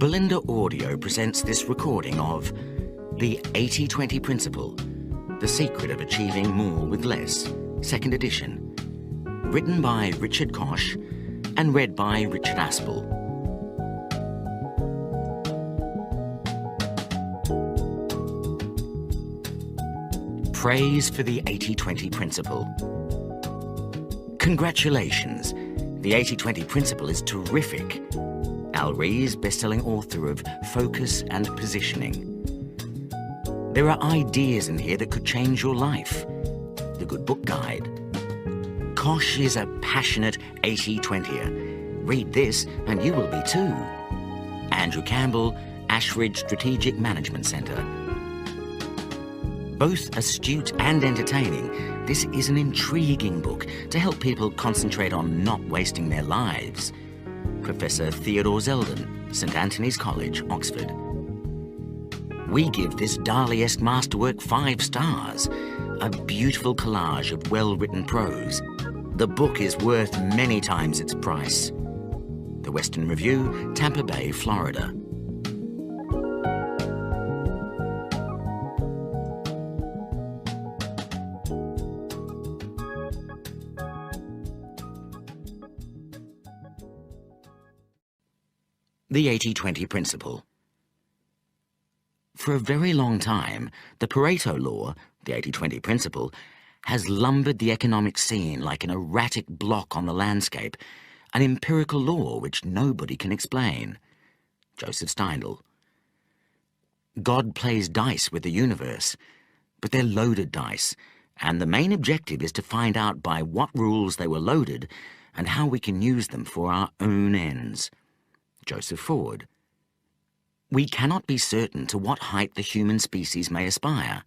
Belinda Audio presents this recording of The 80-20 Principle, The Secret of Achieving More with Less, 2nd edition, written by Richard Koch and read by Richard Aspel. Praise for the 80-20 Principle. Congratulations, the 80-20 Principle is terrific. Al Rees, best-selling author of Focus and Positioning. There are ideas in here that could change your life. The Good Book Guide. Koch is a passionate 80-20er. Read this and you will be too. Andrew Campbell, Ashridge Strategic Management Centre. Both astute and entertaining, this is an intriguing book to help people concentrate on not wasting their lives. Professor Theodore Zeldin, St Anthony's College, Oxford. We give this Dali-esque masterwork 5 stars, a beautiful collage of well-written prose. The book is worth many times its price. The Western Review, Tampa Bay, Florida. The 80-20 Principle. For a very long time, the Pareto law, the 80-20 Principle, has lumbered the economic scene like an erratic block on the landscape, an empirical law which nobody can explain. Joseph Steindl. God plays dice with the universe, but they're loaded dice, and the main objective is to find out by what rules they were loaded and how we can use them for our own ends. Joseph Ford. We cannot be certain to what height the human species may aspire.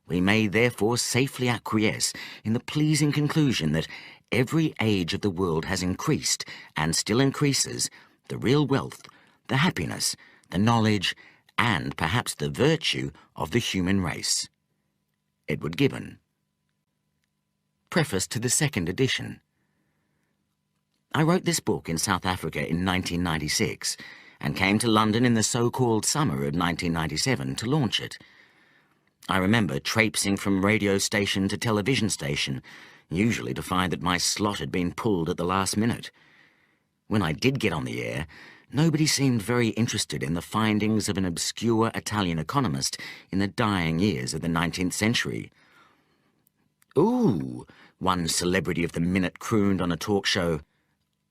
We may therefore safely acquiesce in the pleasing conclusion that every age of the world has increased, and still increases, the real wealth, the happiness, the knowledge, and perhaps the virtue of the human race. Edward Gibbon. Preface to the 2nd edition. I wrote this book in South Africa in 1996 and came to London in the so-called summer of 1997 to launch it. I remember traipsing from radio station to television station, usually to find that my slot had been pulled at the last minute. When I did get on the air, nobody seemed very interested in the findings of an obscure Italian economist in the dying years of the 19th century. "Ooh," one celebrity of the minute crooned on a talk show,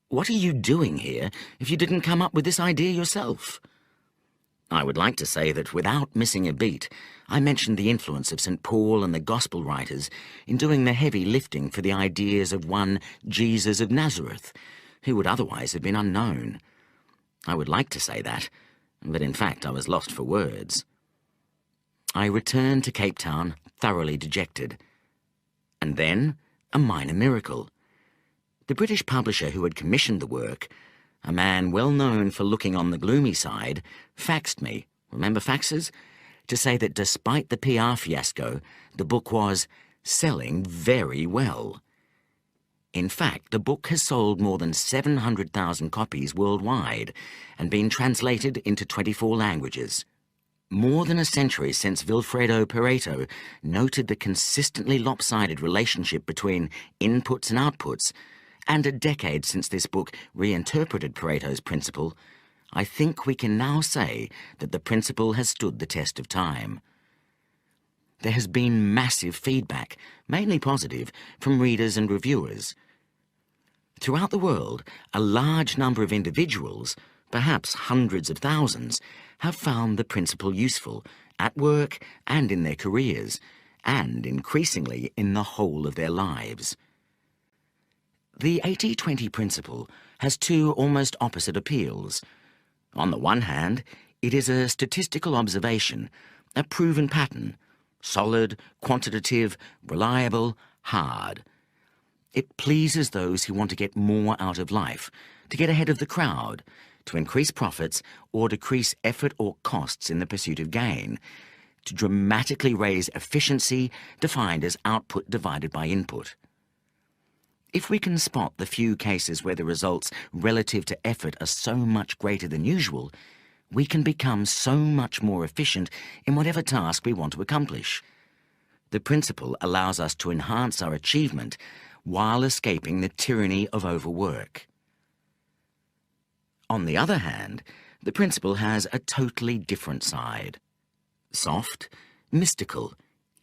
"what are you doing here if you didn't come up with this idea yourself?" I would like to say that without missing a beat, I mentioned the influence of St. Paul and the Gospel writers in doing the heavy lifting for the ideas of one Jesus of Nazareth, who would otherwise have been unknown. I would like to say that, but in fact I was lost for words. I returned to Cape Town thoroughly dejected. And then, a minor miracle. The British publisher who had commissioned the work, a man well known for looking on the gloomy side, faxed me, remember faxes, to say that despite the PR fiasco, the book was selling very well. In fact, the book has sold more than 700,000 copies worldwide and been translated into 24 languages. More than a century since Vilfredo Pareto noted the consistently lopsided relationship between inputs and outputs, and a decade since this book reinterpreted Pareto's principle, I think we can now say that the principle has stood the test of time. There has been massive feedback, mainly positive, from readers and reviewers. Throughout the world, a large number of individuals, perhaps hundreds of thousands, have found the principle useful at work and in their careers, and increasingly in the whole of their lives. The 80-20 Principle has 2 almost opposite appeals. On the one hand, it is a statistical observation, a proven pattern, solid, quantitative, reliable, hard. It pleases those who want to get more out of life, to get ahead of the crowd, to increase profits or decrease effort or costs in the pursuit of gain, to dramatically raise efficiency, defined as output divided by input. If we can spot the few cases where the results relative to effort are so much greater than usual, we can become so much more efficient in whatever task we want to accomplish. The principle allows us to enhance our achievement while escaping the tyranny of overwork. On the other hand, the principle has a totally different side. Soft, mystical,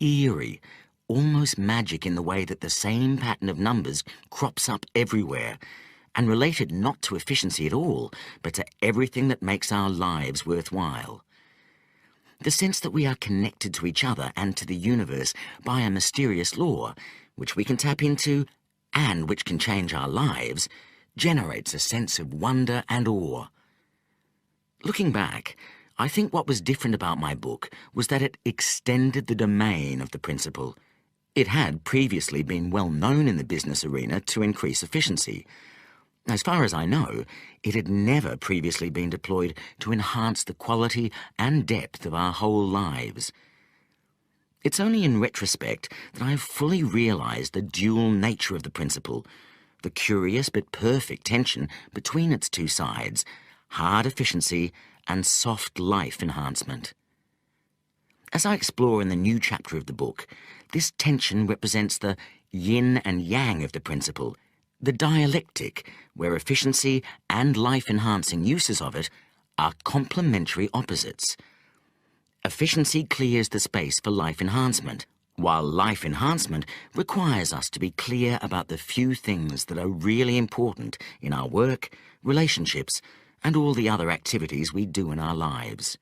eerie, almost magic in the way that the same pattern of numbers crops up everywhere, and related not to efficiency at all, but to everything that makes our lives worthwhile. The sense that we are connected to each other and to the universe by a mysterious law, which we can tap into and which can change our lives, generates a sense of wonder and awe. Looking back, I think what was different about my book was that it extended the domain of the principle. It had previously been well known in the business arena to increase efficiency. As far as I know, it had never previously been deployed to enhance the quality and depth of our whole lives. It's only in retrospect that I have fully realized the dual nature of the principle, the curious but perfect tension between its two sides, hard efficiency and soft life enhancement. As I explore in the new chapter of the book, this tension represents the yin and yang of the principle, the dialectic where efficiency and life-enhancing uses of it are complementary opposites. Efficiency clears the space for life enhancement, while life enhancement requires us to be clear about the few things that are really important in our work, relationships, and all the other activities we do in our lives.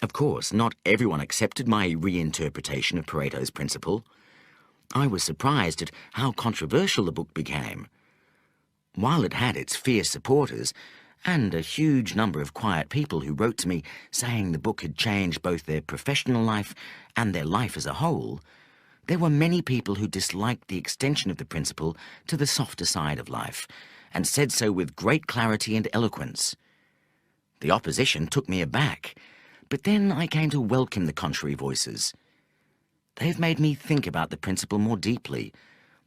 Of course, not everyone accepted my reinterpretation of Pareto's principle. I was surprised at how controversial the book became. While it had its fierce supporters, and a huge number of quiet people who wrote to me saying the book had changed both their professional life and their life as a whole, there were many people who disliked the extension of the principle to the softer side of life, and said so with great clarity and eloquence. The opposition took me aback, but then I came to welcome the contrary voices. They have made me think about the principle more deeply,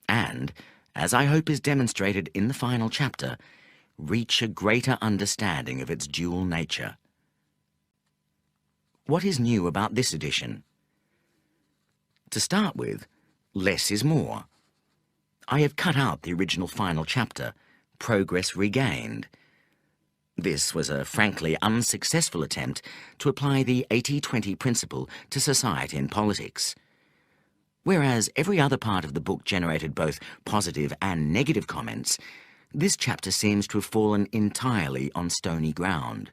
and, as I hope is demonstrated in the final chapter, reach a greater understanding of its dual nature. What is new about this edition? To start with, less is more. I have cut out the original final chapter, Progress Regained. This was a frankly unsuccessful attempt to apply the 80-20 principle to society and politics. Whereas every other part of the book generated both positive and negative comments, this chapter seems to have fallen entirely on stony ground.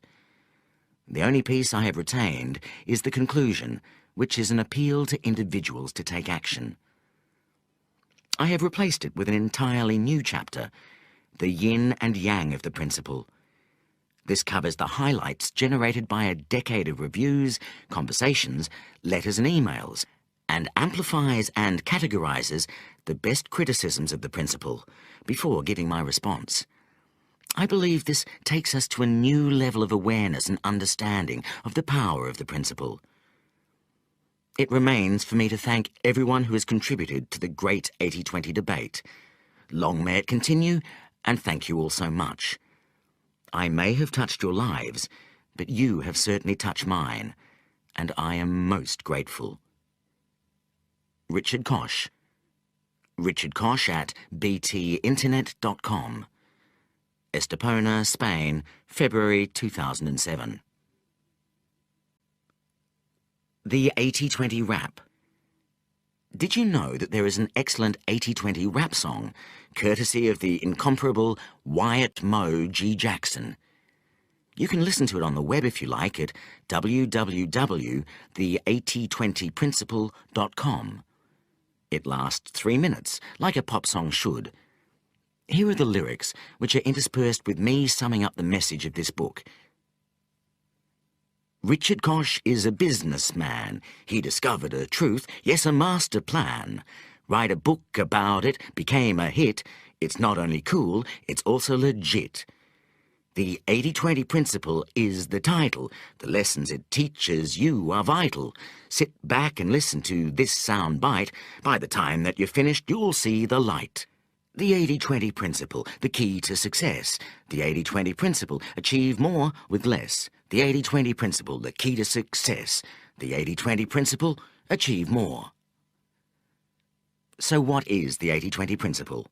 The only piece I have retained is the conclusion, which is an appeal to individuals to take action. I have replaced it with an entirely new chapter, the yin and yang of the principle. This covers the highlights generated by a decade of reviews, conversations, letters and emails, and amplifies and categorizes the best criticisms of the principle before giving my response. I believe this takes us to a new level of awareness and understanding of the power of the principle. It remains for me to thank everyone who has contributed to the great 80-20 debate. Long may it continue, and thank you all so much. I may have touched your lives, but you have certainly touched mine, and I am most grateful. Richard Koch. Richard Koch at btinternet.com. Estepona, Spain, February 2007. The 80-20 Rap. Did you know that there is an excellent 80-20 rap song, courtesy of the incomparable Wyatt Moe G. Jackson? You can listen to it on the web if you like at www.the8020principle.com. It lasts 3 minutes, like a pop song should. Here are the lyrics, which are interspersed with me summing up the message of this book. Richard Koch is a businessman. He discovered a truth, yes, a master plan. Write a book about it, became a hit. It's not only cool, it's also legit. The 80-20 principle is the title. The lessons it teaches you are vital. Sit back and listen to this sound bite. By the time that you're finished, you'll see the light. The 80-20 principle, the key to success. The 80-20 principle, achieve more with less. The 80-20 principle, the key to success. The 80-20 principle, achieve more. So what is the 80-20 principle?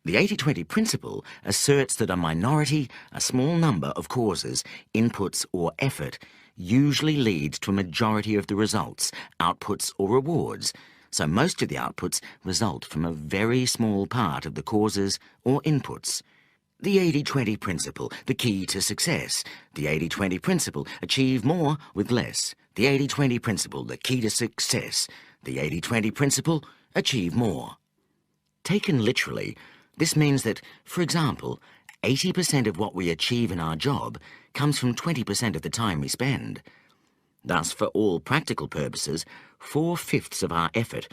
The 80-20 principle asserts that a minority, a small number of causes, inputs or effort usually leads to a majority of the results, outputs or rewards. So most of the outputs result from a very small part of the causes or inputs. The 80-20 principle, the key to success. The 80-20 principle, achieve more with less. The 80-20 principle, the key to success. The 80-20 principle, achieve more. Taken literally, this means that, for example, 80% of what we achieve in our job comes from 20% of the time we spend. Thus, for all practical purposes, 4/5 of our effort,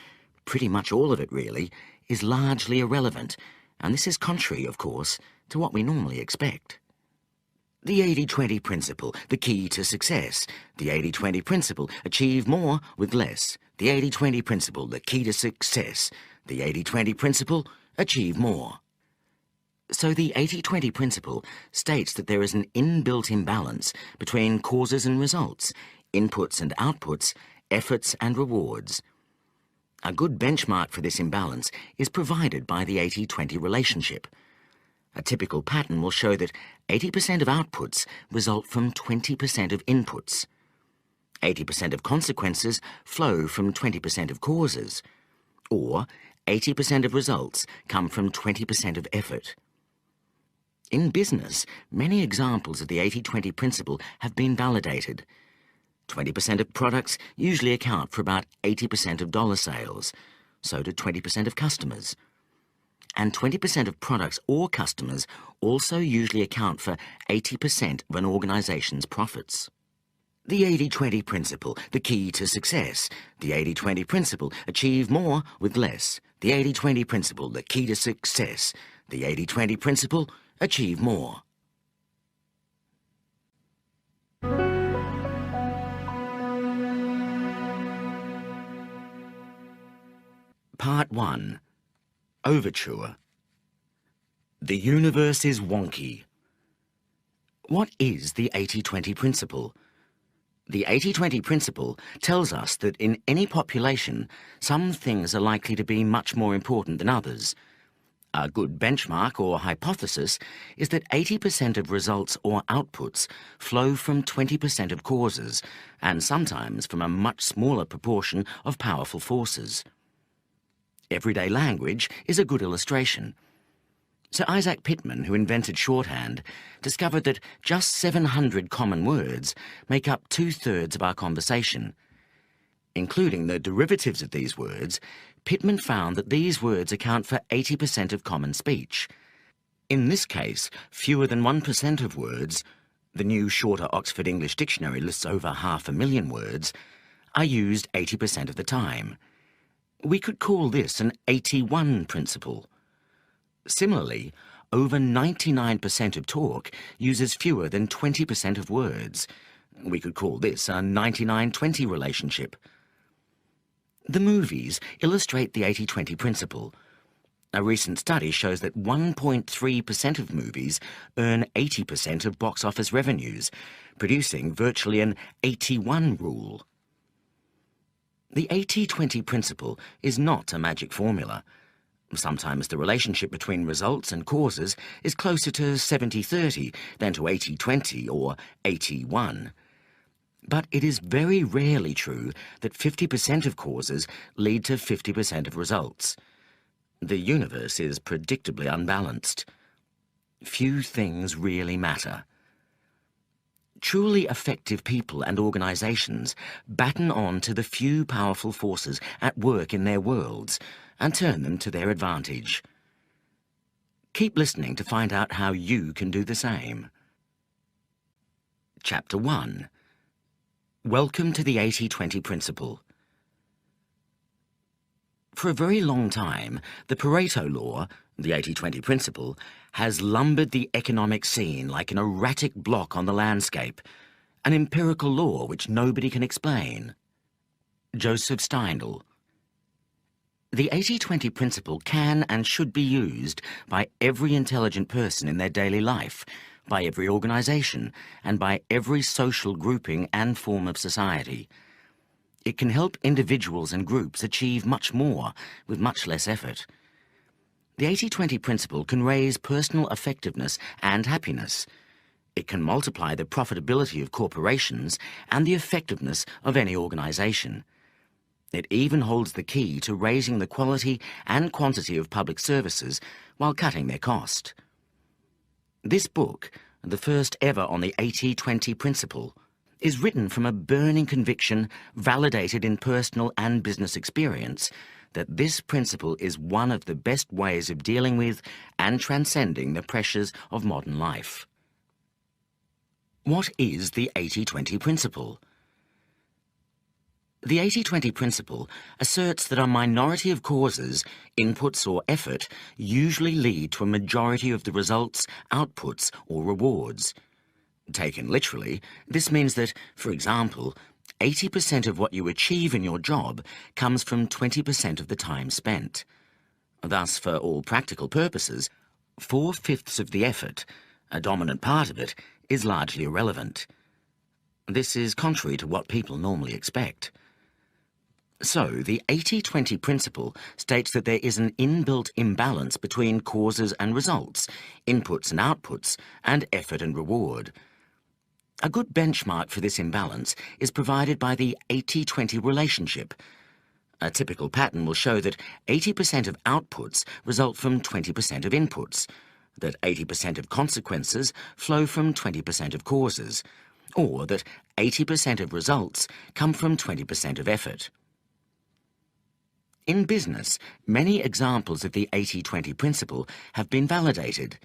pretty much all of it really, is largely irrelevant, and this is contrary, of course, to what we normally expect. The 80-20 principle, the key to success. The 80-20 principle, achieve more with less. The 80-20 principle, the key to success. The 80-20 principle, achieve more. So the 80-20 principle states that there is an inbuilt imbalance between causes and results, inputs and outputs, efforts and rewards. A good benchmark for this imbalance is provided by the 80-20 relationship. A typical pattern will show that 80% of outputs result from 20% of inputs. 80% of consequences flow from 20% of causes, or 80% of results come from 20% of effort. In business, many examples of the 80-20 principle have been validated. 20% of products usually account for about 80% of dollar sales, so do 20% of customers. And 20% of products or customers also usually account for 80% of an organization's profits. The 80-20 principle, the key to success. The 80-20 principle, achieve more with less. The 80-20 principle, the key to success. The 80-20 principle, achieve more. Part 1. Overture. The universe is wonky. What is the 80-20 principle? The 80-20 principle tells us that in any population, some things are likely to be much more important than others. A good benchmark or hypothesis is that 80% of results or outputs flow from 20% of causes, and sometimes from a much smaller proportion of powerful forces. Everyday language is a good illustration. Sir Isaac Pitman, who invented shorthand, discovered that just 700 common words make up 2/3 of our conversation. Including the derivatives of these words, Pitman found that these words account for 80% of common speech. In this case, fewer than 1% of words, the new shorter Oxford English Dictionary lists over 500,000 words, are used 80% of the time. We could call this an 81 principle. Similarly, over 99% of talk uses fewer than 20% of words. We could call this a 99-20 relationship. The movies illustrate the 80-20 principle. A recent study shows that 1.3% of movies earn 80% of box office revenues, producing virtually an 81 rule. The 80-20 principle is not a magic formula. Sometimes the relationship between results and causes is closer to 70-30 than to 80-20 or 81. But it is very rarely true that 50% of causes lead to 50% of results. The universe is predictably unbalanced. Few things really matter. Truly effective people and organizations batten on to the few powerful forces at work in their worlds and turn them to their advantage. Keep listening to find out how you can do the same. Chapter 1. Welcome to the 80-20 principle. For a very long time, the Pareto law, the 80-20 principle, has lumbered the economic scene like an erratic block on the landscape, an empirical law which nobody can explain. Joseph Steindl. The 80-20 principle can and should be used by every intelligent person in their daily life, by every organisation, and by every social grouping and form of society. It can help individuals and groups achieve much more with much less effort. The 80-20 principle can raise personal effectiveness and happiness. It can multiply the profitability of corporations and the effectiveness of any organisation. It even holds the key to raising the quality and quantity of public services while cutting their cost. This book, the first ever on the 80-20 principle, is written from a burning conviction, validated in personal and business experience, that this principle is one of the best ways of dealing with and transcending the pressures of modern life. What is the 80-20 principle? The 80-20 principle asserts that a minority of causes, inputs or effort usually lead to a majority of the results, outputs or rewards. Taken literally, this means that, for example, 80% of what you achieve in your job comes from 20% of the time spent. Thus, for all practical purposes, 4/5 of the effort, a dominant part of it, is largely irrelevant. This is contrary to what people normally expect. So, the 80-20 principle states that there is an inbuilt imbalance between causes and results, inputs and outputs, and effort and reward. A good benchmark for this imbalance is provided by the 80-20 relationship. A typical pattern will show that 80% of outputs result from 20% of inputs, that 80% of consequences flow from 20% of causes, or that 80% of results come from 20% of effort. In business, many examples of the 80-20 principle have been validated.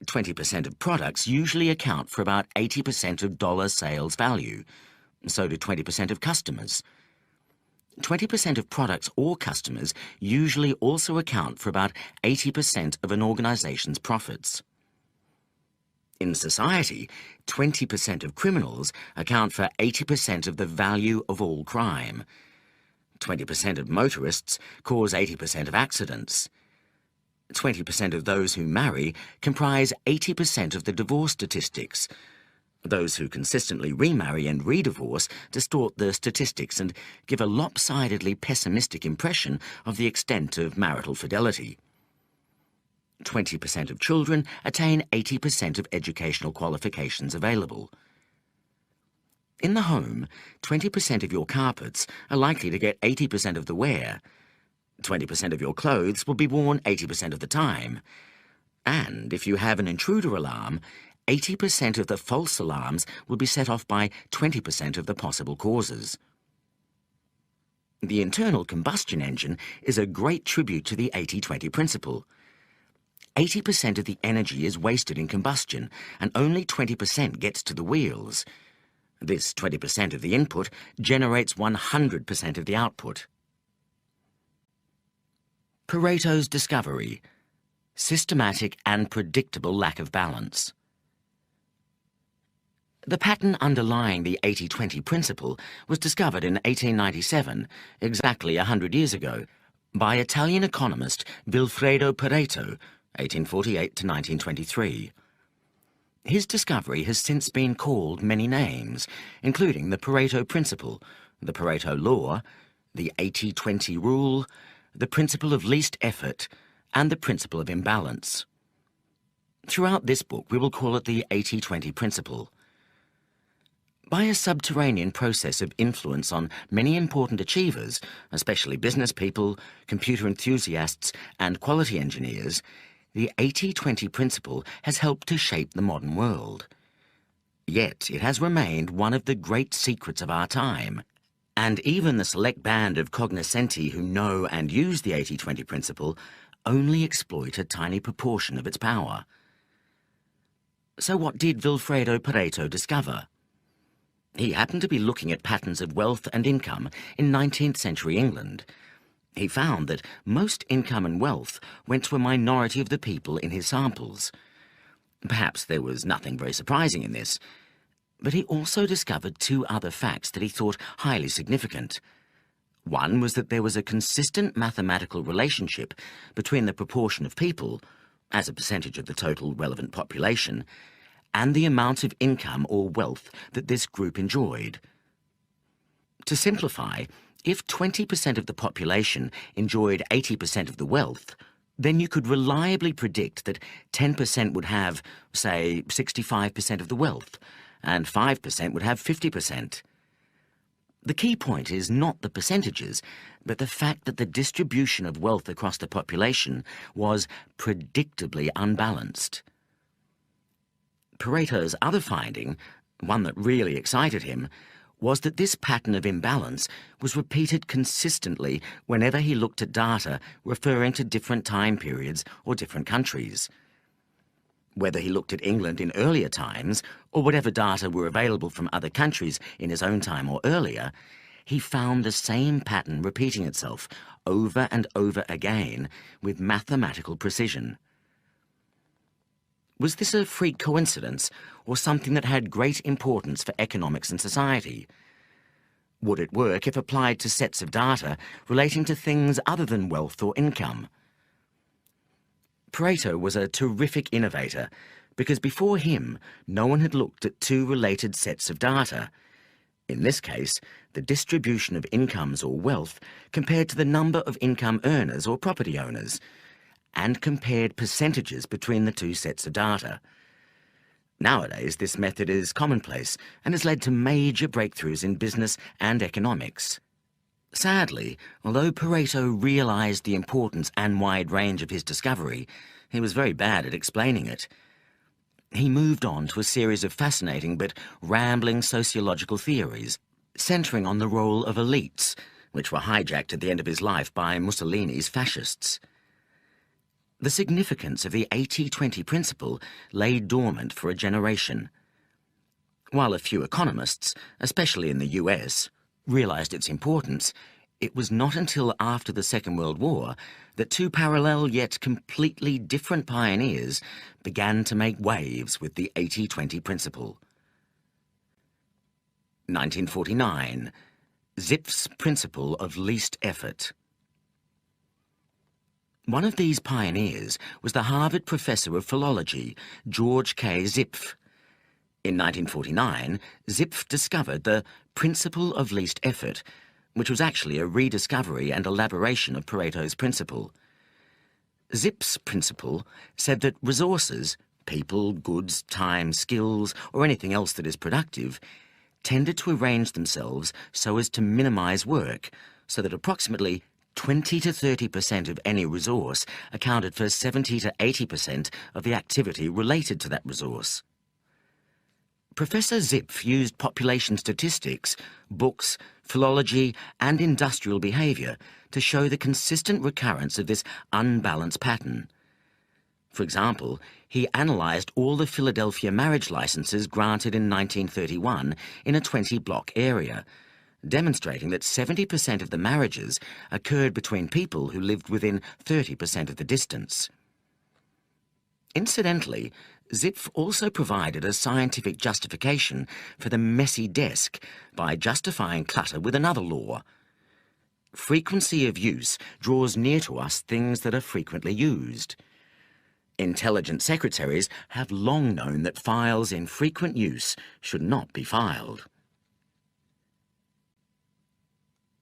20% of products usually account for about 80% of dollar sales value. So do 20% of customers. 20% of products or customers usually also account for about 80% of an organization's profits. In society, 20% of criminals account for 80% of the value of all crime. 20% of motorists cause 80% of accidents. 20% of those who marry comprise 80% of the divorce statistics. Those who consistently remarry and redivorce distort the statistics and give a lopsidedly pessimistic impression of the extent of marital fidelity. 20% of children attain 80% of educational qualifications available. In the home, 20% of your carpets are likely to get 80% of the wear. 20% of your clothes will be worn 80% of the time. And if you have an intruder alarm, 80% of the false alarms will be set off by 20% of the possible causes. The internal combustion engine is a great tribute to the 80-20 principle. 80% of the energy is wasted in combustion, and only 20% gets to the wheels. This 20% of the input generates 100% of the output. Pareto's discovery: systematic and predictable lack of balance. The pattern underlying the 80-20 principle was discovered in 1897, exactly 100 years ago, by Italian economist Vilfredo Pareto, 1848 to 1923. His discovery has since been called many names, including the Pareto Principle, the Pareto Law, the 80-20 Rule, the Principle of Least Effort, and the Principle of Imbalance. Throughout this book, we will call it the 80-20 Principle. By a subterranean process of influence on many important achievers, especially business people, computer enthusiasts, and quality engineers, the 80-20 principle has helped to shape the modern world. Yet it has remained one of the great secrets of our time, and even the select band of cognoscenti who know and use the 80-20 principle only exploit a tiny proportion of its power. So what did Vilfredo Pareto discover? He happened to be looking at patterns of wealth and income in 19th century England. He found that most income and wealth went to a minority of the people in his samples. Perhaps there was nothing very surprising in this, but he also discovered two other facts that he thought highly significant. One was that there was a consistent mathematical relationship between the proportion of people, as a percentage of the total relevant population, and the amount of income or wealth that this group enjoyed. To simplify, if 20% of the population enjoyed 80% of the wealth, then you could reliably predict that 10% would have, say, 65% of the wealth, and 5% would have 50%. The key point is not the percentages, but the fact that the distribution of wealth across the population was predictably unbalanced. Pareto's other finding, one that really excited him, was that this pattern of imbalance was repeated consistently whenever he looked at data referring to different time periods or different countries. Whether he looked at England in earlier times, or whatever data were available from other countries in his own time or earlier, he found the same pattern repeating itself over and over again with mathematical precision. Was this a freak coincidence, or something that had great importance for economics and society? Would it work if applied to sets of data relating to things other than wealth or income? Pareto was a terrific innovator because before him, no one had looked at two related sets of data. In this case, the distribution of incomes or wealth compared to the number of income earners or property owners, and compared percentages between the two sets of data. Nowadays, this method is commonplace and has led to major breakthroughs in business and economics. Sadly, although Pareto realized the importance and wide range of his discovery, he was very bad at explaining it. He moved on to a series of fascinating but rambling sociological theories, centering on the role of elites, which were hijacked at the end of his life by Mussolini's fascists. The significance of the 80-20 principle lay dormant for a generation. While a few economists, especially in the US, realized its importance, it was not until after the Second World War that two parallel yet completely different pioneers began to make waves with the 80-20 principle. 1949, Zipf's principle of least effort. One of these pioneers was the Harvard professor of philology, George K. Zipf. In 1949, Zipf discovered the principle of least effort, which was actually a rediscovery and elaboration of Pareto's principle. Zipf's principle said that resources, people, goods, time, skills, or anything else that is productive, tended to arrange themselves so as to minimize work, so that approximately 20 to 30% of any resource accounted for 70 to 80% of the activity related to that resource. Professor Zipf used population statistics, books, philology, and industrial behaviour to show the consistent recurrence of this unbalanced pattern. For example, he analysed all the Philadelphia marriage licences granted in 1931 in a 20-block area, demonstrating that 70% of the marriages occurred between people who lived within 30% of the distance. Incidentally, Zipf also provided a scientific justification for the messy desk by justifying clutter with another law. Frequency of use draws near to us things that are frequently used. Intelligent secretaries have long known that files in frequent use should not be filed.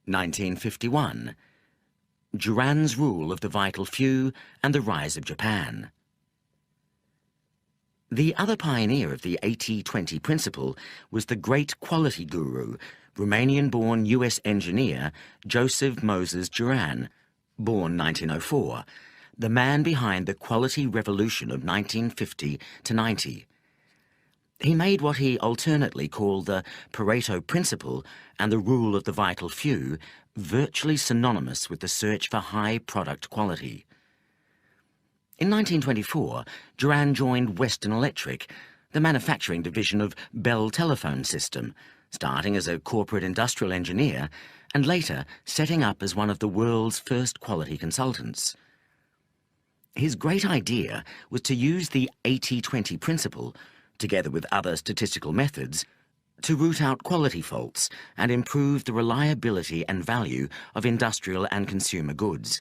1951. Duran's rule of the vital few and the rise of Japan. The other pioneer of the 80-20 principle was the great quality guru, Romanian-born US engineer Joseph Moses Duran, born 1904, the man behind the quality revolution of 1950 to 90. He made what he alternately called the Pareto Principle and the rule of the vital few virtually synonymous with the search for high product quality. In 1924, Duran joined Western Electric, the manufacturing division of Bell Telephone System, starting as a corporate industrial engineer and later setting up as one of the world's first quality consultants. His great idea was to use the 80-20 principle, together with other statistical methods, to root out quality faults and improve the reliability and value of industrial and consumer goods.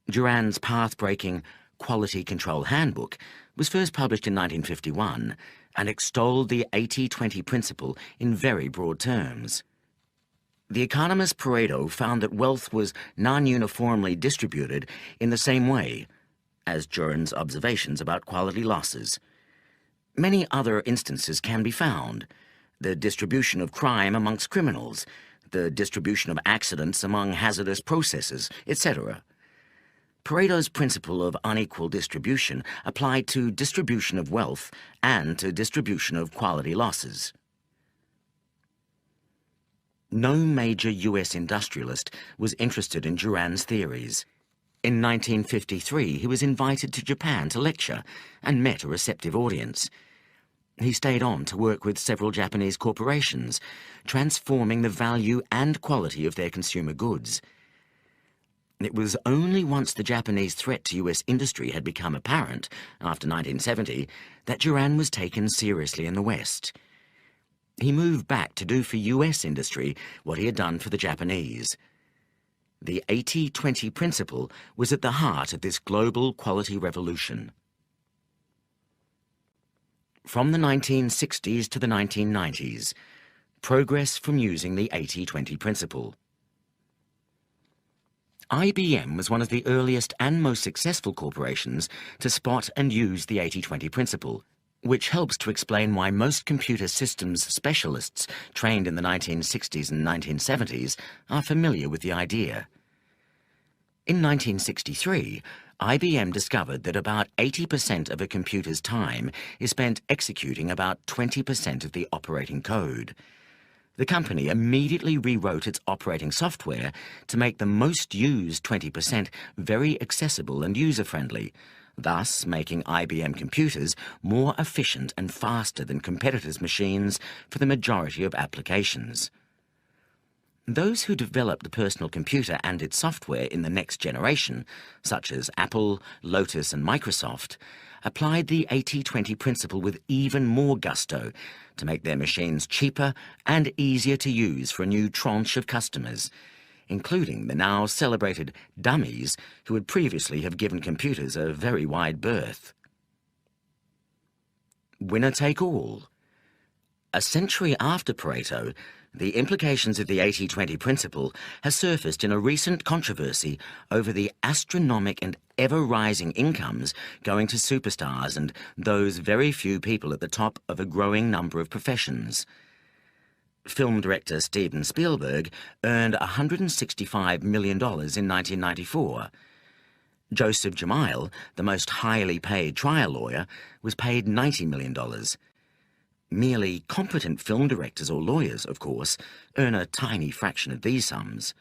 Durand's path-breaking Quality Control Handbook was first published in 1951 and extolled the 80-20 principle in very broad terms. The economist Pareto found that wealth was non-uniformly distributed in the same way as Durand's observations about quality losses. Many other instances can be found: the distribution of crime amongst criminals, the distribution of accidents among hazardous processes, etc. Pareto's principle of unequal distribution applied to distribution of wealth and to distribution of quality losses. No major U.S. industrialist was interested in Durand's theories. In 1953, he was invited to Japan to lecture and met a receptive audience. He stayed on to work with several Japanese corporations, transforming the value and quality of their consumer goods. It was only once the Japanese threat to U.S. industry had become apparent, after 1970, that Durand was taken seriously in the West. He moved back to do for U.S. industry what he had done for the Japanese. The 80-20 principle was at the heart of this global quality revolution. From the 1960s to the 1990s, progress from using the 80-20 principle. IBM was one of the earliest and most successful corporations to spot and use the 80-20 principle, which helps to explain why most computer systems specialists trained in the 1960s and 1970s are familiar with the idea. In 1963, IBM discovered that about 80% of a computer's time is spent executing about 20% of the operating code. The company immediately rewrote its operating software to make the most used 20% very accessible and user-friendly, thus making IBM computers more efficient and faster than competitors' machines for the majority of applications. Those who developed the personal computer and its software in the next generation, such as Apple, Lotus, and Microsoft, applied the 80-20 principle with even more gusto to make their machines cheaper and easier to use for a new tranche of customers, including the now celebrated dummies who would previously have given computers a very wide berth. Winner take all. A century after Pareto, the implications of the 80-20 principle has surfaced in a recent controversy over the astronomic and ever-rising incomes going to superstars and those very few people at the top of a growing number of professions. Film director Steven Spielberg earned $165 million in 1994. Joseph Jamil, the most highly paid trial lawyer, was paid $90 million. Merely competent film directors or lawyers, of course, earn a tiny fraction of these sums.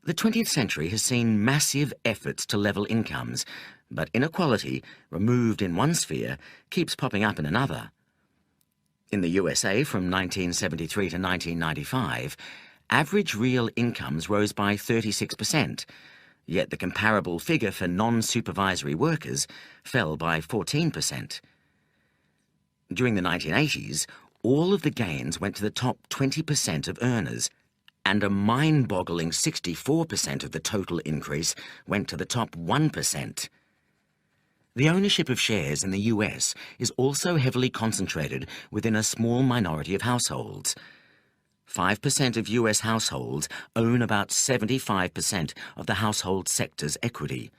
The 20th century has seen massive efforts to level incomes, but inequality, removed in one sphere, keeps popping up in another. In the USA from 1973 to 1995, average real incomes rose by 36%, yet the comparable figure for non-supervisory workers fell by 14%. During the 1980s, all of the gains went to the top 20% of earners, and a mind-boggling 64% of the total increase went to the top 1%. The ownership of shares in the US is also heavily concentrated within a small minority of households. 5% of US households own about 75% of the household sector's equity.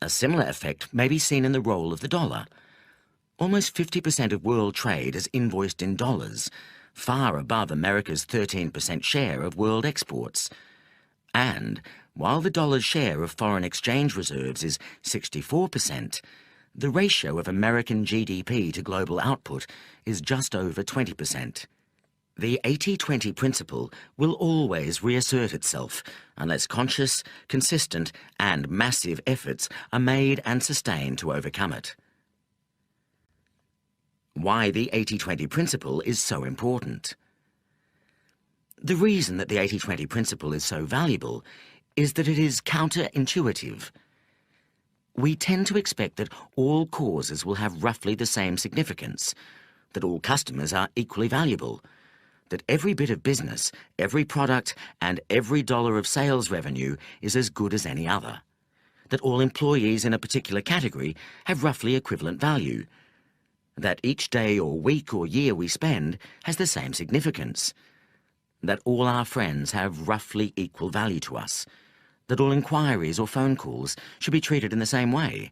A similar effect may be seen in the role of the dollar. Almost 50% of world trade is invoiced in dollars, far above America's 13% share of world exports. And while the dollar's share of foreign exchange reserves is 64%, the ratio of American GDP to global output is just over 20%. The 80-20 principle will always reassert itself unless conscious, consistent, and massive efforts are made and sustained to overcome it. Why the 80-20 principle is so important. The reason that the 80-20 principle is so valuable is that it is counterintuitive. We tend to expect that all causes will have roughly the same significance, that all customers are equally valuable, that every bit of business, every product, and every dollar of sales revenue is as good as any other, that all employees in a particular category have roughly equivalent value, that each day or week or year we spend has the same significance, that all our friends have roughly equal value to us, that all inquiries or phone calls should be treated in the same way,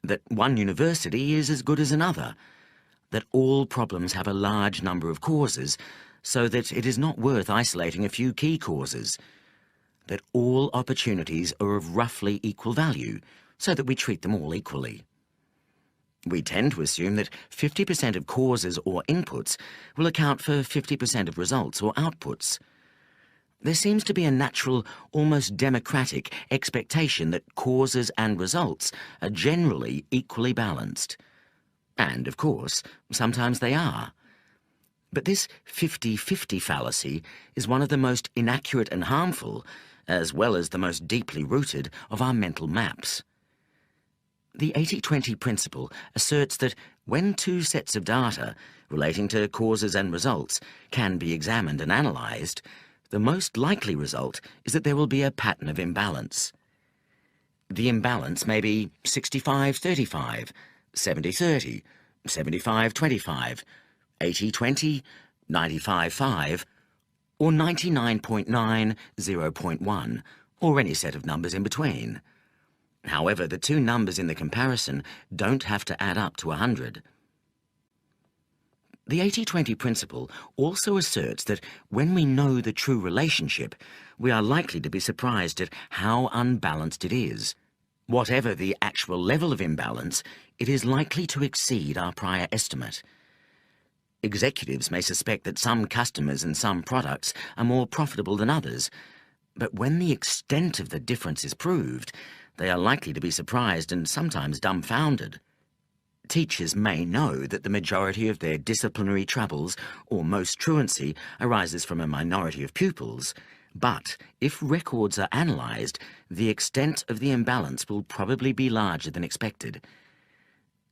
that one university is as good as another, that all problems have a large number of causes, so that it is not worth isolating a few key causes, that all opportunities are of roughly equal value, so that we treat them all equally. We tend to assume that 50% of causes or inputs will account for 50% of results or outputs. There seems to be a natural, almost democratic expectation that causes and results are generally equally balanced. And, of course, sometimes they are. But this 50-50 fallacy is one of the most inaccurate and harmful, as well as the most deeply rooted, of our mental maps. The 80-20 principle asserts that when two sets of data relating to causes and results can be examined and analysed, the most likely result is that there will be a pattern of imbalance. The imbalance may be 65-35, 70-30, 75-25, 80-20, 95-5, or 99.9, 0.1, or any set of numbers in between. However, the two numbers in the comparison don't have to add up to 100. The 80-20 principle also asserts that when we know the true relationship, we are likely to be surprised at how unbalanced it is. Whatever the actual level of imbalance, it is likely to exceed our prior estimate. Executives may suspect that some customers and some products are more profitable than others, but when the extent of the difference is proved, they are likely to be surprised and sometimes dumbfounded. Teachers may know that the majority of their disciplinary troubles or most truancy arises from a minority of pupils, but if records are analysed, the extent of the imbalance will probably be larger than expected.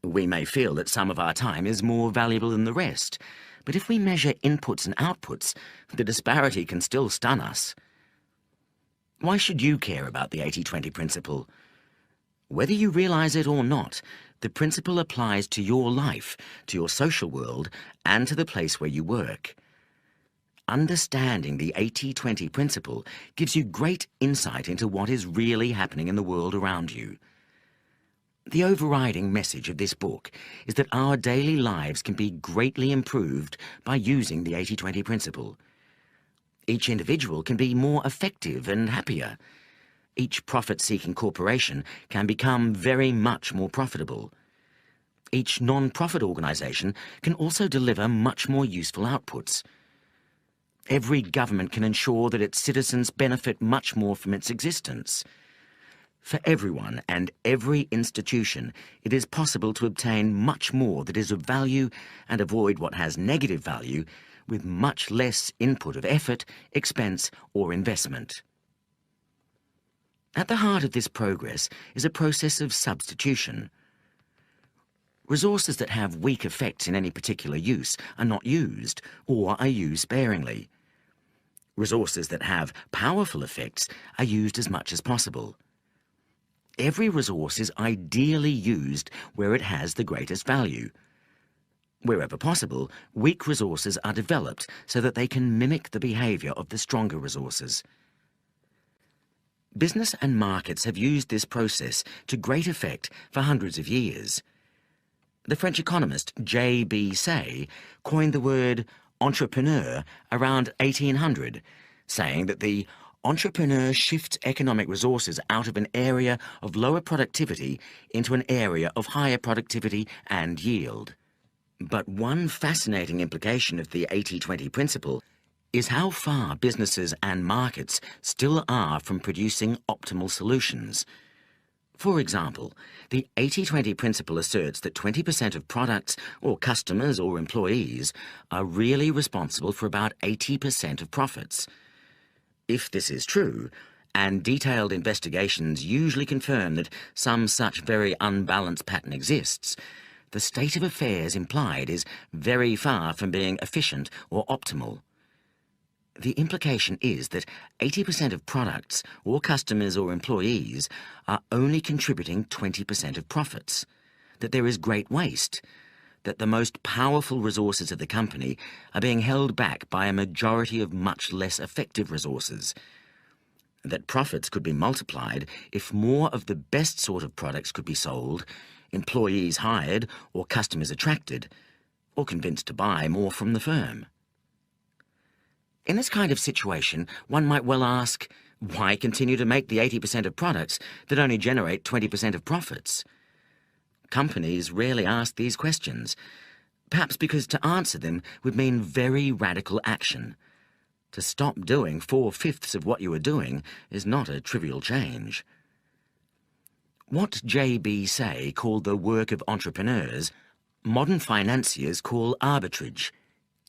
We may feel that some of our time is more valuable than the rest, but if we measure inputs and outputs, the disparity can still stun us. Why should you care about the 80-20 principle? Whether you realise it or not, the principle applies to your life, to your social world, and to the place where you work. Understanding the 80-20 principle gives you great insight into what is really happening in the world around you. The overriding message of this book is that our daily lives can be greatly improved by using the 80-20 principle. Each individual can be more effective and happier. Each profit-seeking corporation can become very much more profitable. Each non-profit organisation can also deliver much more useful outputs. Every government can ensure that its citizens benefit much more from its existence. For everyone and every institution, it is possible to obtain much more that is of value and avoid what has negative value with much less input of effort, expense, or investment. At the heart of this progress is a process of substitution. Resources that have weak effects in any particular use are not used, or are used sparingly. Resources that have powerful effects are used as much as possible. Every resource is ideally used where it has the greatest value. Wherever possible, weak resources are developed so that they can mimic the behaviour of the stronger resources. Business and markets have used this process to great effect for hundreds of years. The French economist J.B. Say coined the word entrepreneur around 1800, saying that the entrepreneur shifts economic resources out of an area of lower productivity into an area of higher productivity and yield. But one fascinating implication of the 80-20 principle is how far businesses and markets still are from producing optimal solutions. For example, the 80-20 principle asserts that 20% of products or customers or employees are really responsible for about 80% of profits. If this is true, and detailed investigations usually confirm that some such very unbalanced pattern exists, the state of affairs implied is very far from being efficient or optimal. The implication is that 80% of products, or customers or employees, are only contributing 20% of profits, that there is great waste, that the most powerful resources of the company are being held back by a majority of much less effective resources, that profits could be multiplied if more of the best sort of products could be sold, employees hired or customers attracted, or convinced to buy more from the firm. In this kind of situation, one might well ask, why continue to make the 80% of products that only generate 20% of profits? Companies rarely ask these questions, perhaps because to answer them would mean very radical action. To stop doing 4/5 of what you are doing is not a trivial change. What J.B. Say called the work of entrepreneurs, modern financiers call arbitrage.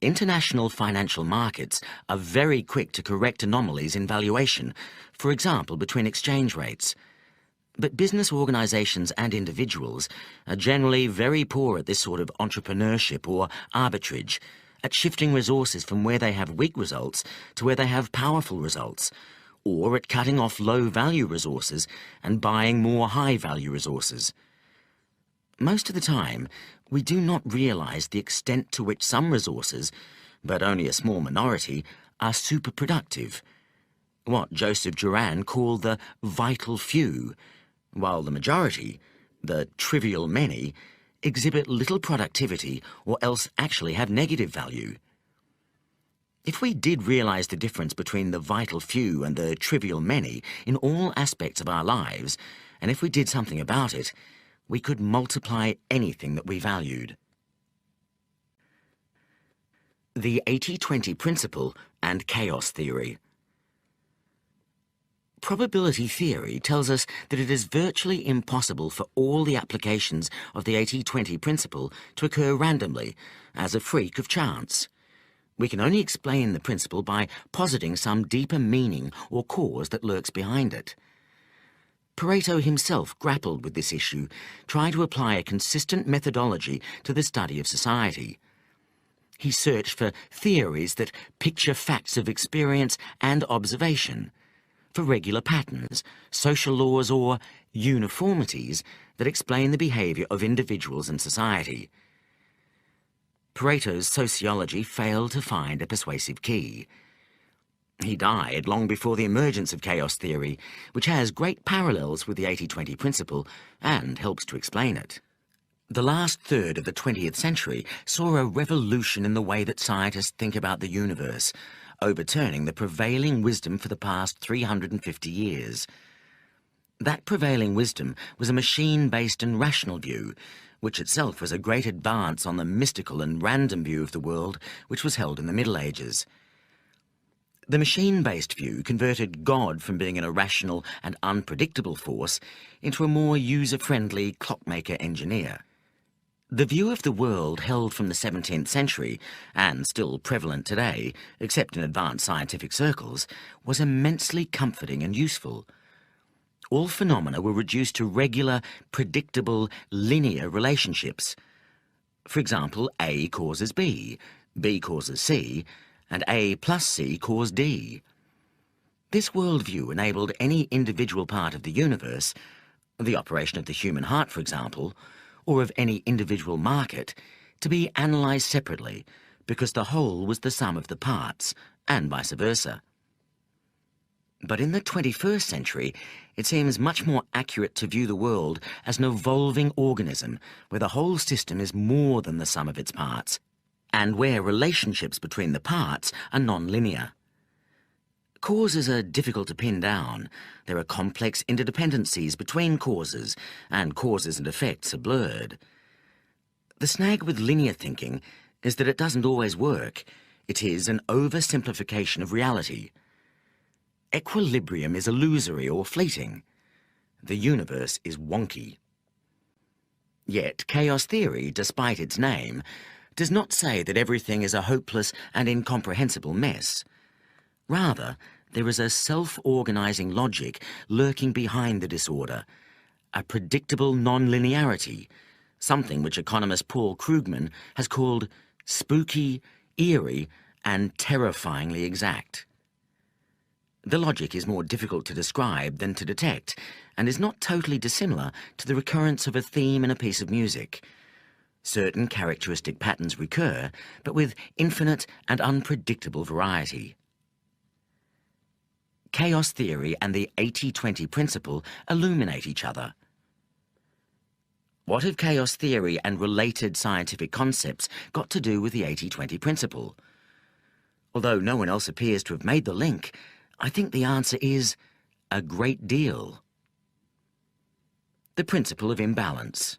International financial markets are very quick to correct anomalies in valuation, for example, between exchange rates. But business organizations and individuals are generally very poor at this sort of entrepreneurship or arbitrage, at shifting resources from where they have weak results to where they have powerful results, or at cutting off low-value resources and buying more high-value resources. Most of the time, we do not realize the extent to which some resources, but only a small minority, are superproductive, what Joseph Juran called the vital few, while the majority, the trivial many, exhibit little productivity or else actually have negative value. If we did realize the difference between the vital few and the trivial many in all aspects of our lives, and if we did something about it, we could multiply anything that we valued. The 80-20 principle and chaos theory. Probability theory tells us that it is virtually impossible for all the applications of the 80-20 principle to occur randomly, as a freak of chance. We can only explain the principle by positing some deeper meaning or cause that lurks behind it. Pareto himself grappled with this issue, trying to apply a consistent methodology to the study of society. He searched for theories that picture facts of experience and observation, for regular patterns, social laws, or uniformities that explain the behavior of individuals and society. Pareto's sociology failed to find a persuasive key. He died long before the emergence of chaos theory, which has great parallels with the 80-20 principle and helps to explain it. The last third of the 20th century saw a revolution in the way that scientists think about the universe, overturning the prevailing wisdom for the past 350 years. That prevailing wisdom was a machine-based and rational view, which itself was a great advance on the mystical and random view of the world which was held in the Middle Ages. The machine-based view converted God from being an irrational and unpredictable force into a more user-friendly clockmaker engineer. The view of the world held from the 17th century, and still prevalent today, except in advanced scientific circles, was immensely comforting and useful. All phenomena were reduced to regular, predictable, linear relationships. For example, A causes B, B causes C, and A plus C cause D. This worldview enabled any individual part of the universe, the operation of the human heart, for example, or of any individual market, to be analysed separately, because the whole was the sum of the parts, and vice versa. But in the 21st century, it seems much more accurate to view the world as an evolving organism, where the whole system is more than the sum of its parts, and where relationships between the parts are non-linear. Causes are difficult to pin down. There are complex interdependencies between causes, and causes and effects are blurred. The snag with linear thinking is that it doesn't always work. It is an oversimplification of reality. Equilibrium is illusory or fleeting. The universe is wonky. Yet chaos theory, despite its name, does not say that everything is a hopeless and incomprehensible mess. Rather, there is a self-organizing logic lurking behind the disorder, a predictable non-linearity, something which economist Paul Krugman has called spooky, eerie, and terrifyingly exact. The logic is more difficult to describe than to detect, and is not totally dissimilar to the recurrence of a theme in a piece of music. Certain characteristic patterns recur, but with infinite and unpredictable variety. Chaos theory and the 80-20 principle illuminate each other. What have chaos theory and related scientific concepts got to do with the 80-20 principle? Although no one else appears to have made the link, I think the answer is a great deal. The principle of imbalance.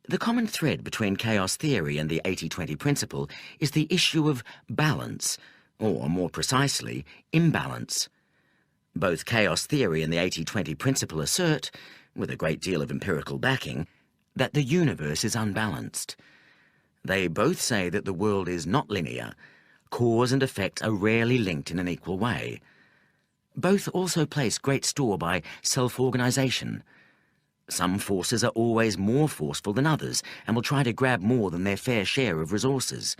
The common thread between chaos theory and the 80-20 principle is the issue of balance, or more precisely, imbalance. Both chaos theory and the 80-20 principle assert, with a great deal of empirical backing, that the universe is unbalanced. They both say that the world is not linear. Cause and effect are rarely linked in an equal way. Both also place great store by self-organization. Some forces are always more forceful than others and will try to grab more than their fair share of resources.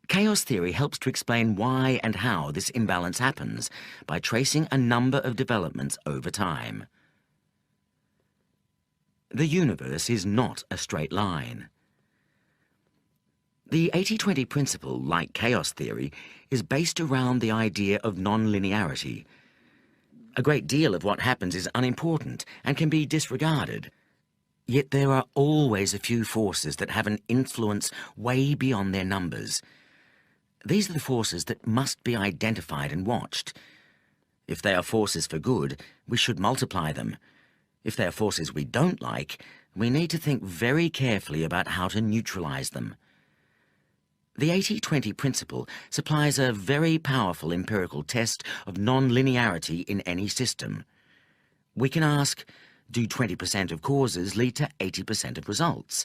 Chaos theory helps to explain why and how this imbalance happens by tracing a number of developments over time. The universe is not a straight line. The 80-20 principle, like chaos theory, is based around the idea of non-linearity. A great deal of what happens is unimportant and can be disregarded. Yet there are always a few forces that have an influence way beyond their numbers. These are the forces that must be identified and watched. If they are forces for good, we should multiply them. If they are forces we don't like, we need to think very carefully about how to neutralize them. The 80-20 principle supplies a very powerful empirical test of non-linearity in any system. We can ask, do 20% of causes lead to 80% of results?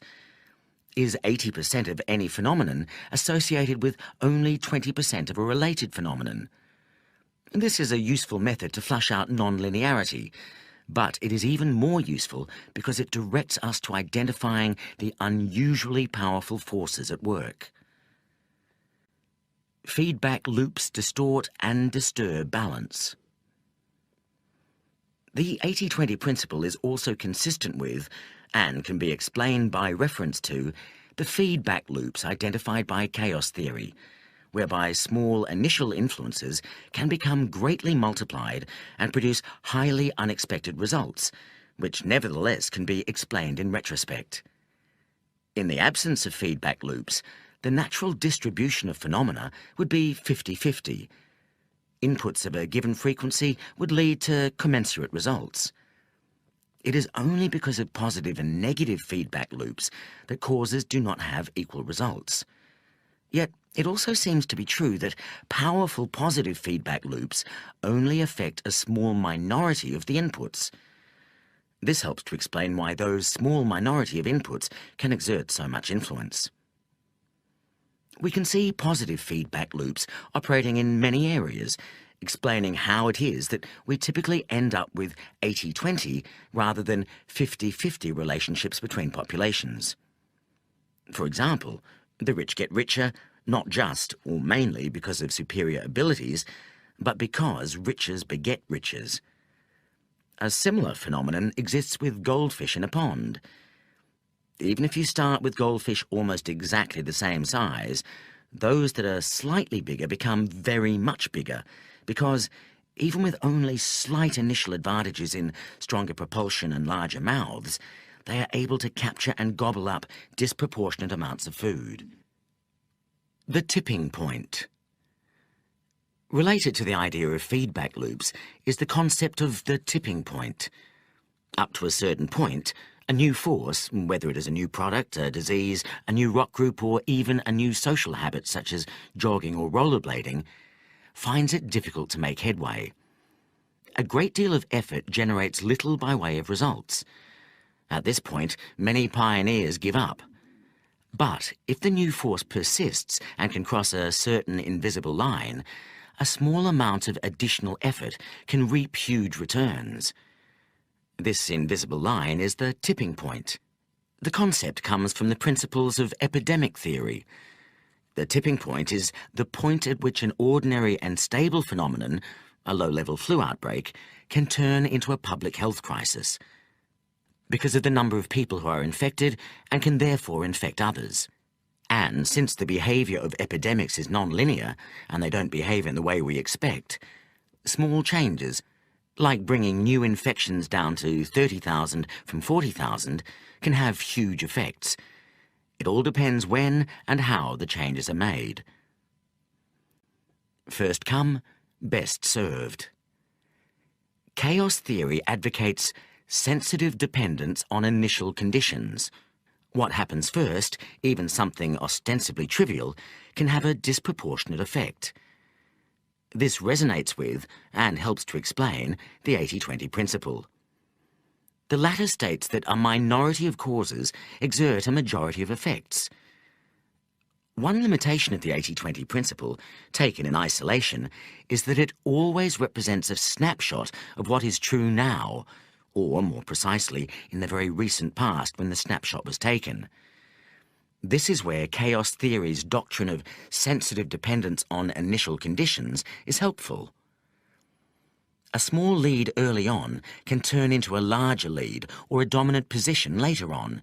Is 80% of any phenomenon associated with only 20% of a related phenomenon? This is a useful method to flush out non-linearity, but it is even more useful because it directs us to identifying the unusually powerful forces at work. Feedback loops distort and disturb balance. The 80-20 principle is also consistent with, and can be explained by reference to, the feedback loops identified by chaos theory, whereby small initial influences can become greatly multiplied and produce highly unexpected results, which nevertheless can be explained in retrospect. In the absence of feedback loops, the natural distribution of phenomena would be 50-50. Inputs of a given frequency would lead to commensurate results. It is only because of positive and negative feedback loops that causes do not have equal results. Yet, it also seems to be true that powerful positive feedback loops only affect a small minority of the inputs. This helps to explain why those small minority of inputs can exert so much influence. We can see positive feedback loops operating in many areas, explaining how it is that we typically end up with 80-20 rather than 50-50 relationships between populations. For example, the rich get richer, not just or mainly because of superior abilities, but because riches beget riches. A similar phenomenon exists with goldfish in a pond. Even if you start with goldfish almost exactly the same size, those that are slightly bigger become very much bigger, because even with only slight initial advantages in stronger propulsion and larger mouths, they are able to capture and gobble up disproportionate amounts of food. The tipping point. Related to the idea of feedback loops is the concept of the tipping point. Up to a certain point, a new force, whether it is a new product, a disease, a new rock group, or even a new social habit such as jogging or rollerblading, finds it difficult to make headway. A great deal of effort generates little by way of results. At this point, many pioneers give up. But if the new force persists and can cross a certain invisible line, a small amount of additional effort can reap huge returns. This invisible line is the tipping point. The concept comes from the principles of epidemic theory. The tipping point is the point at which an ordinary and stable phenomenon, a low-level flu outbreak, can turn into a public health crisis because of the number of people who are infected and can therefore infect others. And since the behaviour of epidemics is non-linear and they don't behave in the way we expect, small changes, like bringing new infections down to 30,000 from 40,000, can have huge effects. It all depends when and how the changes are made. First come, best served. Chaos theory advocates sensitive dependence on initial conditions. What happens first, even something ostensibly trivial, can have a disproportionate effect. This resonates with, and helps to explain, the 80-20 principle. The latter states that a minority of causes exert a majority of effects. One limitation of the 80-20 principle, taken in isolation, is that it always represents a snapshot of what is true now, or, more precisely, in the very recent past when the snapshot was taken. This is where chaos theory's doctrine of sensitive dependence on initial conditions is helpful. A small lead early on can turn into a larger lead or a dominant position later on,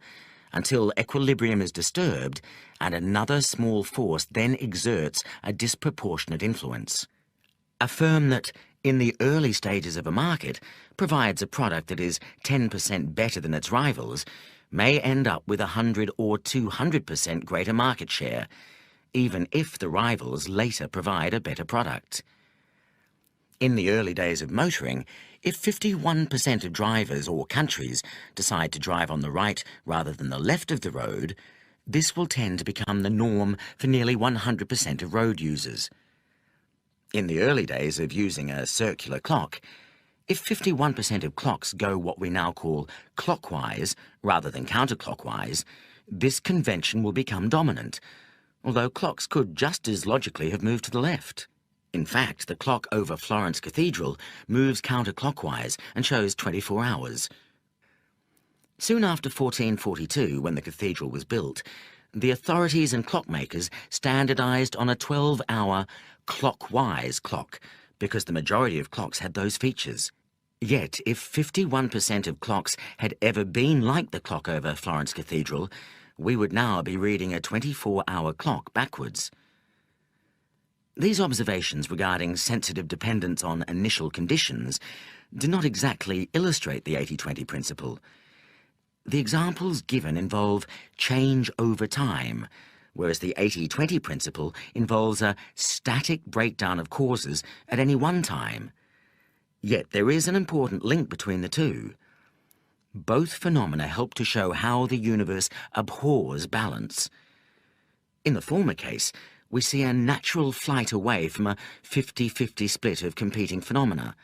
until equilibrium is disturbed and another small force then exerts a disproportionate influence. A firm that, in the early stages of a market, provides a product that is 10% better than its rivals may end up with 100 or 200% greater market share, even if the rivals later provide a better product. In the early days of motoring, if 51% of drivers or countries decide to drive on the right rather than the left of the road, this will tend to become the norm for nearly 100% of road users. In the early days of using a circular clock, if 51% of clocks go what we now call clockwise rather than counterclockwise, this convention will become dominant, although clocks could just as logically have moved to the left. In fact, the clock over Florence Cathedral moves counterclockwise and shows 24 hours. Soon after 1442, when the cathedral was built, the authorities and clockmakers standardised on a 12-hour clockwise clock because the majority of clocks had those features. Yet, if 51% of clocks had ever been like the clock over Florence Cathedral, we would now be reading a 24-hour clock backwards. These observations regarding sensitive dependence on initial conditions do not exactly illustrate the 80-20 principle. The examples given involve change over time, whereas the 80-20 principle involves a static breakdown of causes at any one time. Yet there is an important link between the two. Both phenomena help to show how the universe abhors balance. In the former case, we see a natural flight away from a 50-50 split of competing phenomena.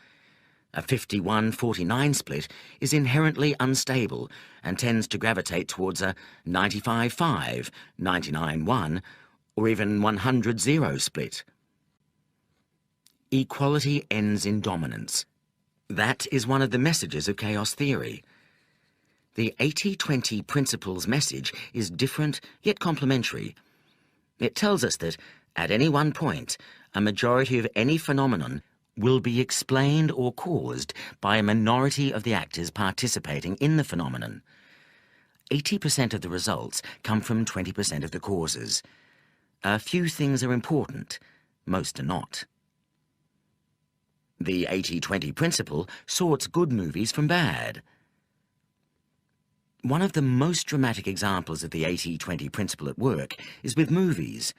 A 51-49 split is inherently unstable and tends to gravitate towards a 95-5, 99-1, or even 100-0 split. Equality ends in dominance. That is one of the messages of chaos theory. The 80-20 principle's message is different yet complementary. It tells us that, at any one point, a majority of any phenomenon will be explained or caused by a minority of the actors participating in the phenomenon. 80% of the results come from 20% of the causes. A few things are important, most are not. The 80-20 principle sorts good movies from bad. One of the most dramatic examples of the 80-20 principle at work is with movies.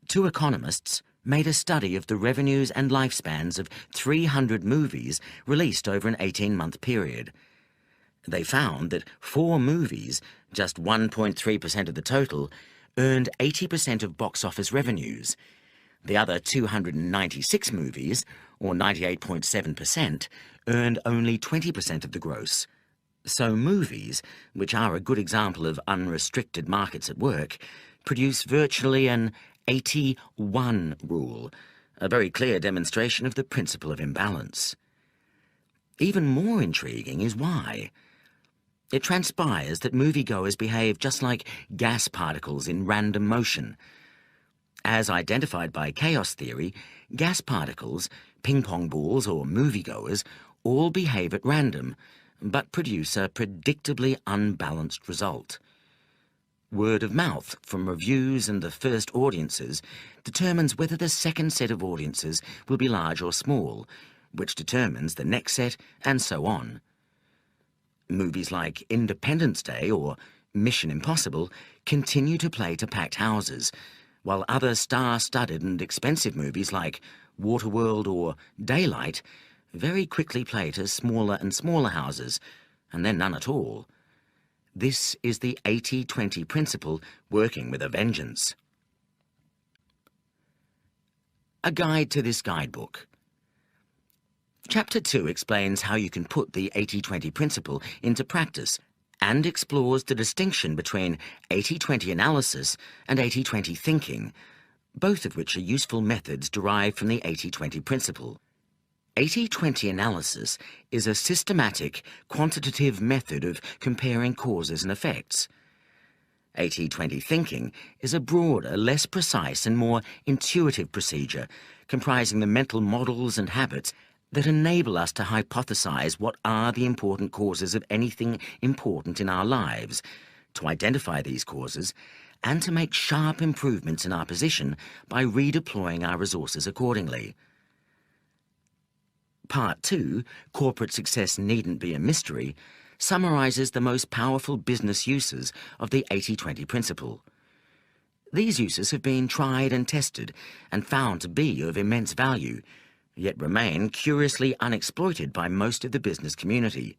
Two economists made a study of the revenues and lifespans of 300 movies released over an 18-month period. They found that 4 movies, just 1.3% of the total, earned 80% of box office revenues. The other 296 movies, or 98.7%, earned only 20% of the gross. So movies, which are a good example of unrestricted markets at work, produce virtually an 81 rule, a very clear demonstration of the principle of imbalance. Even more intriguing is why. It transpires that moviegoers behave just like gas particles in random motion. As identified by chaos theory, gas particles, ping-pong balls or moviegoers all behave at random, but produce a predictably unbalanced result. Word of mouth from reviews and the first audiences determines whether the second set of audiences will be large or small, which determines the next set, and so on. Movies like Independence Day or Mission Impossible continue to play to packed houses, while other star-studded and expensive movies like Waterworld or Daylight very quickly play to smaller and smaller houses, and then none at all. This is the 80-20 principle working with a vengeance. A guide to this guidebook. Chapter 2 explains how you can put the 80-20 principle into practice and explores the distinction between 80-20 analysis and 80-20 thinking, both of which are useful methods derived from the 80-20 principle. 80-20 analysis is a systematic, quantitative method of comparing causes and effects. 80-20 thinking is a broader, less precise and more intuitive procedure comprising the mental models and habits that enable us to hypothesize what are the important causes of anything important in our lives, to identify these causes, and to make sharp improvements in our position by redeploying our resources accordingly. Part 2, Corporate Success Needn't Be a Mystery, summarizes the most powerful business uses of the 80-20 principle. These uses have been tried and tested and found to be of immense value, yet remain curiously unexploited by most of the business community.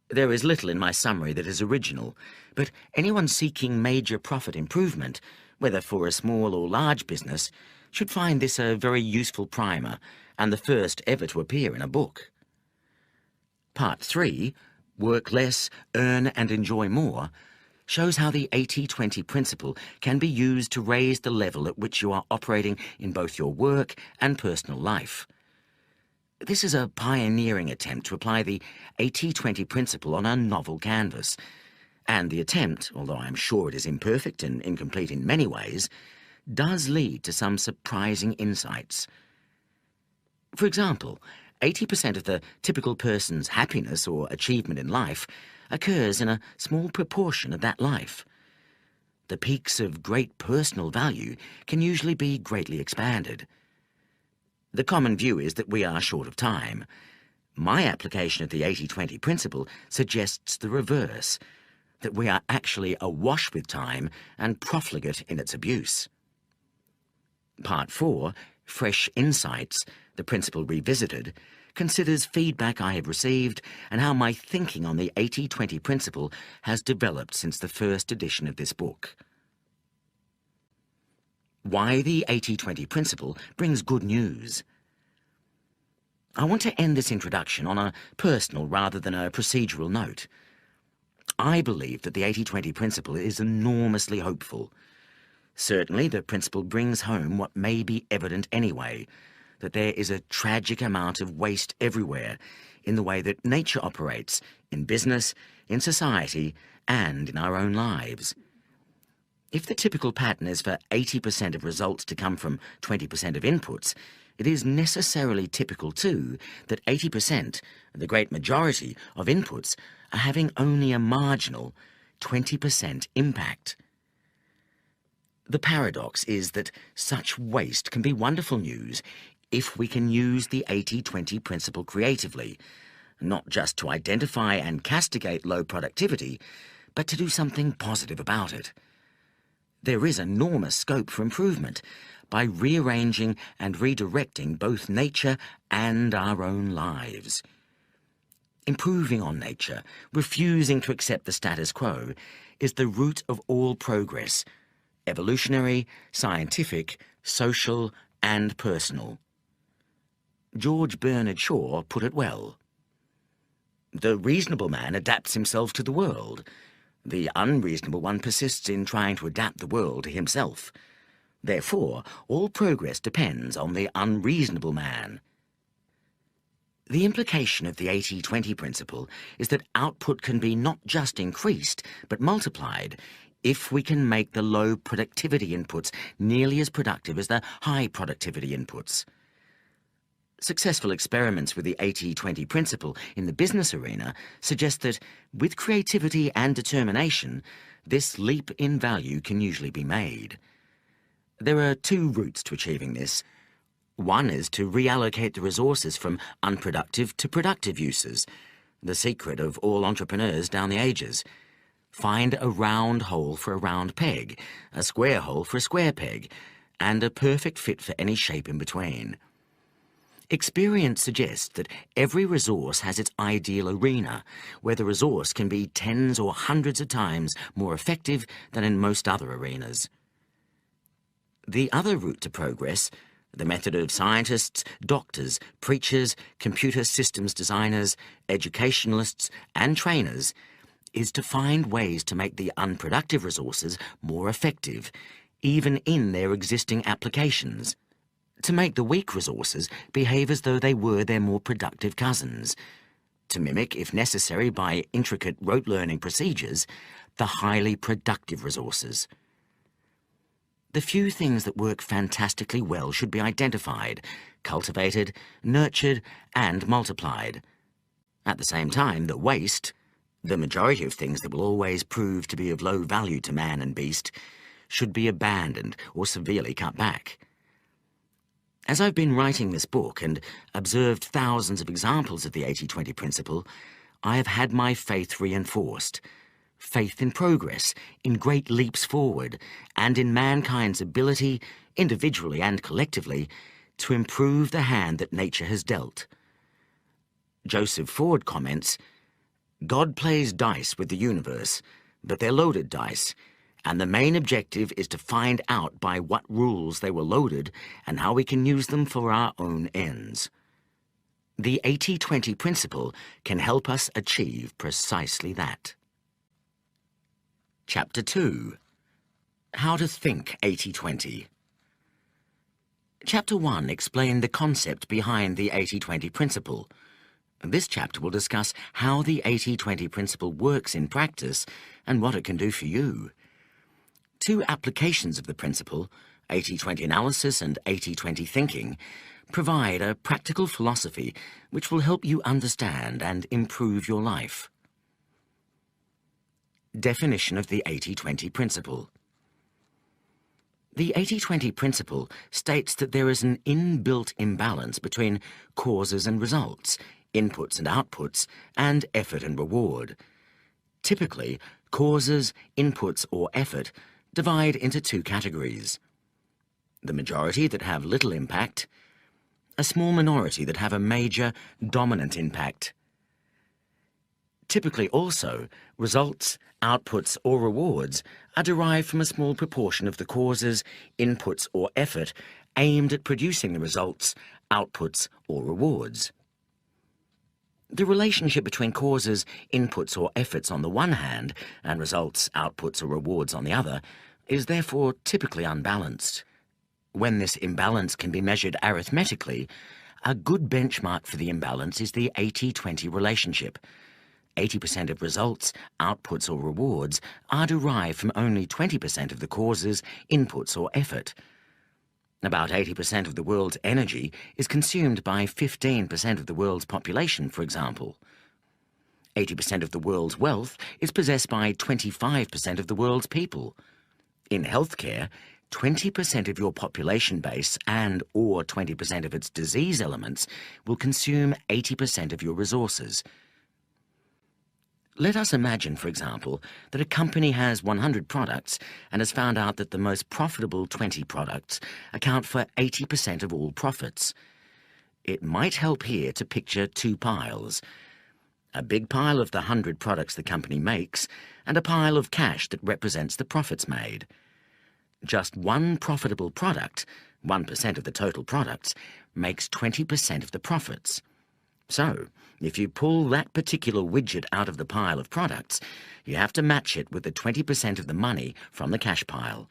There is little in my summary that is original, but anyone seeking major profit improvement, whether for a small or large business, should find this a very useful primer and the first ever to appear in a book. Part 3, Work Less, Earn and Enjoy More, shows how the 80-20 principle can be used to raise the level at which you are operating in both your work and personal life. This is a pioneering attempt to apply the 80-20 principle on a novel canvas, and the attempt, although I am sure it is imperfect and incomplete in many ways, does lead to some surprising insights. For example, 80% of the typical person's happiness or achievement in life occurs in a small proportion of that life. The peaks of great personal value can usually be greatly expanded. The common view is that we are short of time. My application of the 80-20 principle suggests the reverse, that we are actually awash with time and profligate in its abuse. Part 4, Fresh Insights, the principle revisited, considers feedback I have received and how my thinking on the 80-20 principle has developed since the first edition of this book. Why the 80-20 principle brings good news. I want to end this introduction on a personal rather than a procedural note. I believe that the 80-20 principle is enormously hopeful. Certainly, the principle brings home what may be evident anyway, that there is a tragic amount of waste everywhere in the way that nature operates, in business, in society, and in our own lives. If the typical pattern is for 80% of results to come from 20% of inputs, it is necessarily typical, too, that 80%, the great majority of inputs, are having only a marginal 20% impact. The paradox is that such waste can be wonderful news if we can use the 80-20 principle creatively, not just to identify and castigate low productivity, but to do something positive about it. There is enormous scope for improvement by rearranging and redirecting both nature and our own lives. Improving on nature, refusing to accept the status quo, is the root of all progress, evolutionary, scientific, social, and personal. George Bernard Shaw put it well. The reasonable man adapts himself to the world. The unreasonable one persists in trying to adapt the world to himself. Therefore, all progress depends on the unreasonable man. The implication of the 80-20 principle is that output can be not just increased, but multiplied if we can make the low productivity inputs nearly as productive as the high productivity inputs. Successful experiments with the 80-20 principle in the business arena suggest that with creativity and determination, this leap in value can usually be made. There are two routes to achieving this. One is to reallocate the resources from unproductive to productive uses, the secret of all entrepreneurs down the ages. Find a round hole for a round peg, a square hole for a square peg, and a perfect fit for any shape in between. Experience suggests that every resource has its ideal arena, where the resource can be tens or hundreds of times more effective than in most other arenas. The other route to progress, the method of scientists, doctors, preachers, computer systems designers, educationalists, and trainers, is to find ways to make the unproductive resources more effective, even in their existing applications. To make the weak resources behave as though they were their more productive cousins. To mimic, if necessary by intricate rote learning procedures, the highly productive resources. The few things that work fantastically well should be identified, cultivated, nurtured, and multiplied. At the same time, the waste, the majority of things that will always prove to be of low value to man and beast, should be abandoned or severely cut back. As I've been writing this book and observed thousands of examples of the 80-20 principle, I have had my faith reinforced. Faith in progress, in great leaps forward, and in mankind's ability, individually and collectively, to improve the hand that nature has dealt. Joseph Ford comments, "God plays dice with the universe, but they're loaded dice, and the main objective is to find out by what rules they were loaded and how we can use them for our own ends." The 80-20 principle can help us achieve precisely that. Chapter 2. How to Think 80-20. Chapter 1 explained the concept behind the 80-20 principle. This chapter will discuss how the 80-20 principle works in practice and what it can do for you. Two applications of the principle, 80-20 analysis and 80-20 thinking, provide a practical philosophy which will help you understand and improve your life. Definition of the 80-20 principle. The 80-20 principle states that there is an inbuilt imbalance between causes and results, inputs and outputs, and effort and reward. Typically, causes, inputs, or effort divide into two categories: the majority that have little impact, a small minority that have a major, dominant impact. Typically also, results, outputs, or rewards are derived from a small proportion of the causes, inputs, or effort aimed at producing the results, outputs, or rewards. The relationship between causes, inputs, or efforts on the one hand and results, outputs, or rewards on the other is therefore typically unbalanced. When this imbalance can be measured arithmetically, a good benchmark for the imbalance is the 80-20 relationship. 80% of results, outputs, or rewards are derived from only 20% of the causes, inputs, or effort. About 80% of the world's energy is consumed by 15% of the world's population, for example. 80% of the world's wealth is possessed by 25% of the world's people. In healthcare, 20% of your population base and or 20% of its disease elements will consume 80% of your resources. Let us imagine, for example, that a company has 100 products and has found out that the most profitable 20 products account for 80% of all profits. It might help here to picture two piles: a big pile of the 100 products the company makes and a pile of cash that represents the profits made. Just one profitable product, 1% of the total products, makes 20% of the profits. So, if you pull that particular widget out of the pile of products, you have to match it with the 20% of the money from the cash pile.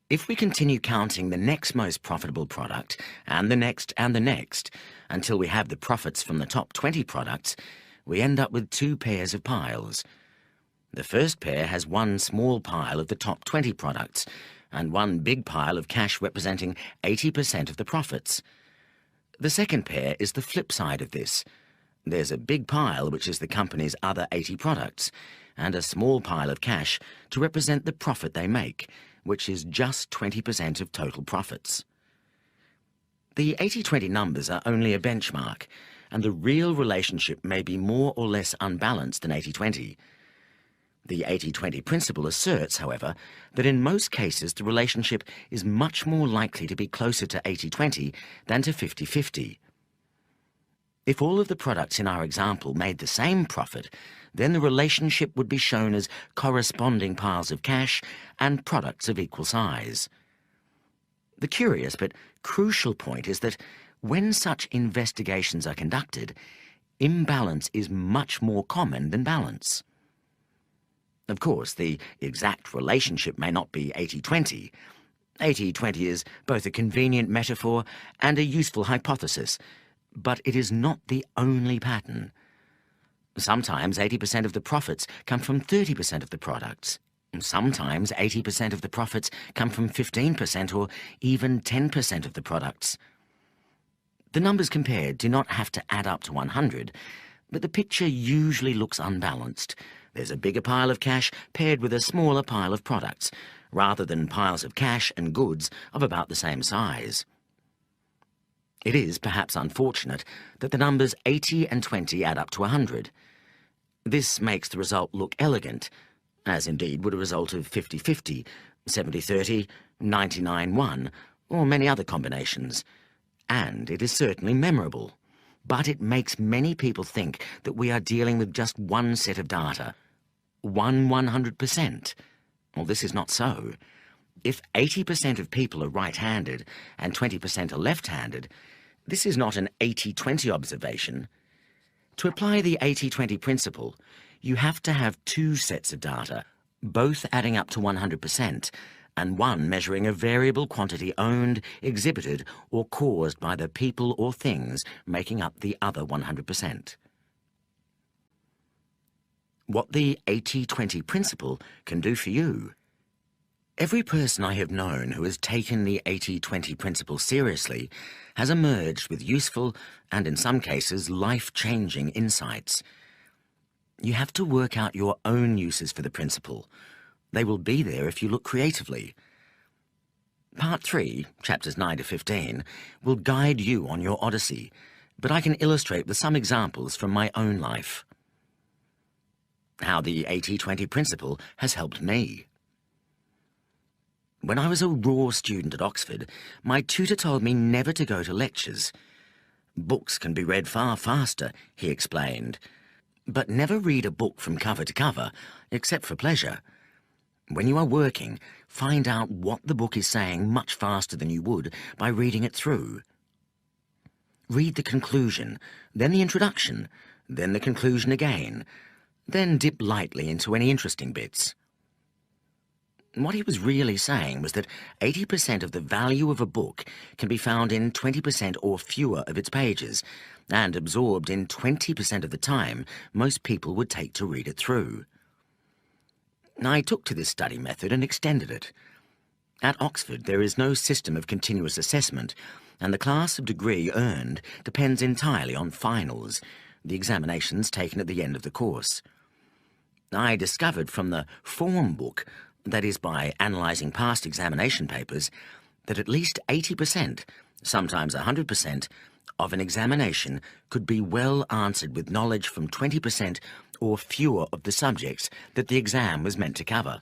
If we continue counting the next most profitable product, and the next, until we have the profits from the top 20 products, we end up with two pairs of piles. The first pair has one small pile of the top 20 products and one big pile of cash representing 80% of the profits. The second pair is the flip side of this. There's a big pile, which is the company's other 80 products, and a small pile of cash to represent the profit they make, which is just 20% of total profits. The 80-20 numbers are only a benchmark, and the real relationship may be more or less unbalanced than 80-20. The 80-20 principle asserts, however, that in most cases the relationship is much more likely to be closer to 80-20 than to 50-50. If all of the products in our example made the same profit, then the relationship would be shown as corresponding piles of cash and products of equal size. The curious but crucial point is that when such investigations are conducted, imbalance is much more common than balance. Of course, the exact relationship may not be 80-20. 80-20 is both a convenient metaphor and a useful hypothesis, but it is not the only pattern. Sometimes 80% of the profits come from 30% of the products. Sometimes 80% of the profits come from 15% or even 10% of the products. The numbers compared do not have to add up to 100, but the picture usually looks unbalanced. There's a bigger pile of cash paired with a smaller pile of products, rather than piles of cash and goods of about the same size. It is perhaps unfortunate that the numbers 80 and 20 add up to 100. This makes the result look elegant, as indeed would a result of 50-50, 70-30, 99-1, or many other combinations. And it is certainly memorable. But it makes many people think that we are dealing with just one set of data, 100%. Well, this is not so. If 80% of people are right-handed and 20% are left-handed, this is not an 80-20 observation. To apply the 80-20 principle, you have to have two sets of data, both adding up to 100%, and one measuring a variable quantity owned, exhibited, or caused by the people or things making up the other 100%. What the 80-20 principle can do for you. Every person I have known who has taken the 80-20 principle seriously has emerged with useful and, in some cases, life-changing insights. You have to work out your own uses for the principle. They will be there if you look creatively. Part 3, chapters 9 to 15, will guide you on your odyssey, but I can illustrate with some examples from my own life. How the 80-20 principle has helped me. When I was a raw student at Oxford, my tutor told me never to go to lectures. Books can be read far faster, he explained, but never read a book from cover to cover, except for pleasure. When you are working, find out what the book is saying much faster than you would by reading it through. Read the conclusion, then the introduction, then the conclusion again, then dip lightly into any interesting bits. What he was really saying was that 80% of the value of a book can be found in 20% or fewer of its pages, and absorbed in 20% of the time most people would take to read it through. I took to this study method and extended it. At Oxford, there is no system of continuous assessment, and the class of degree earned depends entirely on finals, the examinations taken at the end of the course. I discovered from the form book, that is by analysing past examination papers, that at least 80%, sometimes 100%, of an examination could be well answered with knowledge from 20% or fewer of the subjects that the exam was meant to cover.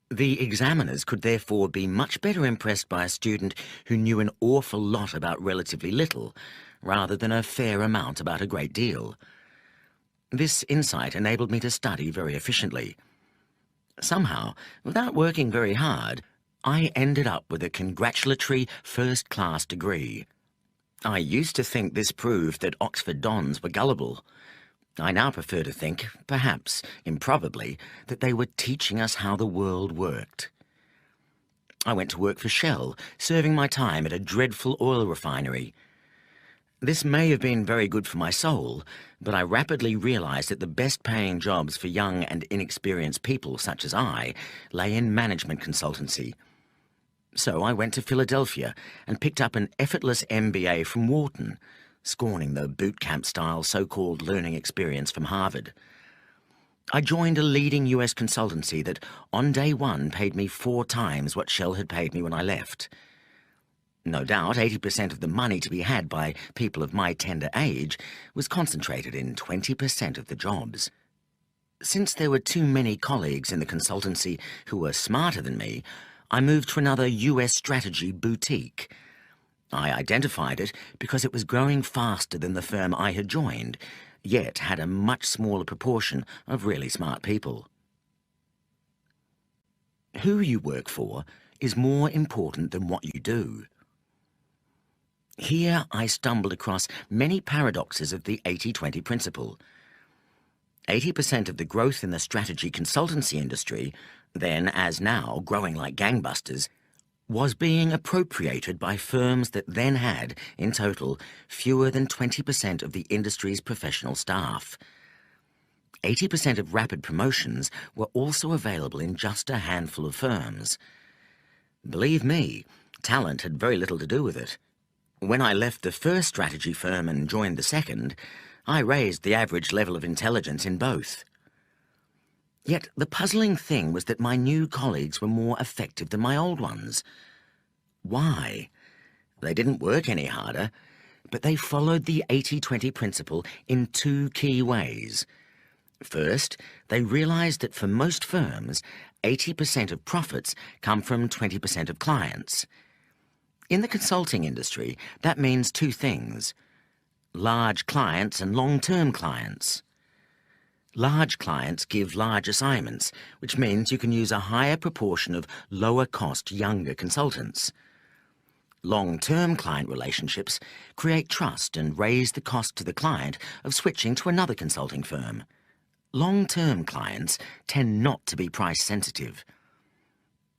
The examiners could therefore be much better impressed by a student who knew an awful lot about relatively little, rather than a fair amount about a great deal. This insight enabled me to study very efficiently. Somehow, without working very hard, I ended up with a congratulatory first-class degree. I used to think this proved that Oxford dons were gullible. I now prefer to think, perhaps improbably, that they were teaching us how the world worked. I went to work for Shell, serving my time at a dreadful oil refinery. This may have been very good for my soul, but I rapidly realized that the best-paying jobs for young and inexperienced people such as I lay in management consultancy. So I went to Philadelphia and picked up an effortless MBA from Wharton, scorning the boot camp-style so-called learning experience from Harvard. I joined a leading US consultancy that, on day one, paid me 4 times what Shell had paid me when I left. No doubt 80% of the money to be had by people of my tender age was concentrated in 20% of the jobs. Since there were too many colleagues in the consultancy who were smarter than me, I moved to another US strategy boutique. I identified it because it was growing faster than the firm I had joined, yet had a much smaller proportion of really smart people. Who you work for is more important than what you do. Here I stumbled across many paradoxes of the 80-20 principle. 80% of the growth in the strategy consultancy industry, then as now growing like gangbusters, was being appropriated by firms that then had, in total, fewer than 20% of the industry's professional staff. 80% of rapid promotions were also available in just a handful of firms. Believe me, talent had very little to do with it. When I left the first strategy firm and joined the second, I raised the average level of intelligence in both. Yet the puzzling thing was that my new colleagues were more effective than my old ones. Why? They didn't work any harder, but they followed the 80-20 principle in 2 key ways. First, they realized that for most firms, 80% of profits come from 20% of clients. In the consulting industry, that means 2 things: large clients and long-term clients. Large clients give large assignments, which means you can use a higher proportion of lower-cost younger consultants. Long-term client relationships create trust and raise the cost to the client of switching to another consulting firm. Long-term clients tend not to be price-sensitive.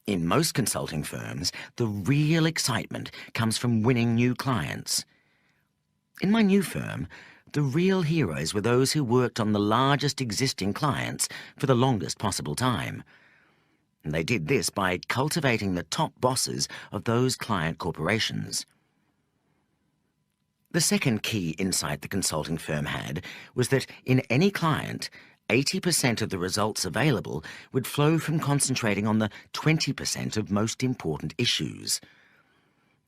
In most consulting firms, the real excitement comes from winning new clients. In my new firm, the real heroes were those who worked on the largest existing clients for the longest possible time. And they did this by cultivating the top bosses of those client corporations. The second key insight the consulting firm had was that in any client, 80% of the results available would flow from concentrating on the 20% of most important issues.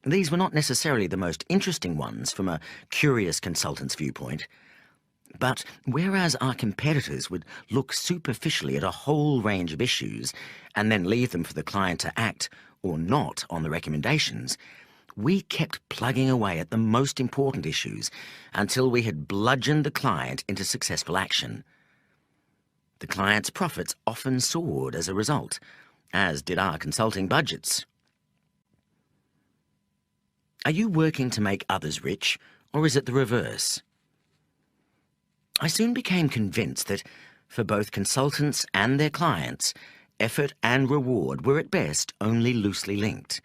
These were not necessarily the most interesting ones from a curious consultant's viewpoint, but whereas our competitors would look superficially at a whole range of issues and then leave them for the client to act or not on the recommendations, we kept plugging away at the most important issues until we had bludgeoned the client into successful action. The client's profits often soared as a result, as did our consulting budgets. Are you working to make others rich, or is it the reverse? I soon became convinced that, for both consultants and their clients, effort and reward were at best only loosely linked.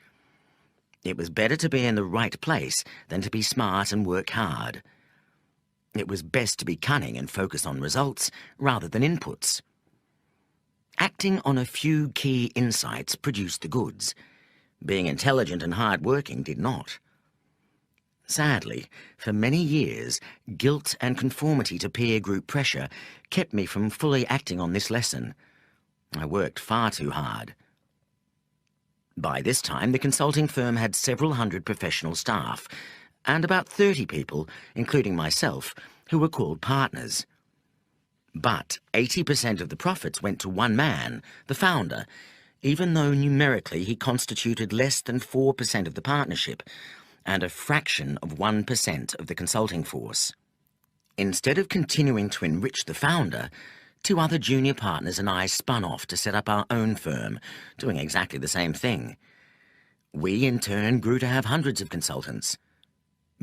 It was better to be in the right place than to be smart and work hard. It was best to be cunning and focus on results rather than inputs. Acting on a few key insights produced the goods. Being intelligent and hard-working did not. Sadly, for many years, guilt and conformity to peer group pressure kept me from fully acting on this lesson. I worked far too hard. By this time, the consulting firm had several hundred professional staff, and about 30 people, including myself, who were called partners. But 80% of the profits went to one man, the founder, even though numerically he constituted less than 4% of the partnership and a fraction of 1% of the consulting force. Instead of continuing to enrich the founder, 2 other junior partners and I spun off to set up our own firm, doing exactly the same thing. We, in turn, grew to have hundreds of consultants.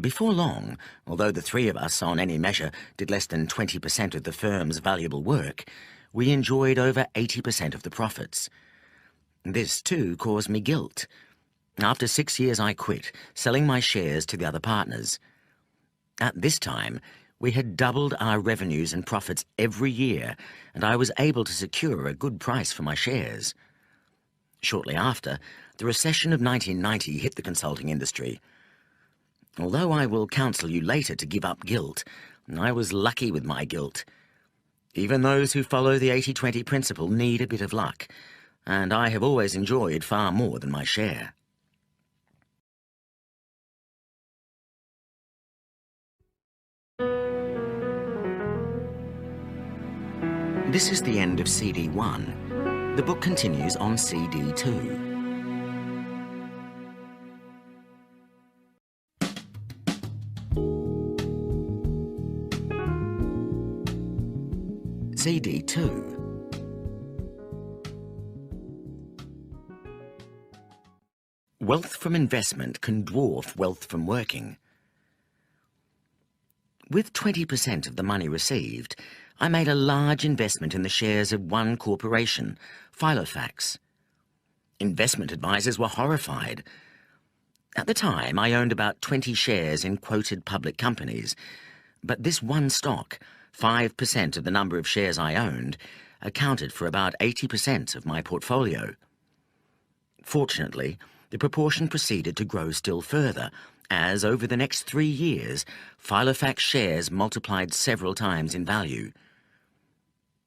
Before long, although the 3 of us, on any measure, did less than 20% of the firm's valuable work, we enjoyed over 80% of the profits. This, too, caused me guilt. After 6 years, I quit, selling my shares to the other partners. At this time, we had doubled our revenues and profits every year, and I was able to secure a good price for my shares. Shortly after, the recession of 1990 hit the consulting industry. Although I will counsel you later to give up guilt, I was lucky with my guilt. Even those who follow the 80-20 principle need a bit of luck, and I have always enjoyed far more than my share. This is the end of CD 1. The book continues on CD 2. CD 2. Wealth from investment can dwarf wealth from working. With 20% of the money received, I made a large investment in the shares of one corporation, Filofax. Investment advisors were horrified. At the time, I owned about 20 shares in quoted public companies, but this one stock, 5% of the number of shares I owned, accounted for about 80% of my portfolio. Fortunately, the proportion proceeded to grow still further, as over the next 3 years, Filofax shares multiplied several times in value.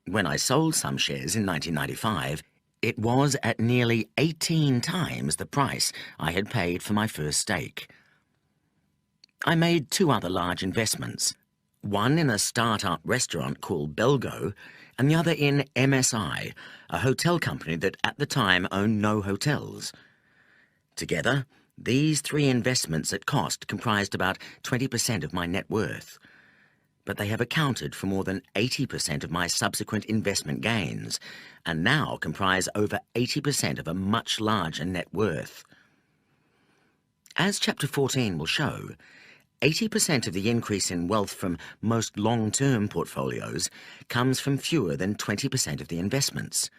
When I sold some shares in 1995, it was at nearly 18 times the price I had paid for my first stake. I made 2 other large investments, one in a start-up restaurant called Belgo, and the other in MSI, a hotel company that at the time owned no hotels. Together, these 3 investments at cost comprised about 20% of my net worth, but they have accounted for more than 80% of my subsequent investment gains, and now comprise over 80% of a much larger net worth. As Chapter 14 will show, 80% of the increase in wealth from most long-term portfolios comes from fewer than 20% of the investments.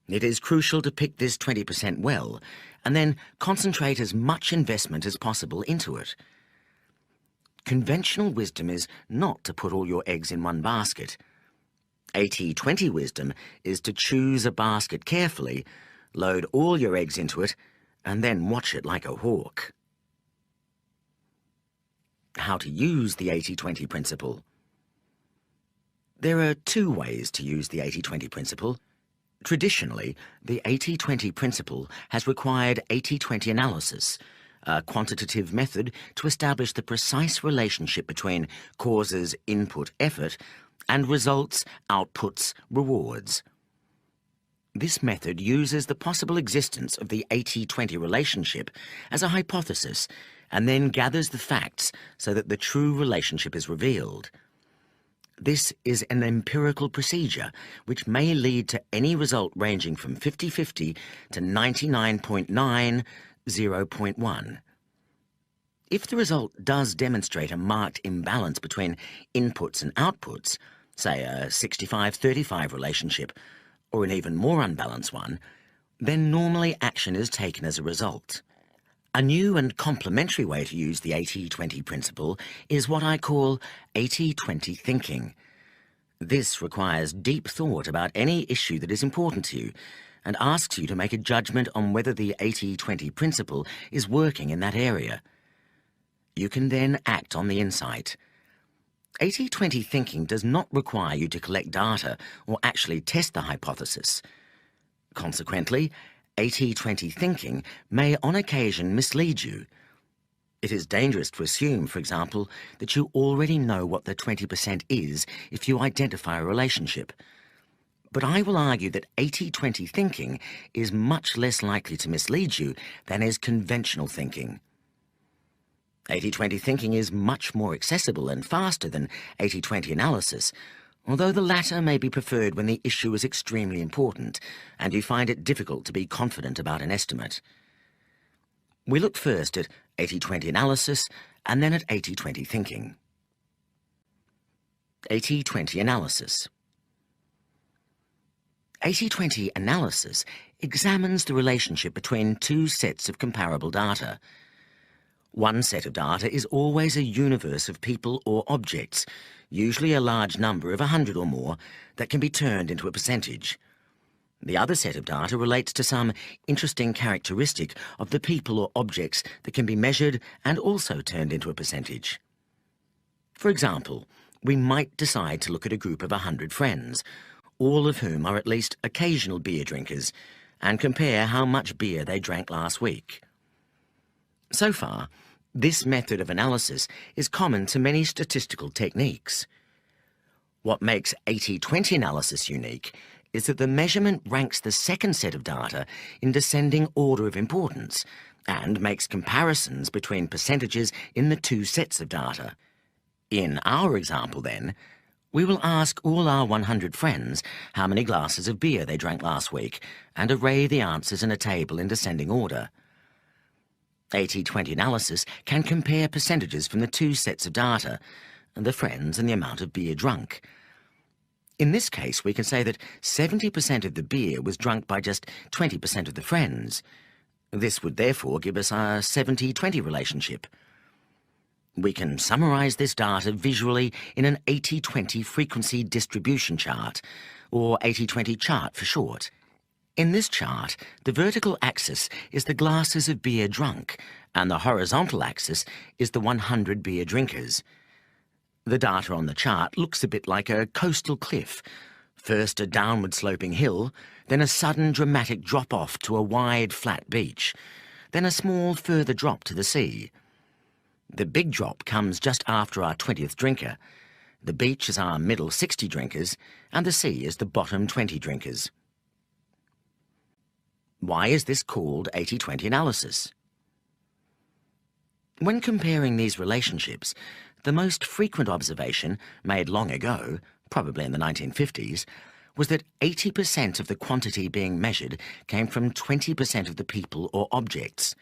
It is crucial to pick this 20% well, and then concentrate as much investment as possible into it. Conventional wisdom is not to put all your eggs in one basket. 80-20 wisdom is to choose a basket carefully, load all your eggs into it, and then watch it like a hawk. How to use the 80-20 principle. There are 2 ways to use the 80-20 principle. Traditionally, the 80-20 principle has required 80-20 analysis, a quantitative method to establish the precise relationship between causes, input, effort, and results, outputs, rewards. This method uses the possible existence of the 80-20 relationship as a hypothesis and then gathers the facts so that the true relationship is revealed. This is an empirical procedure which may lead to any result ranging from 50-50 to 99.90.1. If the result does demonstrate a marked imbalance between inputs and outputs, say a 65-35 relationship, or an even more unbalanced one, then normally action is taken as a result. A new and complementary way to use the 80-20 principle is what I call 80-20 thinking. This requires deep thought about any issue that is important to you and asks you to make a judgment on whether the 80-20 principle is working in that area. You can then act on the insight. 80-20 thinking does not require you to collect data or actually test the hypothesis. Consequently, 80-20 thinking may on occasion mislead you. It is dangerous to assume, for example, that you already know what the 20% is if you identify a relationship. But I will argue that 80-20 thinking is much less likely to mislead you than is conventional thinking. 80-20 thinking is much more accessible and faster than 80-20 analysis, although the latter may be preferred when the issue is extremely important and you find it difficult to be confident about an estimate. We look first at 80-20 analysis and then at 80-20 thinking. 80-20 analysis. 80-20 analysis examines the relationship between 2 sets of comparable data. One set of data is always a universe of people or objects, usually a large number of 100 or more, that can be turned into a percentage. The other set of data relates to some interesting characteristic of the people or objects that can be measured and also turned into a percentage. For example, we might decide to look at a group of 100 friends, all of whom are at least occasional beer drinkers, and compare how much beer they drank last week. So far, this method of analysis is common to many statistical techniques. What makes 80-20 analysis unique is that the measurement ranks the second set of data in descending order of importance and makes comparisons between percentages in the two sets of data. In our example, then, we will ask all our 100 friends how many glasses of beer they drank last week and array the answers in a table in descending order. 80-20 analysis can compare percentages from the two sets of data, the friends and the amount of beer drunk. In this case, we can say that 70% of the beer was drunk by just 20% of the friends. This would therefore give us a 70-20 relationship. We can summarise this data visually in an 80-20 frequency distribution chart, or 80-20 chart for short. In this chart, the vertical axis is the glasses of beer drunk, and the horizontal axis is the 100 beer drinkers. The data on the chart looks a bit like a coastal cliff. First a downward sloping hill, then a sudden dramatic drop-off to a wide flat beach, then a small further drop to the sea. The big drop comes just after our 20th drinker. The beach is our middle 60 drinkers, and the sea is the bottom 20 drinkers. Why is this called 80-20 analysis? When comparing these relationships, the most frequent observation, made long ago, probably in the 1950s, was that 80% of the quantity being measured came from 20% of the people or objects.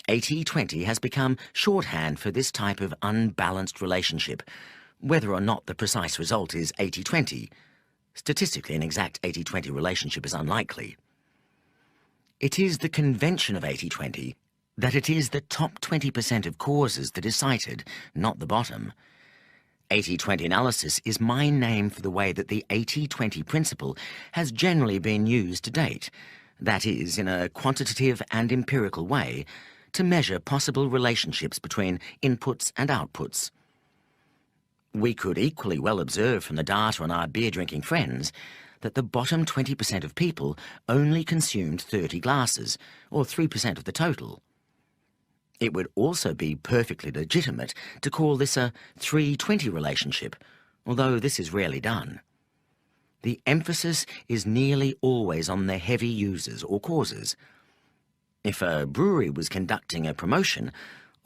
80-20 has become shorthand for this type of unbalanced relationship, whether or not the precise result is 80-20. Statistically, an exact 80-20 relationship is unlikely. It is the convention of 80-20 that it is the top 20% of causes that is cited, not the bottom. 80-20 analysis is my name for the way that the 80-20 principle has generally been used to date, that is, in a quantitative and empirical way, to measure possible relationships between inputs and outputs. We could equally well observe from the data on our beer-drinking friends that the bottom 20% of people only consumed 30 glasses, or 3% of the total. It would also be perfectly legitimate to call this a 3-20 relationship, although this is rarely done. The emphasis is nearly always on the heavy users or causes. If a brewery was conducting a promotion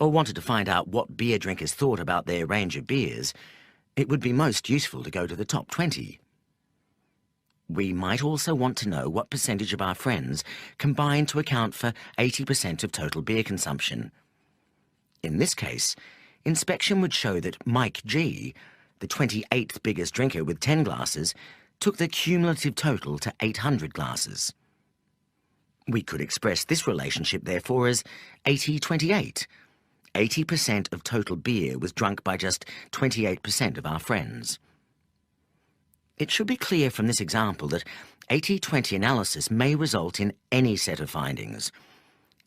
or wanted to find out what beer drinkers thought about their range of beers, it would be most useful to go to the top 20. We might also want to know what percentage of our friends combine to account for 80% of total beer consumption. In this case, inspection would show that Mike G, the 28th biggest drinker with 10 glasses, took the cumulative total to 800 glasses. We could express this relationship, therefore, as 80-28. 80% of total beer was drunk by just 28% of our friends. It should be clear from this example that 80-20 analysis may result in any set of findings.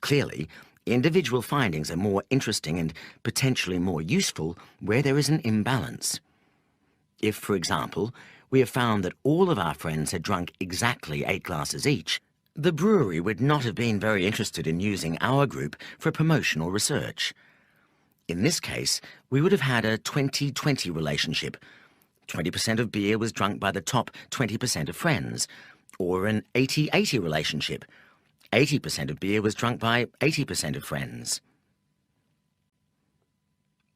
Clearly, individual findings are more interesting and potentially more useful where there is an imbalance. If, for example, we have found that all of our friends had drunk exactly 8 glasses each, the brewery would not have been very interested in using our group for promotion or research. In this case, we would have had a 20-20 relationship. 20% of beer was drunk by the top 20% of friends, or an 80-80 relationship. 80% of beer was drunk by 80% of friends.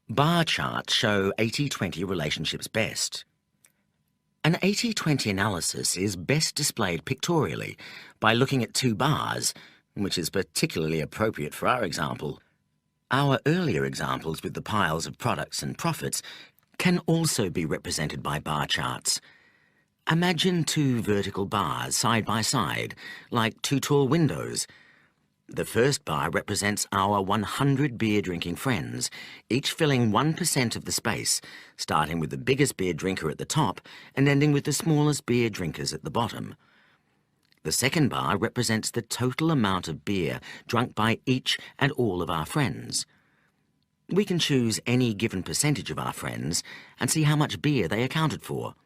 Bar charts show 80-20 relationships best. An 80-20 analysis is best displayed pictorially by looking at 2 bars, which is particularly appropriate for our example. Our earlier examples with the piles of products and profits can also be represented by bar charts. Imagine 2 vertical bars side by side, like 2 tall windows. The first bar represents our 100 beer-drinking friends, each filling 1% of the space, starting with the biggest beer drinker at the top and ending with the smallest beer drinkers at the bottom. The second bar represents the total amount of beer drunk by each and all of our friends. We can choose any given percentage of our friends and see how much beer they accounted for.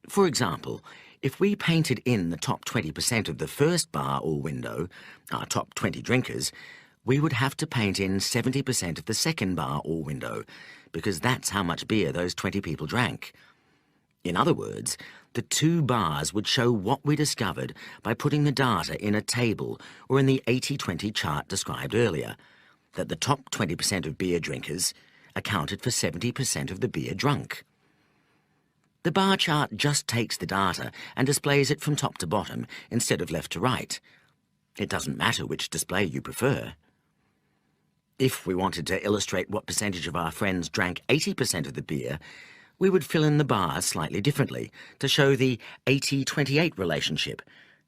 For example, if we painted in the top 20% of the first bar or window, our top 20 drinkers, we would have to paint in 70% of the second bar or window, because that's how much beer those 20 people drank. In other words, the two bars would show what we discovered by putting the data in a table or in the 80-20 chart described earlier, that the top 20% of beer drinkers accounted for 70% of the beer drunk. The bar chart just takes the data and displays it from top to bottom instead of left to right. It doesn't matter which display you prefer. If we wanted to illustrate what percentage of our friends drank 80% of the beer, we would fill in the bars slightly differently to show the 80-28 relationship.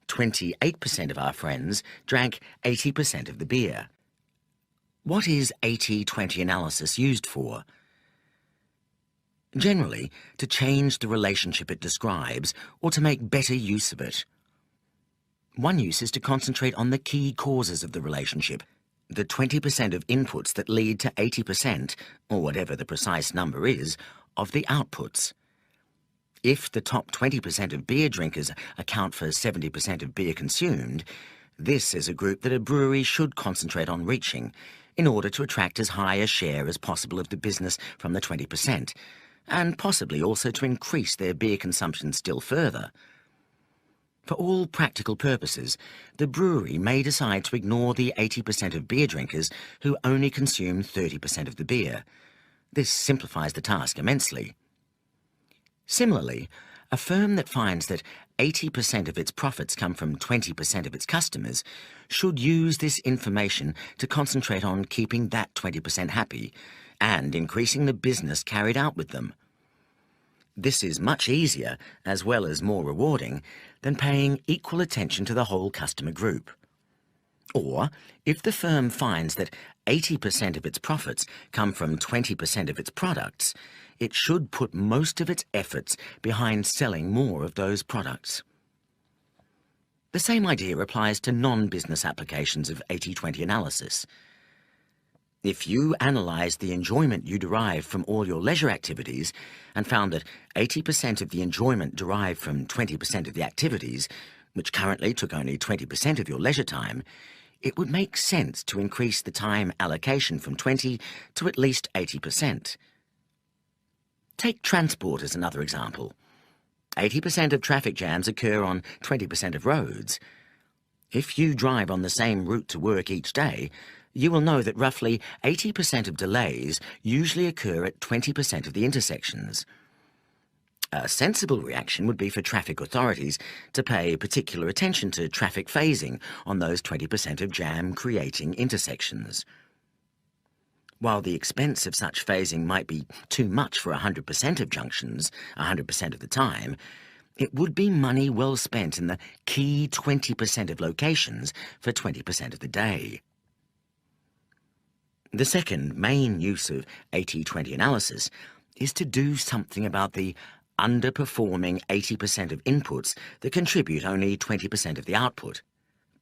28% of our friends drank 80% of the beer. What is 80-20 analysis used for? Generally, to change the relationship it describes or to make better use of it. One use is to concentrate on the key causes of the relationship, the 20% of inputs that lead to 80%, or whatever the precise number is, of the outputs. If the top 20% of beer drinkers account for 70% of beer consumed, this is a group that a brewery should concentrate on reaching in order to attract as high a share as possible of the business from the 20%, and possibly also to increase their beer consumption still further. For all practical purposes, the brewery may decide to ignore the 80% of beer drinkers who only consume 30% of the beer. This simplifies the task immensely. Similarly, a firm that finds that 80% of its profits come from 20% of its customers should use this information to concentrate on keeping that 20% happy and increasing the business carried out with them. This is much easier, as well as more rewarding, than paying equal attention to the whole customer group. Or, if the firm finds that 80% of its profits come from 20% of its products, it should put most of its efforts behind selling more of those products. The same idea applies to non-business applications of 80-20 analysis. If you analysed the enjoyment you derive from all your leisure activities and found that 80% of the enjoyment derived from 20% of the activities, which currently took only 20% of your leisure time, it would make sense to increase the time allocation from 20 to at least 80%. Take transport as another example. 80% of traffic jams occur on 20% of roads. If you drive on the same route to work each day, you will know that roughly 80% of delays usually occur at 20% of the intersections. A sensible reaction would be for traffic authorities to pay particular attention to traffic phasing on those 20% of jam-creating intersections. While the expense of such phasing might be too much for 100% of junctions, 100% of the time, it would be money well spent in the key 20% of locations for 20% of the day. The second main use of 80-20 analysis is to do something about the underperforming 80% of inputs that contribute only 20% of the output.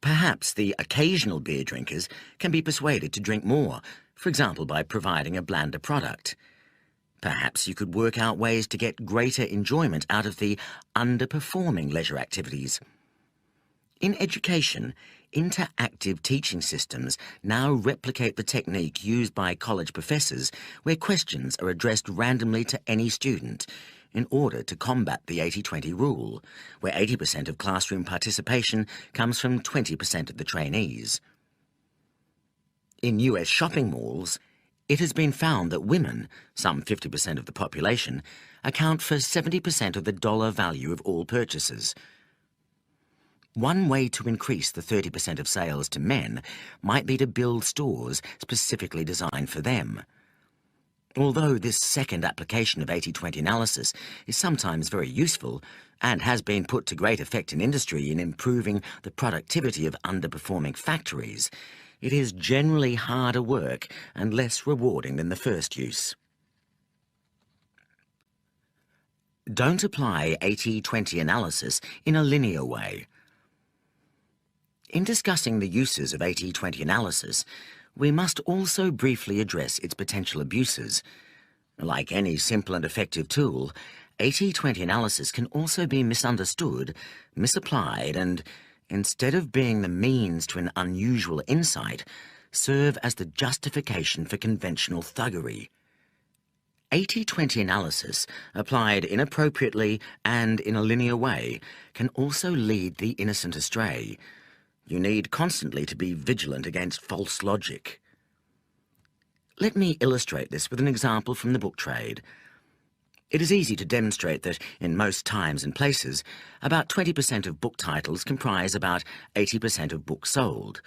Perhaps the occasional beer drinkers can be persuaded to drink more, for example by providing a blander product. Perhaps you could work out ways to get greater enjoyment out of the underperforming leisure activities. In education, interactive teaching systems now replicate the technique used by college professors where questions are addressed randomly to any student in order to combat the 80-20 rule, where 80% of classroom participation comes from 20% of the trainees. In US shopping malls, it has been found that women, some 50% of the population, account for 70% of the dollar value of all purchases. One way to increase the 30% of sales to men might be to build stores specifically designed for them. Although this second application of 80-20 analysis is sometimes very useful and has been put to great effect in industry in improving the productivity of underperforming factories, it is generally harder work and less rewarding than the first use. Don't apply 80-20 analysis in a linear way. In discussing the uses of 80-20 analysis, we must also briefly address its potential abuses. Like any simple and effective tool, 80-20 analysis can also be misunderstood, misapplied, and, instead of being the means to an unusual insight, serve as the justification for conventional thuggery. 80-20 analysis, applied inappropriately and in a linear way, can also lead the innocent astray. You need constantly to be vigilant against false logic. Let me illustrate this with an example from the book trade. It is easy to demonstrate that in most times and places, about 20% of book titles comprise about 80% of books sold.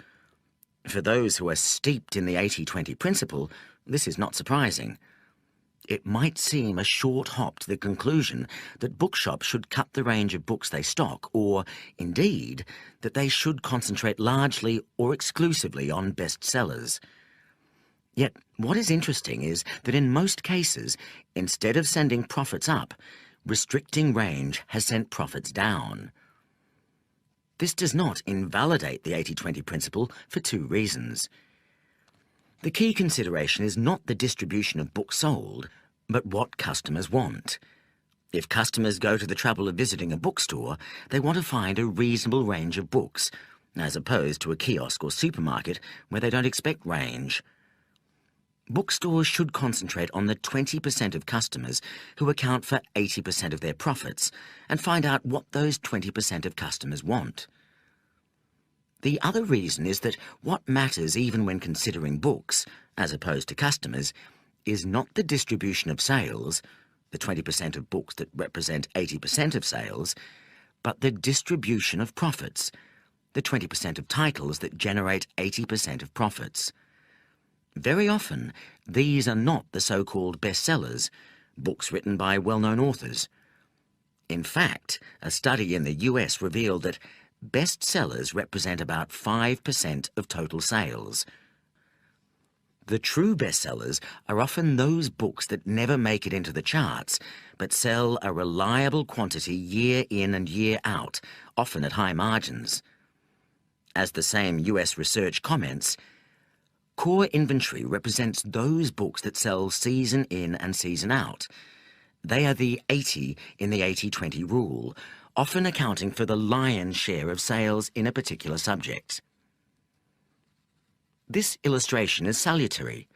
For those who are steeped in the 80-20 principle, this is not surprising. It might seem a short hop to the conclusion that bookshops should cut the range of books they stock, or, indeed, that they should concentrate largely or exclusively on bestsellers. Yet, what is interesting is that in most cases, instead of sending profits up, restricting range has sent profits down. This does not invalidate the 80-20 principle for two reasons. The key consideration is not the distribution of books sold, but what customers want. If customers go to the trouble of visiting a bookstore, they want to find a reasonable range of books, as opposed to a kiosk or supermarket where they don't expect range. Bookstores should concentrate on the 20% of customers who account for 80% of their profits and find out what those 20% of customers want. The other reason is that what matters even when considering books, as opposed to customers, is not the distribution of sales, the 20% of books that represent 80% of sales, but the distribution of profits, the 20% of titles that generate 80% of profits. Very often, these are not the so-called bestsellers, books written by well-known authors. In fact, a study in the US revealed that bestsellers represent about 5% of total sales. The true bestsellers are often those books that never make it into the charts, but sell a reliable quantity year in and year out, often at high margins. As the same US research comments, core inventory represents those books that sell season in and season out. They are the 80 in the 80-20 rule, often accounting for the lion's share of sales in a particular subject. This illustration is salutary.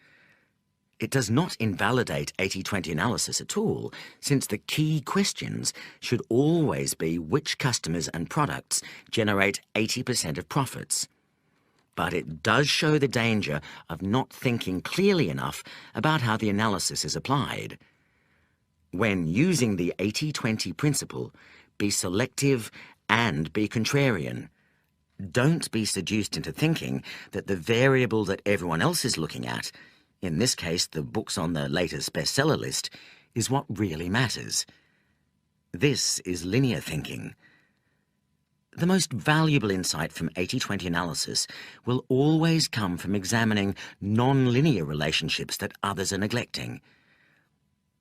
It does not invalidate 80-20 analysis at all, since the key questions should always be which customers and products generate 80% of profits. But it does show the danger of not thinking clearly enough about how the analysis is applied. When using the 80-20 principle, be selective and be contrarian. Don't be seduced into thinking that the variable that everyone else is looking at, in this case the books on the latest bestseller list, is what really matters. This is linear thinking. The most valuable insight from 80-20 analysis will always come from examining non-linear relationships that others are neglecting.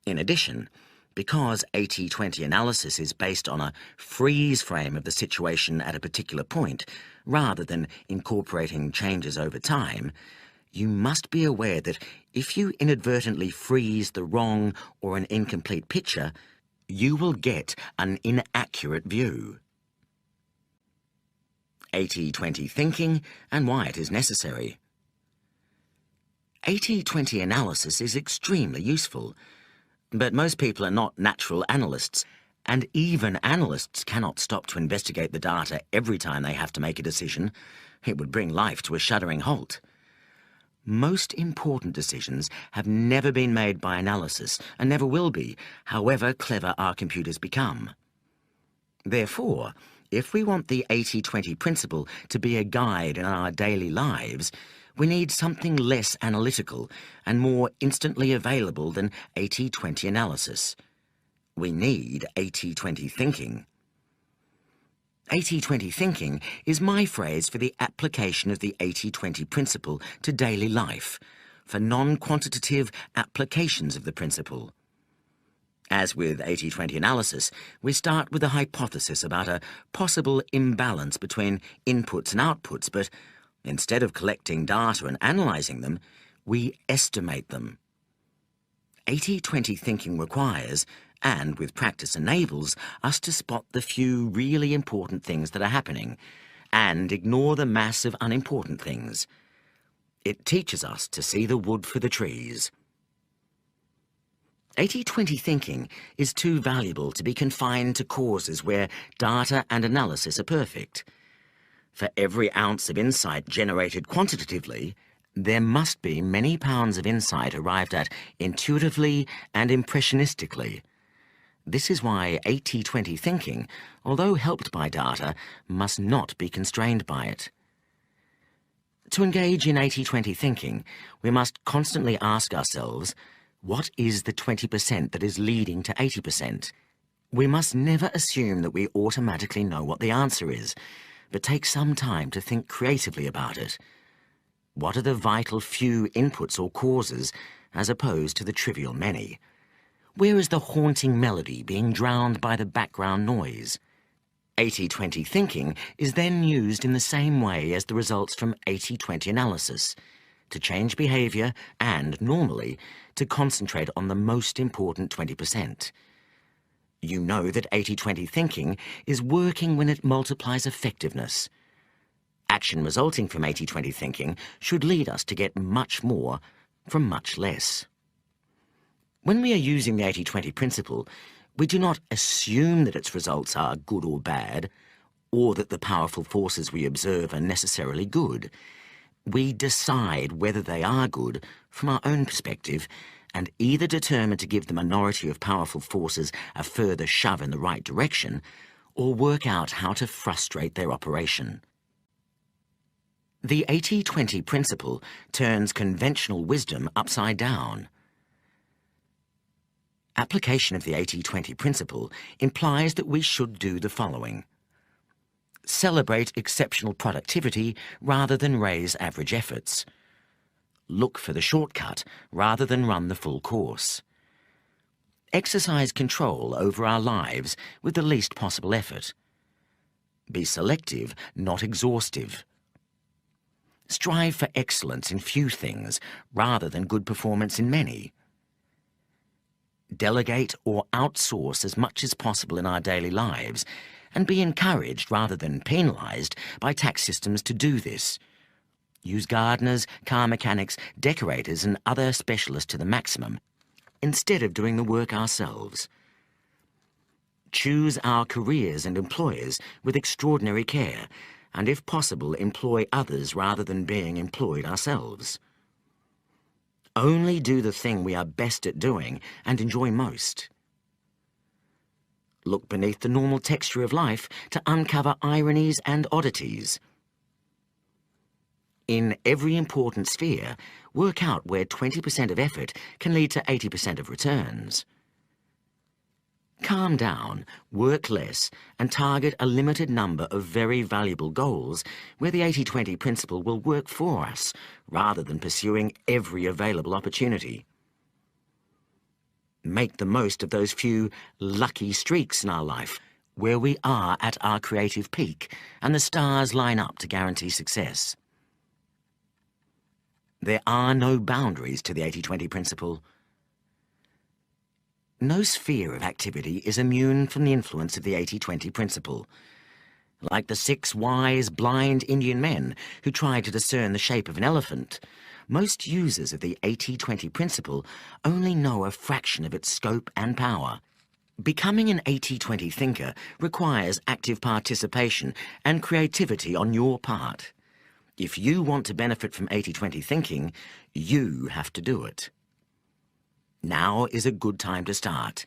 In addition, because 80-20 analysis is based on a freeze frame of the situation at a particular point, rather than incorporating changes over time, you must be aware that if you inadvertently freeze the wrong or an incomplete picture, you will get an inaccurate view. 80-20 thinking and why it is necessary. 80-20 analysis is extremely useful, but most people are not natural analysts, and even analysts cannot stop to investigate the data every time they have to make a decision. It would bring life to a shuddering halt. Most important decisions have never been made by analysis and never will be, however clever our computers become. Therefore, if we want the 80-20 principle to be a guide in our daily lives, We need something less analytical and more instantly available than 80-20 analysis. We need 80-20 thinking. 80-20 thinking is my phrase for the application of the 80-20 principle to daily life, for non-quantitative applications of the principle. As with 80-20 analysis, we start with a hypothesis about a possible imbalance between inputs and outputs, but instead of collecting data and analysing them, we estimate them. 80-20 thinking requires, and with practice enables, us to spot the few really important things that are happening and ignore the mass of unimportant things. It teaches us to see the wood for the trees. 80-20 thinking is too valuable to be confined to causes where data and analysis are perfect. For every ounce of insight generated quantitatively, there must be many pounds of insight arrived at intuitively and impressionistically. This is why 80-20 thinking, although helped by data, must not be constrained by it. To engage in 80-20 thinking, we must constantly ask ourselves, what is the 20% that is leading to 80%? We must never assume that we automatically know what the answer is, but take some time to think creatively about it. What are the vital few inputs or causes as opposed to the trivial many? Where is the haunting melody being drowned by the background noise? 80-20 thinking is then used in the same way as the results from 80-20 analysis, to change behaviour and, normally, to concentrate on the most important 20%. You know that 80-20 thinking is working when it multiplies effectiveness. Action resulting from 80-20 thinking should lead us to get much more from much less. When we are using the 80-20 principle, we do not assume that its results are good or bad, or that the powerful forces we observe are necessarily good. We decide whether they are good from our own perspective, and either determine to give the minority of powerful forces a further shove in the right direction, or work out how to frustrate their operation. The 80-20 principle turns conventional wisdom upside down. Application of the 80-20 principle implies that we should do the following. Celebrate exceptional productivity rather than raise average efforts. Look for the shortcut rather than run the full course. Exercise control over our lives with the least possible effort. Be selective, not exhaustive. Strive for excellence in few things rather than good performance in many. Delegate or outsource as much as possible in our daily lives, and be encouraged rather than penalised by tax systems to do this. Use gardeners, car mechanics, decorators and other specialists to the maximum, instead of doing the work ourselves. Choose our careers and employers with extraordinary care, and if possible employ others rather than being employed ourselves. Only do the thing we are best at doing and enjoy most. Look beneath the normal texture of life to uncover ironies and oddities. In every important sphere, work out where 20% of effort can lead to 80% of returns. Calm down, work less, and target a limited number of very valuable goals where the 80-20 principle will work for us, rather than pursuing every available opportunity. Make the most of those few lucky streaks in our life, where we are at our creative peak and the stars line up to guarantee success. There are no boundaries to the 80-20 principle. No sphere of activity is immune from the influence of the 80-20 principle. Like the 6 wise, blind Indian men who tried to discern the shape of an elephant, most users of the 80-20 principle only know a fraction of its scope and power. Becoming an 80-20 thinker requires active participation and creativity on your part. If you want to benefit from 80-20 thinking, you have to do it. Now is a good time to start.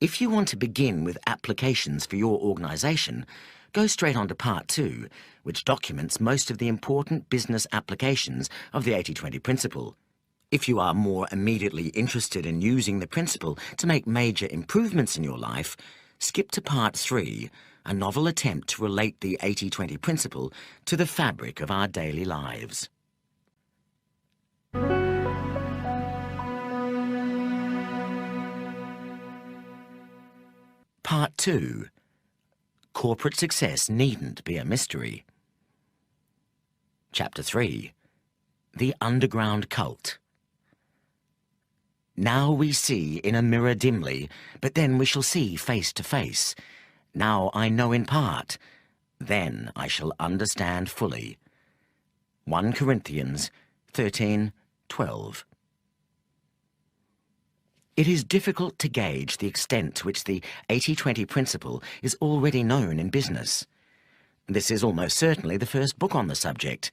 If you want to begin with applications for your organisation, go straight on to Part 2, which documents most of the important business applications of the 80-20 principle. If you are more immediately interested in using the principle to make major improvements in your life, skip to Part 3, a novel attempt to relate the 80-20 principle to the fabric of our daily lives. Part 2. Corporate success needn't be a mystery. Chapter 3. The Underground Cult. Now we see in a mirror dimly, but then we shall see face to face. Now I know in part, then I shall understand fully. 1 Corinthians 13:12. It is difficult to gauge the extent to which the 80-20 principle is already known in business. This is almost certainly the first book on the subject.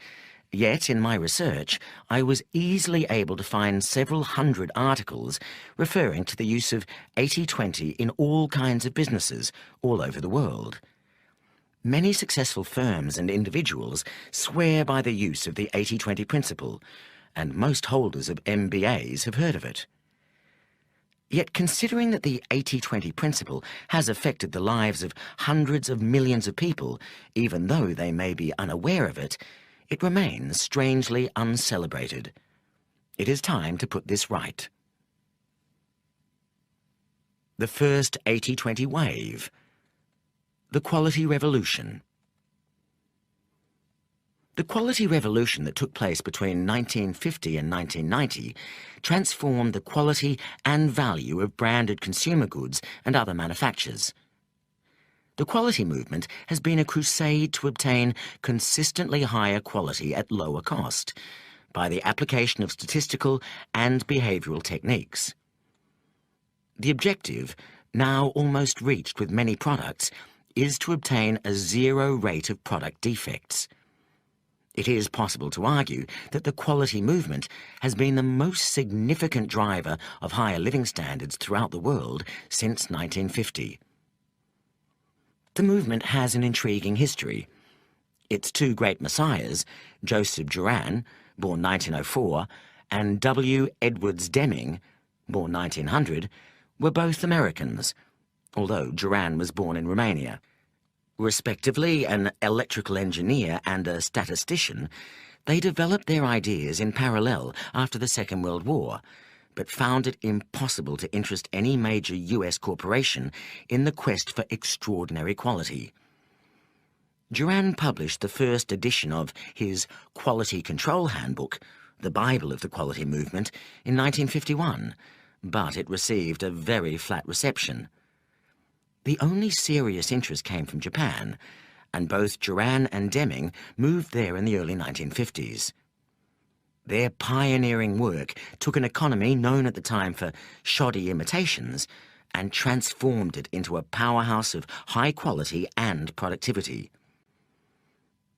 Yet, in my research, I was easily able to find several hundred articles referring to the use of 80-20 in all kinds of businesses all over the world. Many successful firms and individuals swear by the use of the 80-20 principle, and most holders of MBAs have heard of it. Yet, considering that the 80-20 principle has affected the lives of hundreds of millions of people, even though they may be unaware of it, it remains strangely uncelebrated. It is time to put this right. The first 80-20 wave. The Quality Revolution. The quality revolution that took place between 1950 and 1990 transformed the quality and value of branded consumer goods and other manufactures. The quality movement has been a crusade to obtain consistently higher quality at lower cost by the application of statistical and behavioral techniques. The objective, now almost reached with many products, is to obtain a zero rate of product defects. It is possible to argue that the quality movement has been the most significant driver of higher living standards throughout the world since 1950. The movement has an intriguing history. Its 2 great messiahs, Joseph Juran, born 1904, and W. Edwards Deming, born 1900, were both Americans, although Juran was born in Romania. Respectively an electrical engineer and a statistician, they developed their ideas in parallel after the Second World War, but found it impossible to interest any major US corporation in the quest for extraordinary quality. Juran published the first edition of his Quality Control Handbook, the Bible of the quality movement, in 1951, but it received a very flat reception. The only serious interest came from Japan, and both Juran and Deming moved there in the early 1950s. Their pioneering work took an economy known at the time for shoddy imitations and transformed it into a powerhouse of high quality and productivity.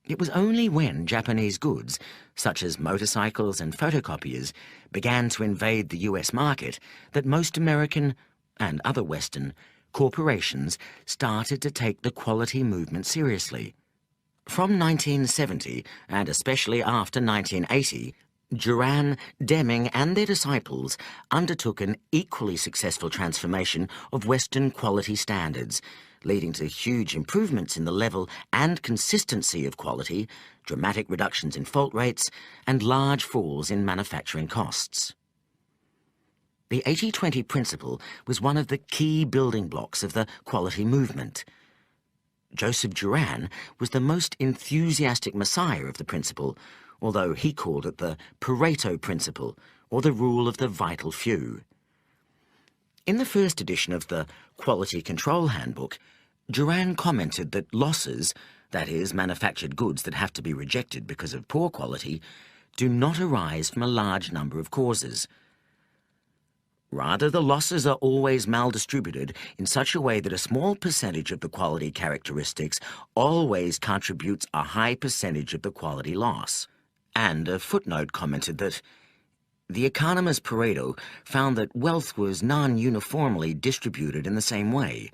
It was only when Japanese goods, such as motorcycles and photocopiers, began to invade the US market that most American, and other Western, corporations started to take the quality movement seriously. From 1970, and especially after 1980, Juran, Deming and their disciples undertook an equally successful transformation of Western quality standards, leading to huge improvements in the level and consistency of quality, dramatic reductions in fault rates, and large falls in manufacturing costs. The 80-20 principle was one of the key building blocks of the quality movement. Joseph Juran was the most enthusiastic messiah of the principle, although he called it the Pareto Principle, or the rule of the vital few. In the first edition of the Quality Control Handbook, Juran commented that losses, that is, manufactured goods that have to be rejected because of poor quality, do not arise from a large number of causes. Rather, the losses are always maldistributed in such a way that a small percentage of the quality characteristics always contributes a high percentage of the quality loss. And a footnote commented that the economist Pareto found that wealth was non-uniformly distributed in the same way.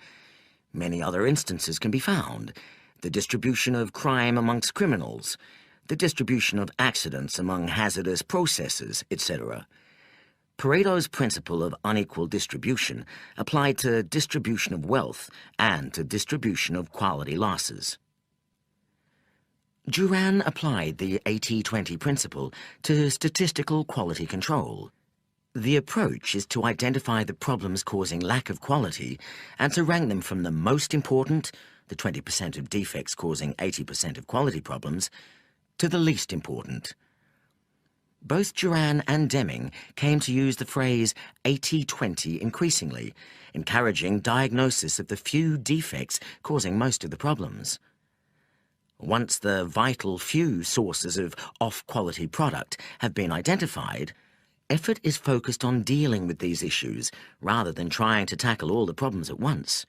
Many other instances can be found. the distribution of crime amongst criminals, the distribution of accidents among hazardous processes, etc. Pareto's principle of unequal distribution applied to distribution of wealth and to distribution of quality losses. Duran applied the 80-20 principle to statistical quality control. The approach is to identify the problems causing lack of quality and to rank them from the most important, the 20% of defects causing 80% of quality problems, to the least important. Both Duran and Deming came to use the phrase 80-20 increasingly, encouraging diagnosis of the few defects causing most of the problems. Once the vital few sources of off-quality product have been identified, effort is focused on dealing with these issues rather than trying to tackle all the problems at once.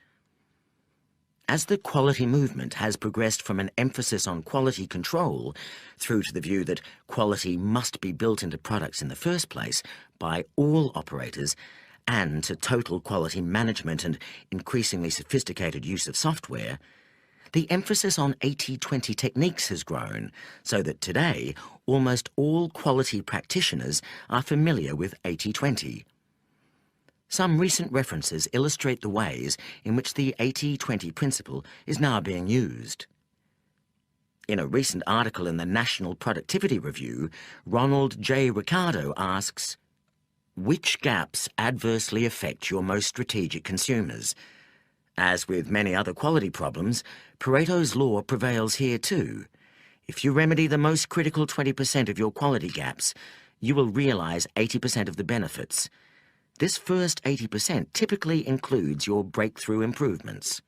As the quality movement has progressed from an emphasis on quality control through to the view that quality must be built into products in the first place by all operators, and to total quality management and increasingly sophisticated use of software, the emphasis on 80-20 techniques has grown, so that today almost all quality practitioners are familiar with 80-20. Some recent references illustrate the ways in which the 80-20 principle is now being used. In a recent article in the National Productivity Review, Ronald J. Ricardo asks, "Which gaps adversely affect your most strategic consumers?" As with many other quality problems, Pareto's law prevails here too. If you remedy the most critical 20% of your quality gaps, you will realize 80% of the benefits. This first 80% typically includes your breakthrough improvements.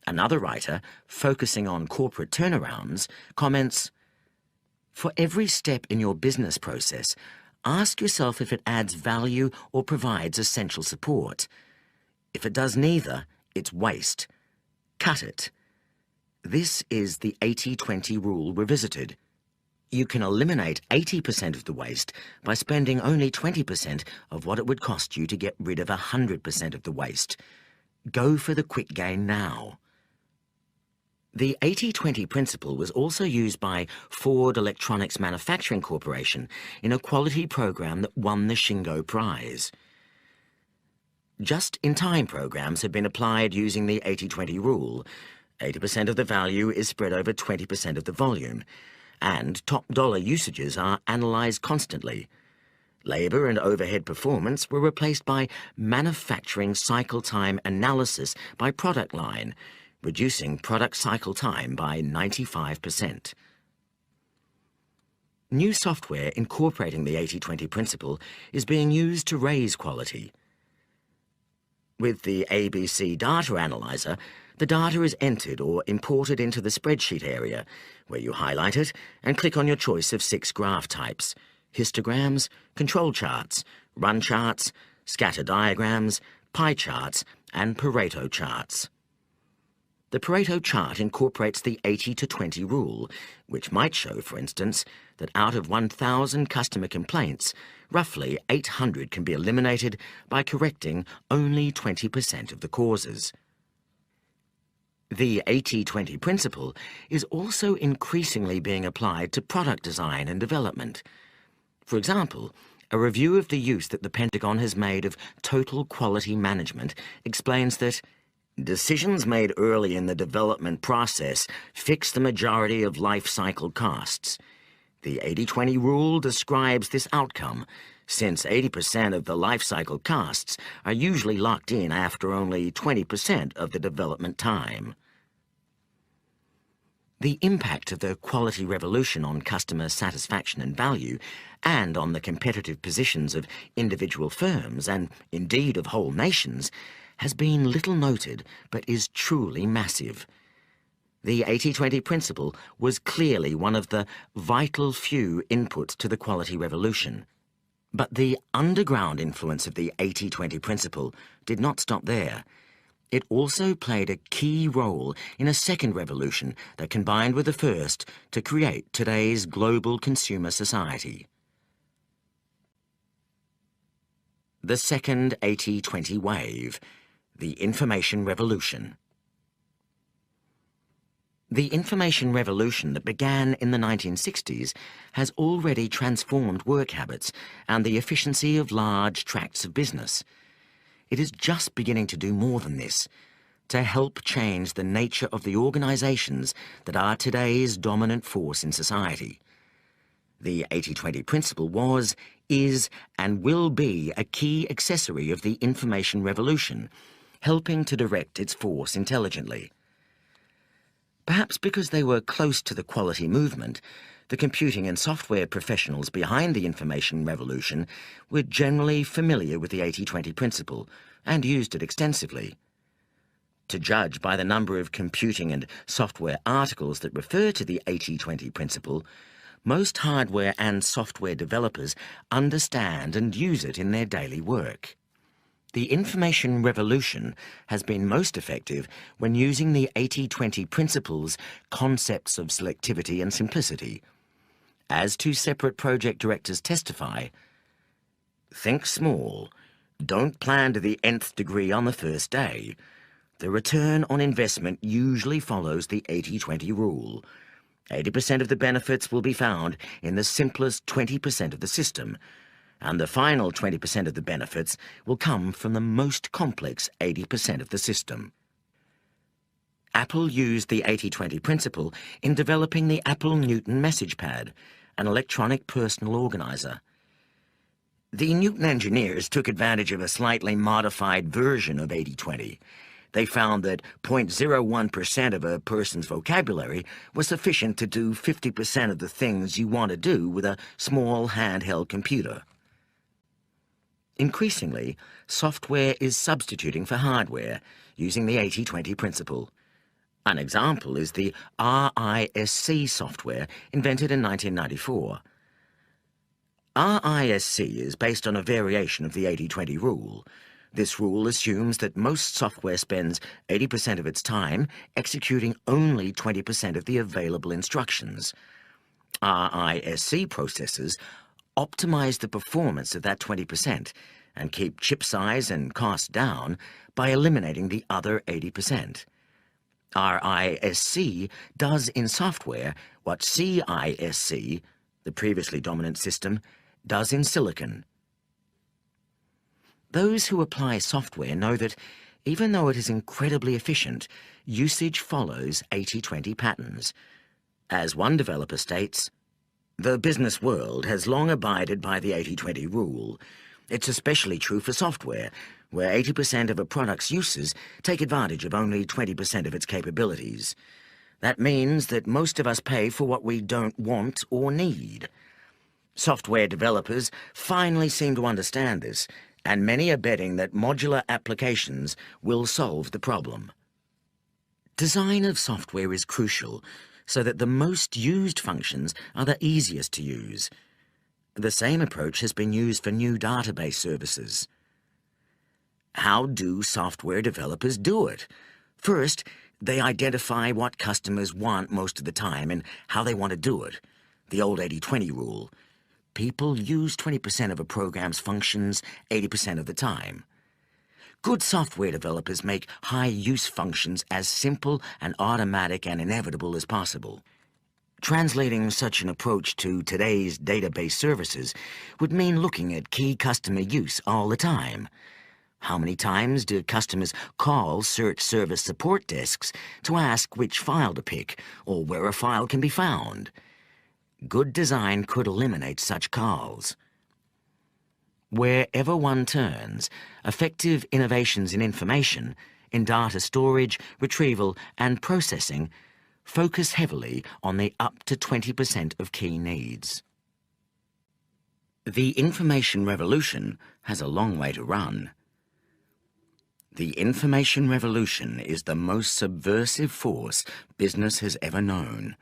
Another writer, focusing on corporate turnarounds, comments, "For every step in your business process, ask yourself if it adds value or provides essential support. If it does neither, it's waste. Cut it." This is the 80-20 rule revisited. You can eliminate 80% of the waste by spending only 20% of what it would cost you to get rid of 100% of the waste. Go for the quick gain now. The 80-20 principle was also used by Ford Electronics Manufacturing Corporation in a quality program that won the Shingo Prize. Just-in-time programs have been applied using the 80-20 rule. 80% of the value is spread over 20% of the volume, and top-dollar usages are analysed constantly. Labour and overhead performance were replaced by manufacturing cycle time analysis by product line, reducing product cycle time by 95%. New software incorporating the 80-20 principle is being used to raise quality. With the ABC Data Analyzer, the data is entered or imported into the spreadsheet area, where you highlight it and click on your choice of 6 graph types: histograms, control charts, run charts, scatter diagrams, pie charts, and Pareto charts. The Pareto chart incorporates the 80-20 rule, which might show, for instance, that out of 1,000 customer complaints, roughly 800 can be eliminated by correcting only 20% of the causes. The 80-20 principle is also increasingly being applied to product design and development. For example, a review of the use that the Pentagon has made of total quality management explains that decisions made early in the development process fix the majority of life cycle costs. The 80-20 rule describes this outcome, since 80% of the life cycle costs are usually locked in after only 20% of the development time. The impact of the quality revolution on customer satisfaction and value, and on the competitive positions of individual firms and indeed of whole nations, has been little noted but is truly massive. The 80-20 principle was clearly one of the vital few inputs to the quality revolution. But the underground influence of the 80-20 principle did not stop there. It also played a key role in a second revolution that combined with the first to create today's global consumer society. The second 80-20 wave, the information revolution. The information revolution that began in the 1960s has already transformed work habits and the efficiency of large tracts of business. It is just beginning to do more than this, to help change the nature of the organizations that are today's dominant force in society. The 80-20 principle was, is, and will be a key accessory of the information revolution, helping to direct its force intelligently. Perhaps because they were close to the quality movement, the computing and software professionals behind the information revolution were generally familiar with the 80-20 principle and used it extensively. To judge by the number of computing and software articles that refer to the 80-20 principle, most hardware and software developers understand and use it in their daily work. The information revolution has been most effective when using the 80-20 principle's concepts of selectivity and simplicity. As two separate project directors testify, think small, don't plan to the nth degree on the first day. The return on investment usually follows the 80-20 rule. 80% of the benefits will be found in the simplest 20% of the system, and the final 20% of the benefits will come from the most complex 80% of the system. Apple used the 80-20 principle in developing the Apple Newton Message Pad, an electronic personal organizer. The Newton engineers took advantage of a slightly modified version of 80-20. They found that 0.01% of a person's vocabulary was sufficient to do 50% of the things you want to do with a small handheld computer. Increasingly, software is substituting for hardware, using the 80-20 principle. An example is the RISC software invented in 1994. RISC is based on a variation of the 80-20 rule. This rule assumes that most software spends 80% of its time executing only 20% of the available instructions. RISC processors optimize the performance of that 20% and keep chip size and cost down by eliminating the other 80%. RISC does in software what CISC, the previously dominant system, does in silicon. Those who apply software know that, even though it is incredibly efficient, usage follows 80-20 patterns. As one developer states, "The business world has long abided by the 80-20 rule. It's especially true for software, where 80% of a product's uses take advantage of only 20% of its capabilities. That means that most of us pay for what we don't want or need." Software developers finally seem to understand this, and many are betting that modular applications will solve the problem. Design of software is crucial, so that the most used functions are the easiest to use. The same approach has been used for new database services. How do software developers do it? First, they identify what customers want most of the time and how they want to do it. The old 80-20 rule. People use 20% of a program's functions 80% of the time. Good software developers make high-use functions as simple and automatic and inevitable as possible. Translating such an approach to today's database services would mean looking at key customer use all the time. How many times do customers call search service support desks to ask which file to pick or where a file can be found? Good design could eliminate such calls. Wherever one turns, effective innovations in information, in data storage, retrieval, and processing focus heavily on the up to 20% of key needs. The information revolution has a long way to run. The information revolution is the most subversive force business has ever known.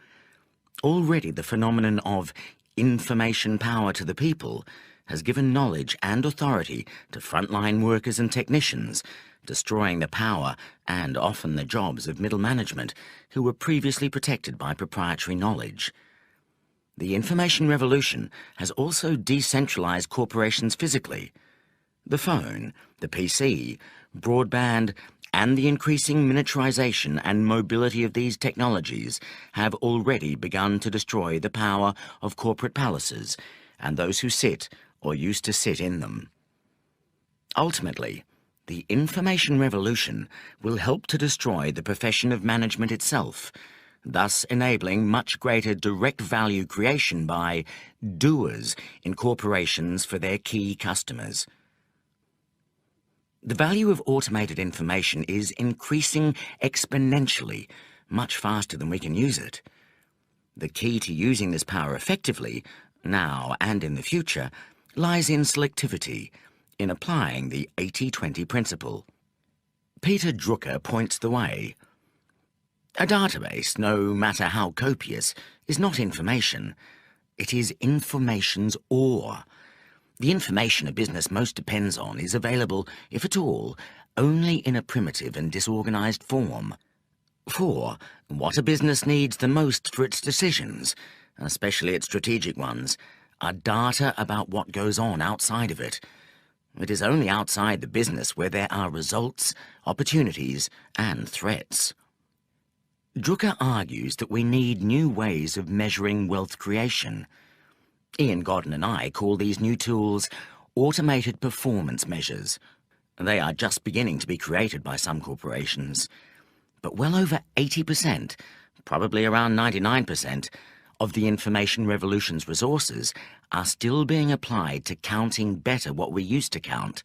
Already the phenomenon of information power to the people has given knowledge and authority to frontline workers and technicians, destroying the power and often the jobs of middle management who were previously protected by proprietary knowledge. The information revolution has also decentralized corporations physically. The phone, the PC, broadband, and the increasing miniaturization and mobility of these technologies have already begun to destroy the power of corporate palaces and those who sit or used to sit in them. Ultimately, the information revolution will help to destroy the profession of management itself, thus enabling much greater direct value creation by doers in corporations for their key customers. The value of automated information is increasing exponentially, much faster than we can use it. The key to using this power effectively, now and in the future, lies in selectivity, in applying the 80-20 principle. Peter Drucker points the way. A database, no matter how copious, is not information. It is information's ore. The information a business most depends on is available, if at all, only in a primitive and disorganized form. For what a business needs the most for its decisions, especially its strategic ones, are data about what goes on outside of it. It is only outside the business where there are results, opportunities, and threats. Drucker argues that we need new ways of measuring wealth creation. Ian Godden and I call these new tools automated performance measures. They are just beginning to be created by some corporations. But well over 80%, probably around 99%, of the information revolution's resources are still being applied to counting better what we used to count,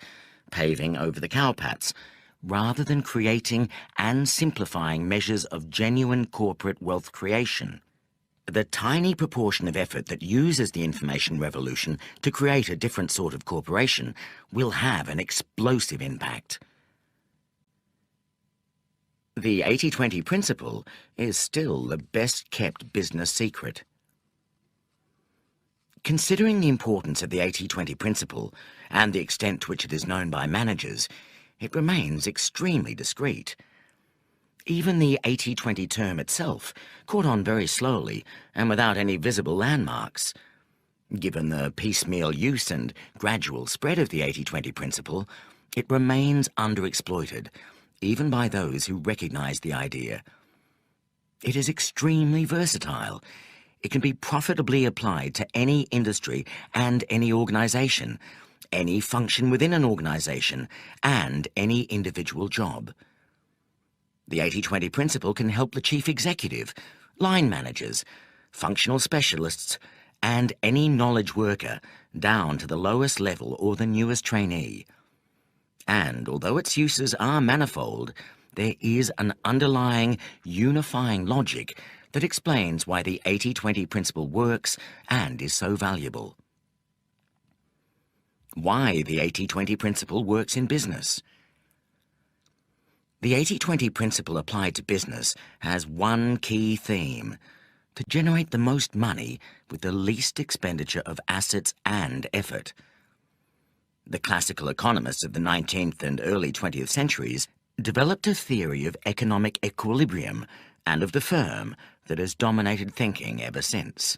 paving over the cowpats, rather than creating and simplifying measures of genuine corporate wealth creation. The tiny proportion of effort that uses the information revolution to create a different sort of corporation will have an explosive impact. The 80-20 principle is still the best-kept business secret. Considering the importance of the 80-20 principle and the extent to which it is known by managers, it remains extremely discreet. Even the 80-20 term itself caught on very slowly and without any visible landmarks. Given the piecemeal use and gradual spread of the 80-20 principle, it remains underexploited, even by those who recognize the idea. It is extremely versatile. It can be profitably applied to any industry and any organization, any function within an organization, and any individual job. The 80-20 principle can help the chief executive, line managers, functional specialists, and any knowledge worker down to the lowest level or the newest trainee. And although its uses are manifold, there is an underlying, unifying logic that explains why the 80-20 principle works and is so valuable. Why the 80-20 principle works in business. The 80-20 principle applied to business has one key theme: to generate the most money with the least expenditure of assets and effort. The classical economists of the 19th and early 20th centuries developed a theory of economic equilibrium and of the firm that has dominated thinking ever since.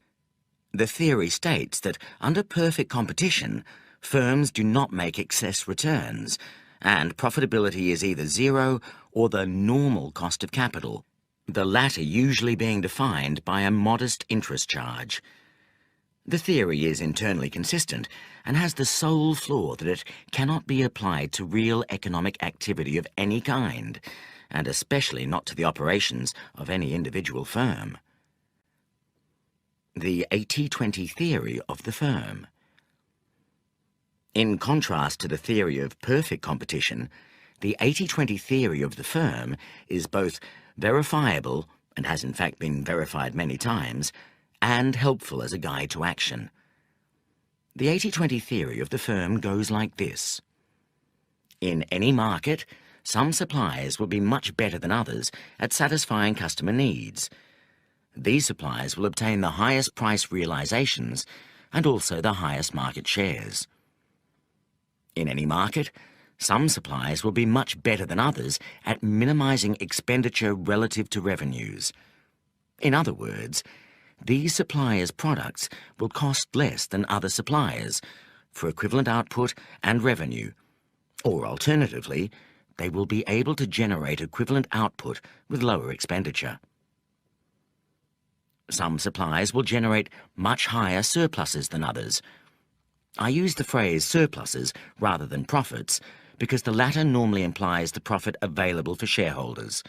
The theory states that under perfect competition, firms do not make excess returns, and profitability is either zero or the normal cost of capital, the latter usually being defined by a modest interest charge. The theory is internally consistent and has the sole flaw that it cannot be applied to real economic activity of any kind, and especially not to the operations of any individual firm. The 80-20 theory of the firm. In contrast to the theory of perfect competition, the 80-20 theory of the firm is both verifiable, and has in fact been verified many times, and helpful as a guide to action. The 80-20 theory of the firm goes like this. In any market, some suppliers will be much better than others at satisfying customer needs. These suppliers will obtain the highest price realizations and also the highest market shares. In any market, some suppliers will be much better than others at minimizing expenditure relative to revenues. In other words, these suppliers' products will cost less than other suppliers for equivalent output and revenue, or alternatively, they will be able to generate equivalent output with lower expenditure. Some suppliers will generate much higher surpluses than others. I use the phrase surpluses rather than profits because the latter normally implies the profit available for shareholders.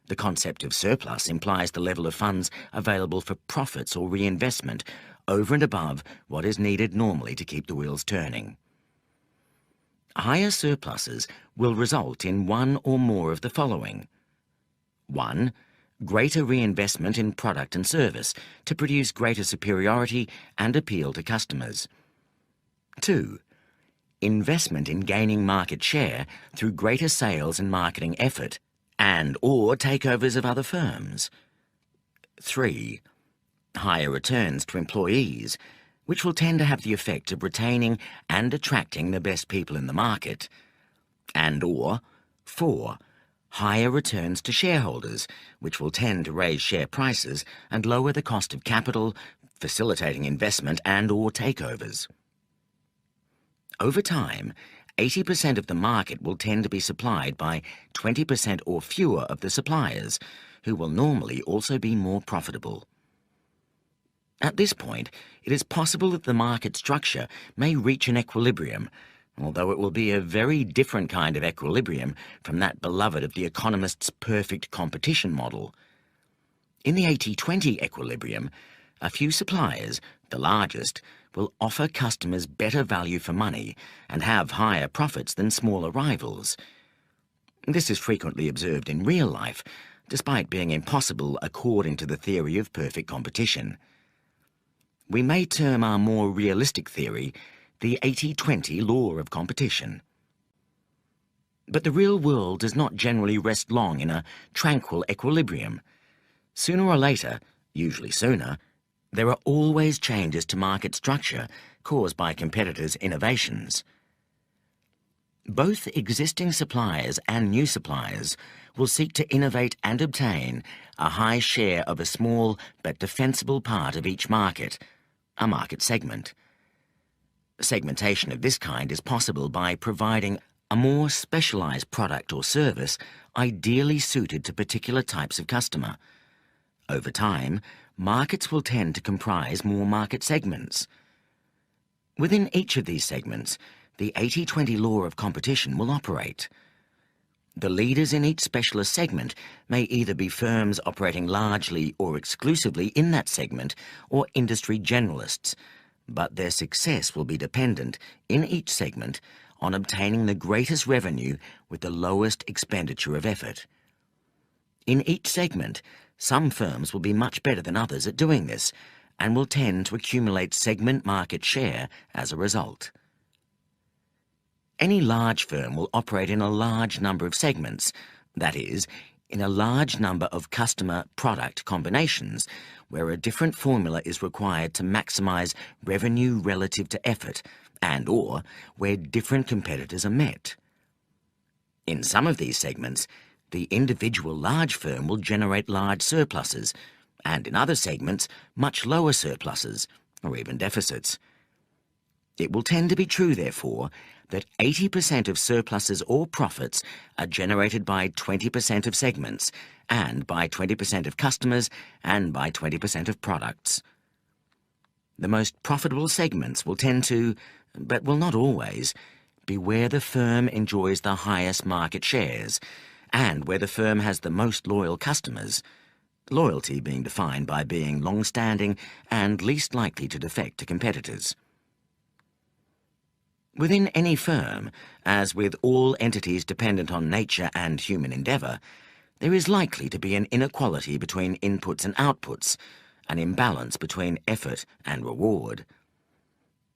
The concept of surplus implies the level of funds available for profits or reinvestment over and above what is needed normally to keep the wheels turning. Higher surpluses will result in one or more of the following. 1. Greater reinvestment in product and service to produce greater superiority and appeal to customers. 2. Investment in gaining market share through greater sales and marketing effort and/or takeovers of other firms. 3. Higher returns to employees, which will tend to have the effect of retaining and attracting the best people in the market. And/or 4. Higher returns to shareholders, which will tend to raise share prices and lower the cost of capital, facilitating investment and/or takeovers. Over time, 80% of the market will tend to be supplied by 20% or fewer of the suppliers, who will normally also be more profitable. At this point, it is possible that the market structure may reach an equilibrium, although it will be a very different kind of equilibrium from that beloved of the economists' perfect competition model. In the 80-20 equilibrium, a few suppliers, the largest, will offer customers better value for money and have higher profits than smaller rivals. This is frequently observed in real life, despite being impossible according to the theory of perfect competition. We may term our more realistic theory the 80-20 law of competition. But the real world does not generally rest long in a tranquil equilibrium. Sooner or later, usually sooner, there are always changes to market structure caused by competitors' innovations. Both existing suppliers and new suppliers will seek to innovate and obtain a high share of a small but defensible part of each market, a market segment. Segmentation of this kind is possible by providing a more specialized product or service ideally suited to particular types of customer. Over time, markets will tend to comprise more market segments. Within each of these segments, the 80-20 law of competition will operate. The leaders in each specialist segment may either be firms operating largely or exclusively in that segment or industry generalists, but their success will be dependent, in each segment, on obtaining the greatest revenue with the lowest expenditure of effort. In each segment, some firms will be much better than others at doing this, and will tend to accumulate segment market share as a result. Any large firm will operate in a large number of segments, that is, in a large number of customer-product combinations, where a different formula is required to maximize revenue relative to effort, and/or where different competitors are met. In some of these segments, the individual large firm will generate large surpluses, and in other segments, much lower surpluses, or even deficits. It will tend to be true, therefore, that 80% of surpluses or profits are generated by 20% of segments, and by 20% of customers, and by 20% of products. The most profitable segments will tend to, but will not always, be where the firm enjoys the highest market shares, and where the firm has the most loyal customers, loyalty being defined by being long-standing and least likely to defect to competitors. Within any firm, as with all entities dependent on nature and human endeavour, there is likely to be an inequality between inputs and outputs, an imbalance between effort and reward.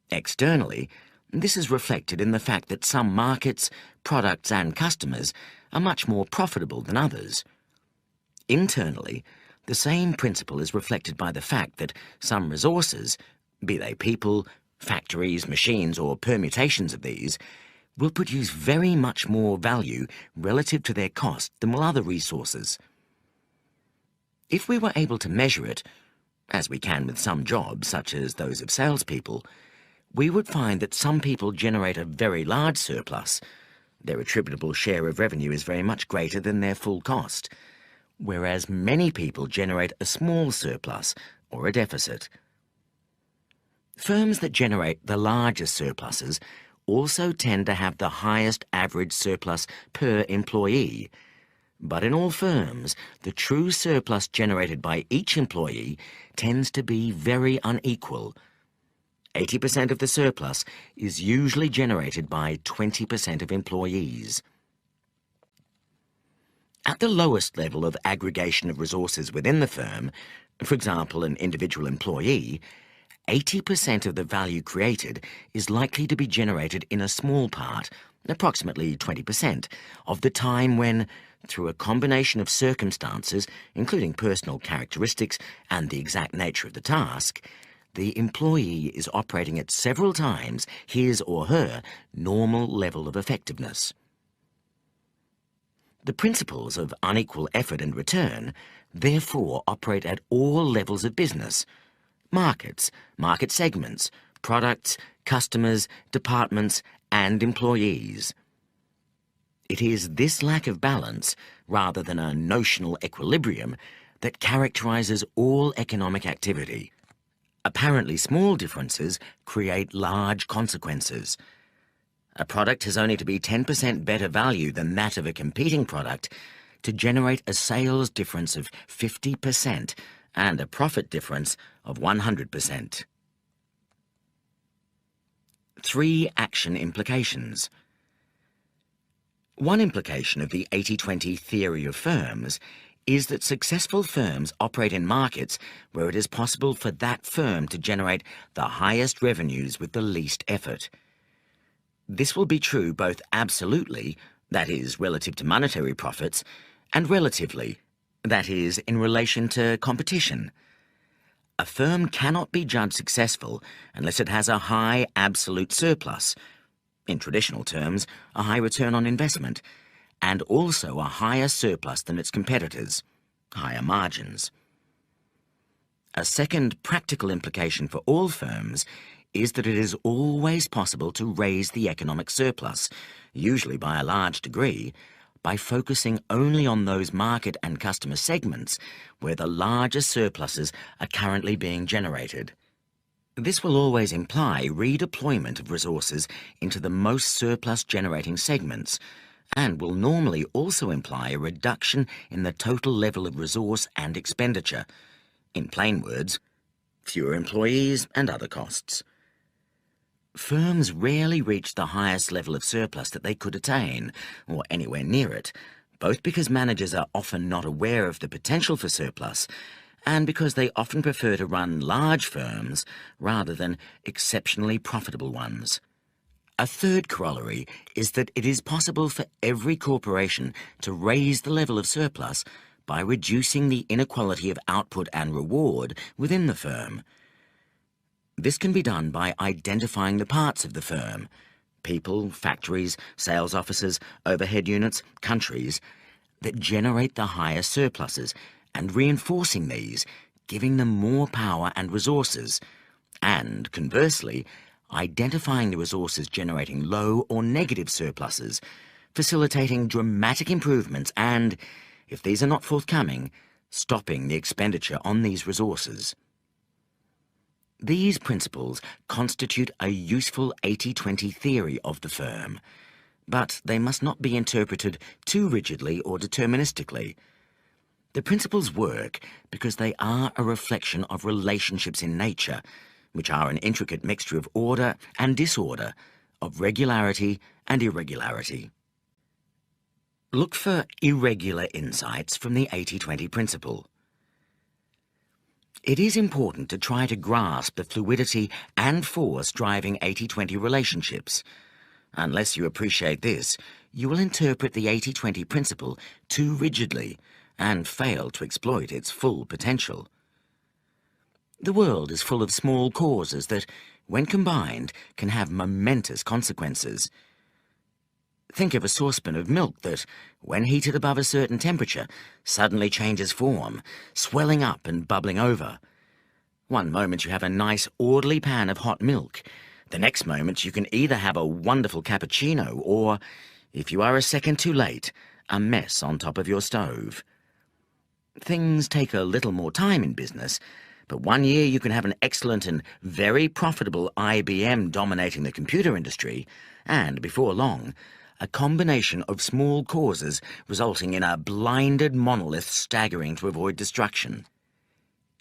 Externally, this is reflected in the fact that some markets, products and customers are much more profitable than others. Internally, the same principle is reflected by the fact that some resources, be they people, factories, machines or permutations of these, will produce very much more value relative to their cost than will other resources. If we were able to measure it, as we can with some jobs such as those of salespeople, we would find that some people generate a very large surplus, Their attributable share of revenue is very much greater than their full cost, whereas many people generate a small surplus or a deficit. Firms that generate the largest surpluses also tend to have the highest average surplus per employee. But in all firms, the true surplus generated by each employee tends to be very unequal. 80% of the surplus is usually generated by 20% of employees. At the lowest level of aggregation of resources within the firm, for example, an individual employee, 80% of the value created is likely to be generated in a small part, approximately 20%, of the time when, through a combination of circumstances, including personal characteristics and the exact nature of the task, the employee is operating at several times his or her normal level of effectiveness. The principles of unequal effort and return therefore operate at all levels of business: markets, market segments, products, customers, departments, and employees. It is this lack of balance, rather than a notional equilibrium, that characterizes all economic activity. Apparently small differences create large consequences. A product has only to be 10% better value than that of a competing product to generate a sales difference of 50% and a profit difference of 100%. 3 action implications. One implication of the 80-20 theory of firms is that successful firms operate in markets where it is possible for that firm to generate the highest revenues with the least effort. This will be true both absolutely, that is, relative to monetary profits, and relatively, that is, in relation to competition. A firm cannot be judged successful unless it has a high absolute surplus, in traditional terms, a high return on investment, and also a higher surplus than its competitors, higher margins. A second practical implication for all firms is that it is always possible to raise the economic surplus, usually by a large degree, by focusing only on those market and customer segments where the largest surpluses are currently being generated. This will always imply redeployment of resources into the most surplus-generating segments, and will normally also imply a reduction in the total level of resource and expenditure. In plain words, fewer employees and other costs. Firms rarely reach the highest level of surplus that they could attain, or anywhere near it, both because managers are often not aware of the potential for surplus, and because they often prefer to run large firms rather than exceptionally profitable ones. A third corollary is that it is possible for every corporation to raise the level of surplus by reducing the inequality of output and reward within the firm. This can be done by identifying the parts of the firm, people, factories, sales offices, overhead units, countries, that generate the highest surpluses, and reinforcing these, giving them more power and resources, and, conversely, identifying the resources generating low or negative surpluses, facilitating dramatic improvements and, if these are not forthcoming, stopping the expenditure on these resources. These principles constitute a useful 80-20 theory of the firm, but they must not be interpreted too rigidly or deterministically. The principles work because they are a reflection of relationships in nature, which are an intricate mixture of order and disorder, of regularity and irregularity. Look for irregular insights from the 80-20 principle. It is important to try to grasp the fluidity and force driving 80-20 relationships. Unless you appreciate this, you will interpret the 80-20 principle too rigidly and fail to exploit its full potential. The world is full of small causes that, when combined, can have momentous consequences. Think of a saucepan of milk that, when heated above a certain temperature, suddenly changes form, swelling up and bubbling over. One moment you have a nice, orderly pan of hot milk. The next moment you can either have a wonderful cappuccino or, If you are a second too late, a mess on top of your stove. Things take a little more time in business, but 1 year you can have an excellent and very profitable IBM dominating the computer industry, and before long, a combination of small causes resulting in a blinded monolith staggering to avoid destruction.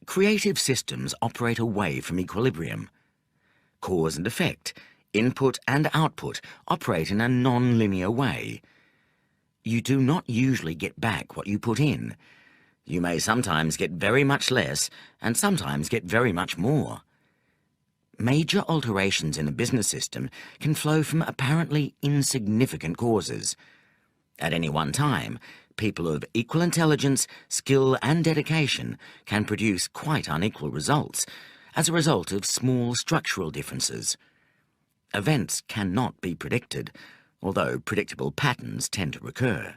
Creative systems operate away from equilibrium. Cause and effect, input and output, operate in a non-linear way. You do not usually get back what you put in. You may sometimes get very much less and sometimes get very much more. Major alterations in a business system can flow from apparently insignificant causes. At any one time, people of equal intelligence, skill and dedication can produce quite unequal results as a result of small structural differences. Events cannot be predicted, although predictable patterns tend to recur.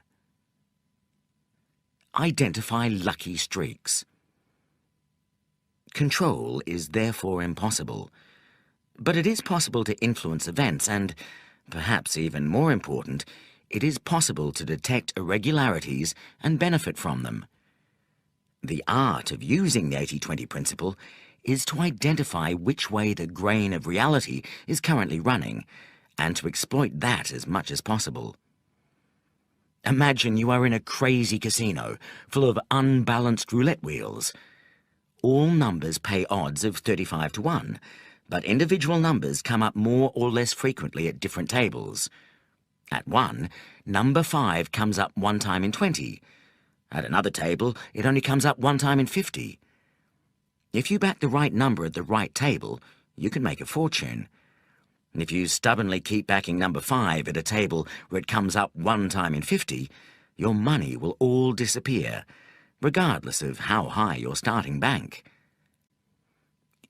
Identify lucky streaks. Control is therefore impossible, but it is possible to influence events and, perhaps even more important, it is possible to detect irregularities and benefit from them. The art of using the 80-20 principle is to identify which way the grain of reality is currently running and to exploit that as much as possible. Imagine you are in a crazy casino full of unbalanced roulette wheels. All numbers pay odds of 35 to 1, but individual numbers come up more or less frequently at different tables. At 1, number 5 comes up 1 time in 20. At another table, it only comes up 1 time in 50. If you back the right number at the right table, you can make a fortune. And if you stubbornly keep backing number 5 at a table where it comes up 1 time in 50, your money will all disappear, regardless of how high your starting bank.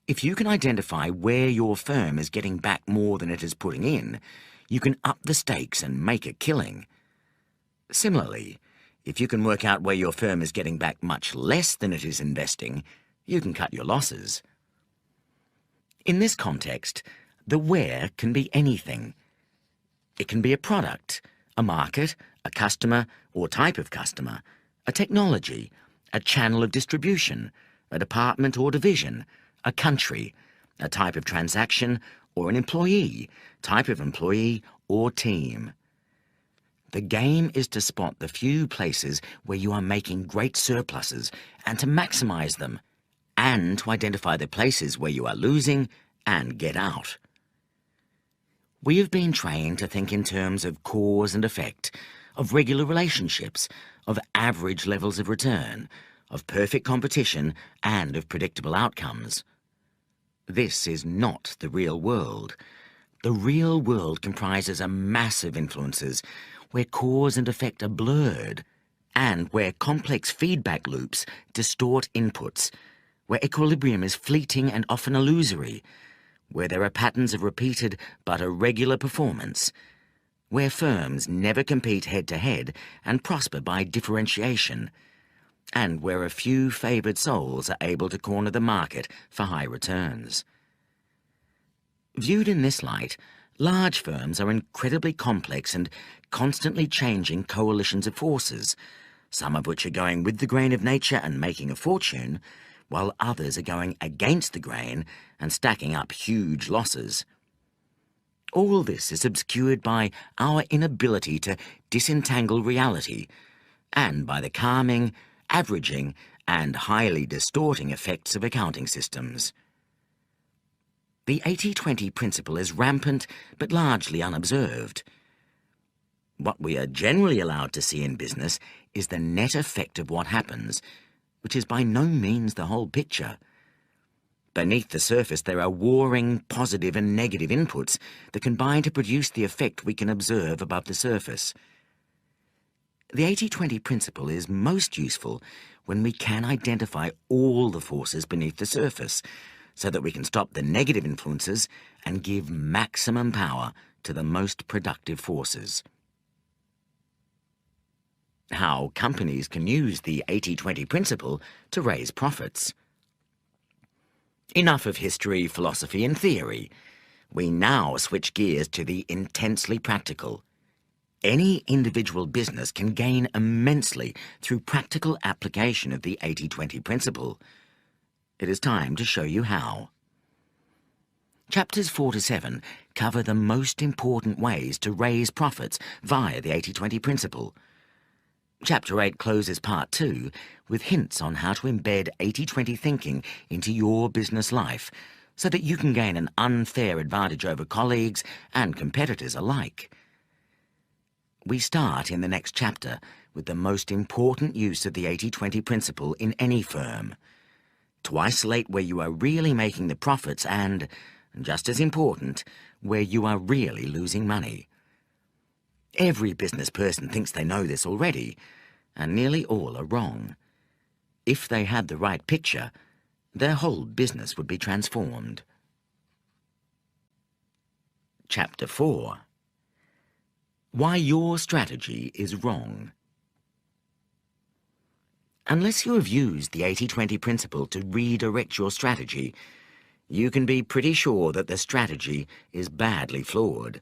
If you can identify where your firm is getting back more than it is putting in, you can up the stakes and make a killing. Similarly, if you can work out where your firm is getting back much less than it is investing, you can cut your losses. In this context, the where can be anything. It can be a product, a market, a customer or type of customer, a technology, a channel of distribution, a department or division, a country, a type of transaction, or an employee, type of employee, or team. The game is to spot the few places where you are making great surpluses and to maximize them, and to identify the places where you are losing and get out. We have been trained to think in terms of cause and effect, of regular relationships, of average levels of return, of perfect competition, and of predictable outcomes. This is not the real world. The real world comprises a massive influences where cause and effect are blurred, and where complex feedback loops distort inputs, where equilibrium is fleeting and often illusory, where there are patterns of repeated but irregular performance, where firms never compete head-to-head and prosper by differentiation, and where a few favoured souls are able to corner the market for high returns. Viewed in this light, large firms are incredibly complex and constantly changing coalitions of forces, some of which are going with the grain of nature and making a fortune, while others are going against the grain and stacking up huge losses. All this is obscured by our inability to disentangle reality and by the calming, averaging, and highly distorting effects of accounting systems. The 80-20 principle is rampant but largely unobserved. What we are generally allowed to see in business is the net effect of what happens, which is by no means the whole picture. Beneath the surface there are warring positive and negative inputs that combine to produce the effect we can observe above the surface. The 80-20 principle is most useful when we can identify all the forces beneath the surface, so that we can stop the negative influences and give maximum power to the most productive forces. How companies can use the 80-20 principle to raise profits. Enough of history, philosophy and theory. We now switch gears to the intensely practical. Any individual business can gain immensely through practical application of the 80-20 principle. It is time to show you how. Chapters 4 to 7 cover the most important ways to raise profits via the 80-20 principle. Chapter 8 closes Part 2 with hints on how to embed 80-20 thinking into your business life so that you can gain an unfair advantage over colleagues and competitors alike. We start in the next chapter with the most important use of the 80-20 principle in any firm, to isolate where you are really making the profits and, just as important, where you are really losing money. Every business person thinks they know this already, and nearly all are wrong. If they had the right picture, their whole business would be transformed. Chapter 4. Why your strategy is wrong. Unless you have used the 80-20 principle to redirect your strategy, you can be pretty sure that the strategy is badly flawed.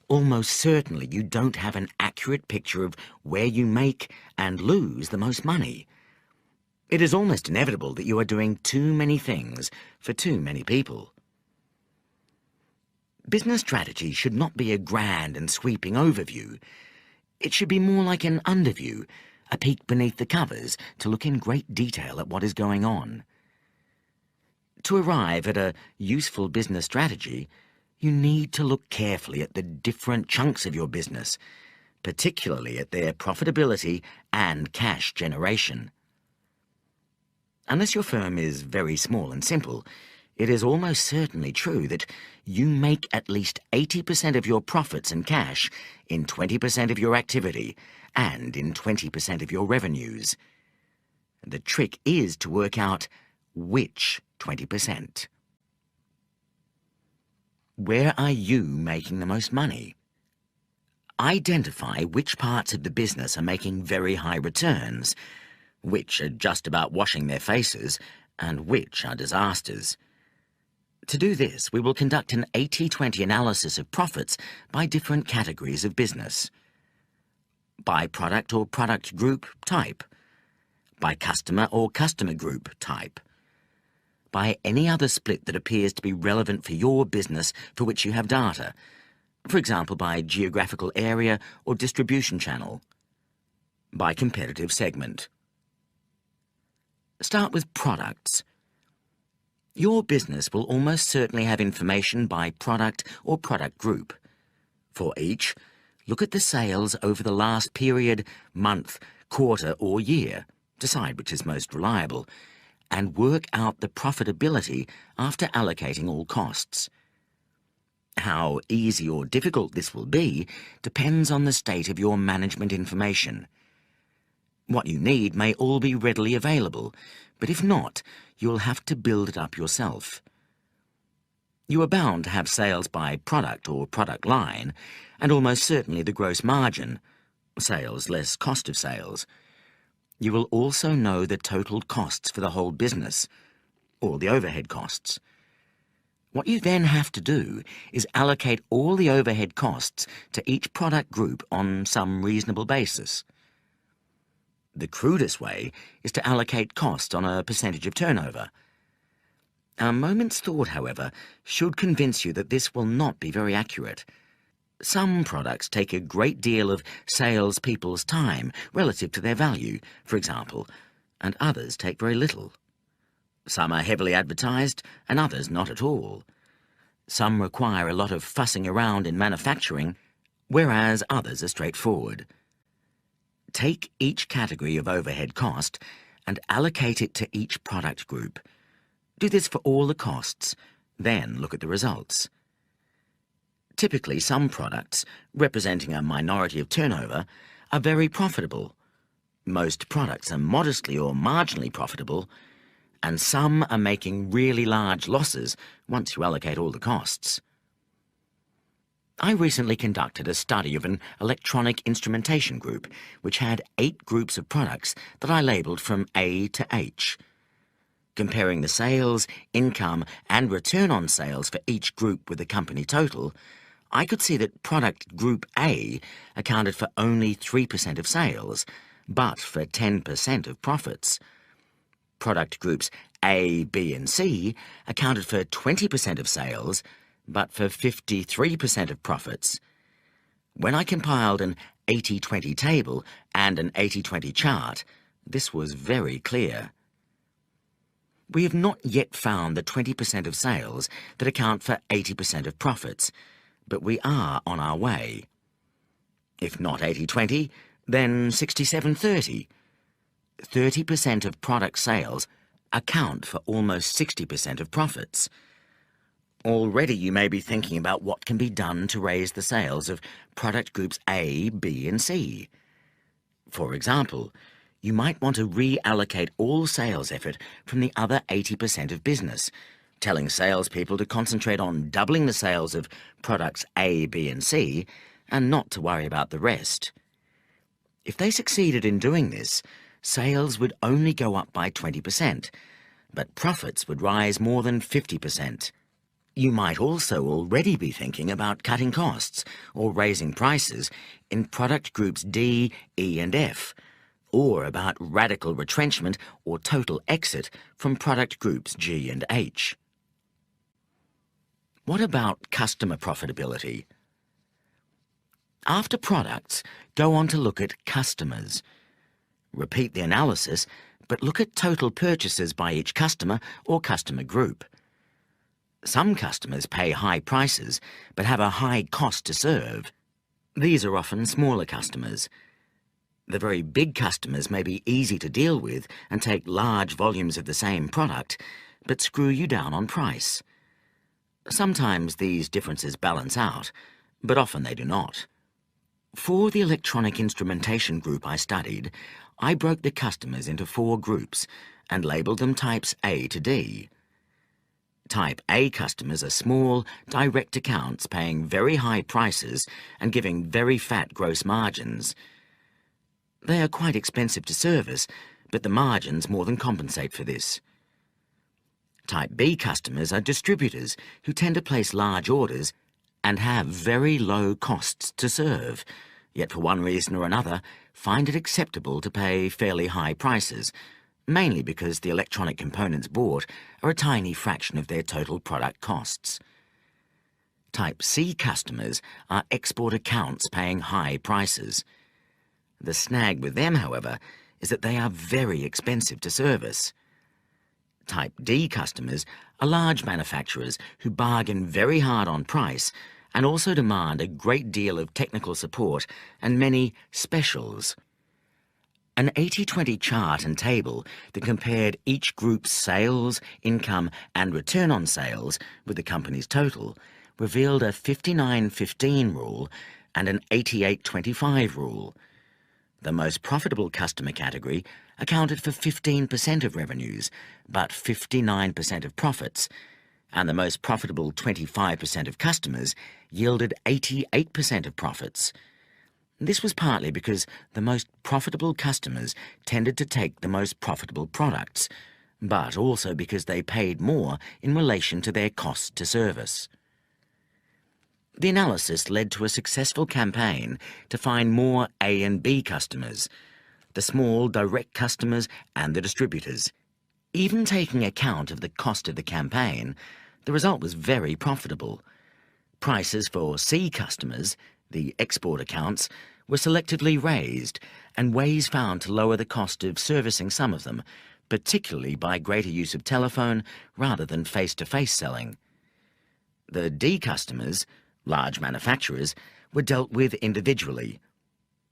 Almost certainly you don't have an accurate picture of where you make and lose the most money. It is almost inevitable that you are doing too many things for too many people. Business strategy should not be a grand and sweeping overview. It should be more like an underview, a peek beneath the covers to look in great detail at what is going on. To arrive at a useful business strategy, you need to look carefully at the different chunks of your business, particularly at their profitability and cash generation. Unless your firm is very small and simple, it is almost certainly true that you make at least 80% of your profits and cash in 20% of your activity and in 20% of your revenues. The trick is to work out which 20%. Where are you making the most money? Identify which parts of the business are making very high returns, which are just about washing their faces, and which are disasters. To do this, we will conduct an 80-20 analysis of profits by different categories of business. By product or product group type. By customer or customer group type. By any other split that appears to be relevant for your business for which you have data, for example by geographical area or distribution channel. By competitive segment. Start with products. Your business will almost certainly have information by product or product group. For each, look at the sales over the last period, month, quarter or year, decide which is most reliable, and work out the profitability after allocating all costs. How easy or difficult this will be depends on the state of your management information. What you need may all be readily available, but if not, you'll have to build it up yourself. You are bound to have sales by product or product line, and almost certainly the gross margin, sales less cost of sales. You will also know the total costs for the whole business, or the overhead costs. What you then have to do is allocate all the overhead costs to each product group on some reasonable basis. The crudest way is to allocate cost on a percentage of turnover. A moment's thought, however, should convince you that this will not be very accurate. Some products take a great deal of salespeople's time relative to their value, for example, and others take very little. Some are heavily advertised and others not at all. Some require a lot of fussing around in manufacturing, whereas others are straightforward. Take each category of overhead cost and allocate it to each product group. Do this for all the costs, then look at the results. Typically, some products, representing a minority of turnover, are very profitable. Most products are modestly or marginally profitable, and some are making really large losses once you allocate all the costs. I recently conducted a study of an electronic instrumentation group, which had 8 groups of products that I labelled from A to H. Comparing the sales, income, and return on sales for each group with the company total, I could see that product group A accounted for only 3% of sales, but for 10% of profits. Product groups A, B and C accounted for 20% of sales, but for 53% of profits. When I compiled an 80-20 table and an 80-20 chart, this was very clear. We have not yet found the 20% of sales that account for 80% of profits, but we are on our way. If not 80-20, then 67-30. 30% of product sales account for almost 60% of profits. Already you may be thinking about what can be done to raise the sales of product groups A, B and C. For example, you might want to reallocate all sales effort from the other 80% of business, telling salespeople to concentrate on doubling the sales of products A, B and C and not to worry about the rest. If they succeeded in doing this, sales would only go up by 20%, but profits would rise more than 50%. You might also already be thinking about cutting costs or raising prices in product groups D, E and F, or about radical retrenchment or total exit from product groups G and H. What about customer profitability? After products, go on to look at customers. Repeat the analysis, but look at total purchases by each customer or customer group. Some customers pay high prices, but have a high cost to serve. These are often smaller customers. The very big customers may be easy to deal with and take large volumes of the same product, but screw you down on price. Sometimes these differences balance out, but often they do not. For the electronic instrumentation group I studied, I broke the customers into 4 groups and labelled them types A to D. Type A customers are small, direct accounts paying very high prices and giving very fat gross margins. They are quite expensive to service, but the margins more than compensate for this. Type B customers are distributors who tend to place large orders and have very low costs to serve, yet for one reason or another find it acceptable to pay fairly high prices, mainly because the electronic components bought are a tiny fraction of their total product costs. Type C customers are export accounts paying high prices. The snag with them, however, is that they are very expensive to service. Type D customers are large manufacturers who bargain very hard on price and also demand a great deal of technical support and many specials. An 80-20 chart and table that compared each group's sales, income and return on sales with the company's total revealed a 59-15 rule and an 88-25 rule. The most profitable customer category accounted for 15% of revenues, but 59% of profits, and the most profitable 25% of customers yielded 88% of profits. This was partly because the most profitable customers tended to take the most profitable products, but also because they paid more in relation to their cost to service. The analysis led to a successful campaign to find more A and B customers, the small direct customers and the distributors. Even taking account of the cost of the campaign, the result was very profitable. Prices for C customers, the export accounts, were selectively raised and ways found to lower the cost of servicing some of them, particularly by greater use of telephone rather than face-to-face selling. The D customers, large manufacturers, were dealt with individually.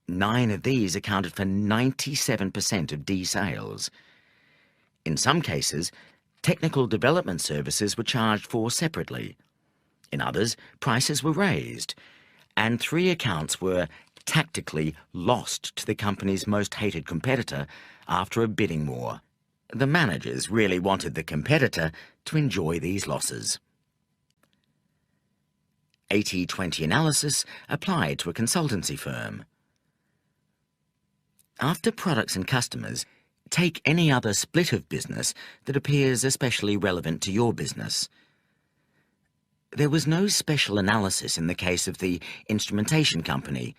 9 of these accounted for 97% of D sales. In some cases, technical development services were charged for separately. In others, prices were raised, and 3 accounts were tactically lost to the company's most hated competitor after a bidding war. The managers really wanted the competitor to enjoy these losses. 80-20 analysis applied to a consultancy firm. After products and customers, take any other split of business that appears especially relevant to your business. There was no special analysis in the case of the instrumentation company,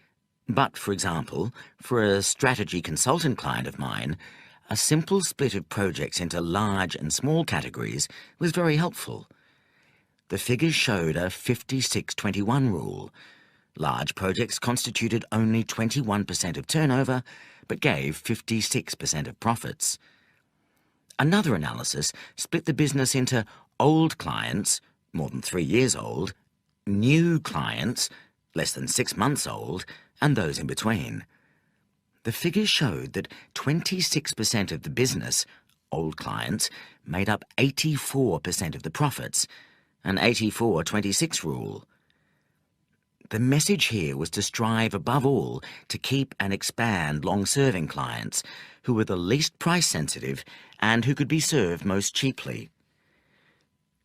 but, for example, for a strategy consultant client of mine, a simple split of projects into large and small categories was very helpful. The figures showed a 56-21 rule. Large projects constituted only 21% of turnover, but gave 56% of profits. Another analysis split the business into old clients, more than 3 years old, new clients, less than 6 months old, and those in between. The figures showed that 26% of the business, old clients, made up 84% of the profits, an 84-26 rule. The message here was to strive above all to keep and expand long-serving clients who were the least price-sensitive and who could be served most cheaply.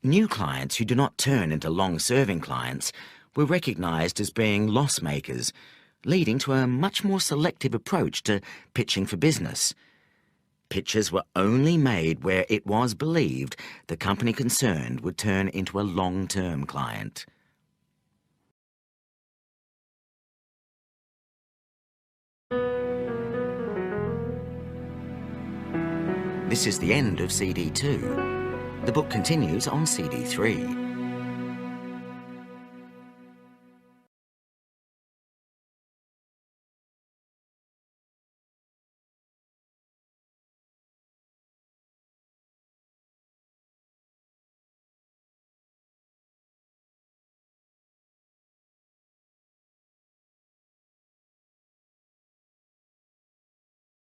New clients who do not turn into long-serving clients were recognised as being loss-makers, leading to a much more selective approach to pitching for business. Pitches were only made where it was believed the company concerned would turn into a long-term client. This is the end of CD 2. The book continues on CD 3.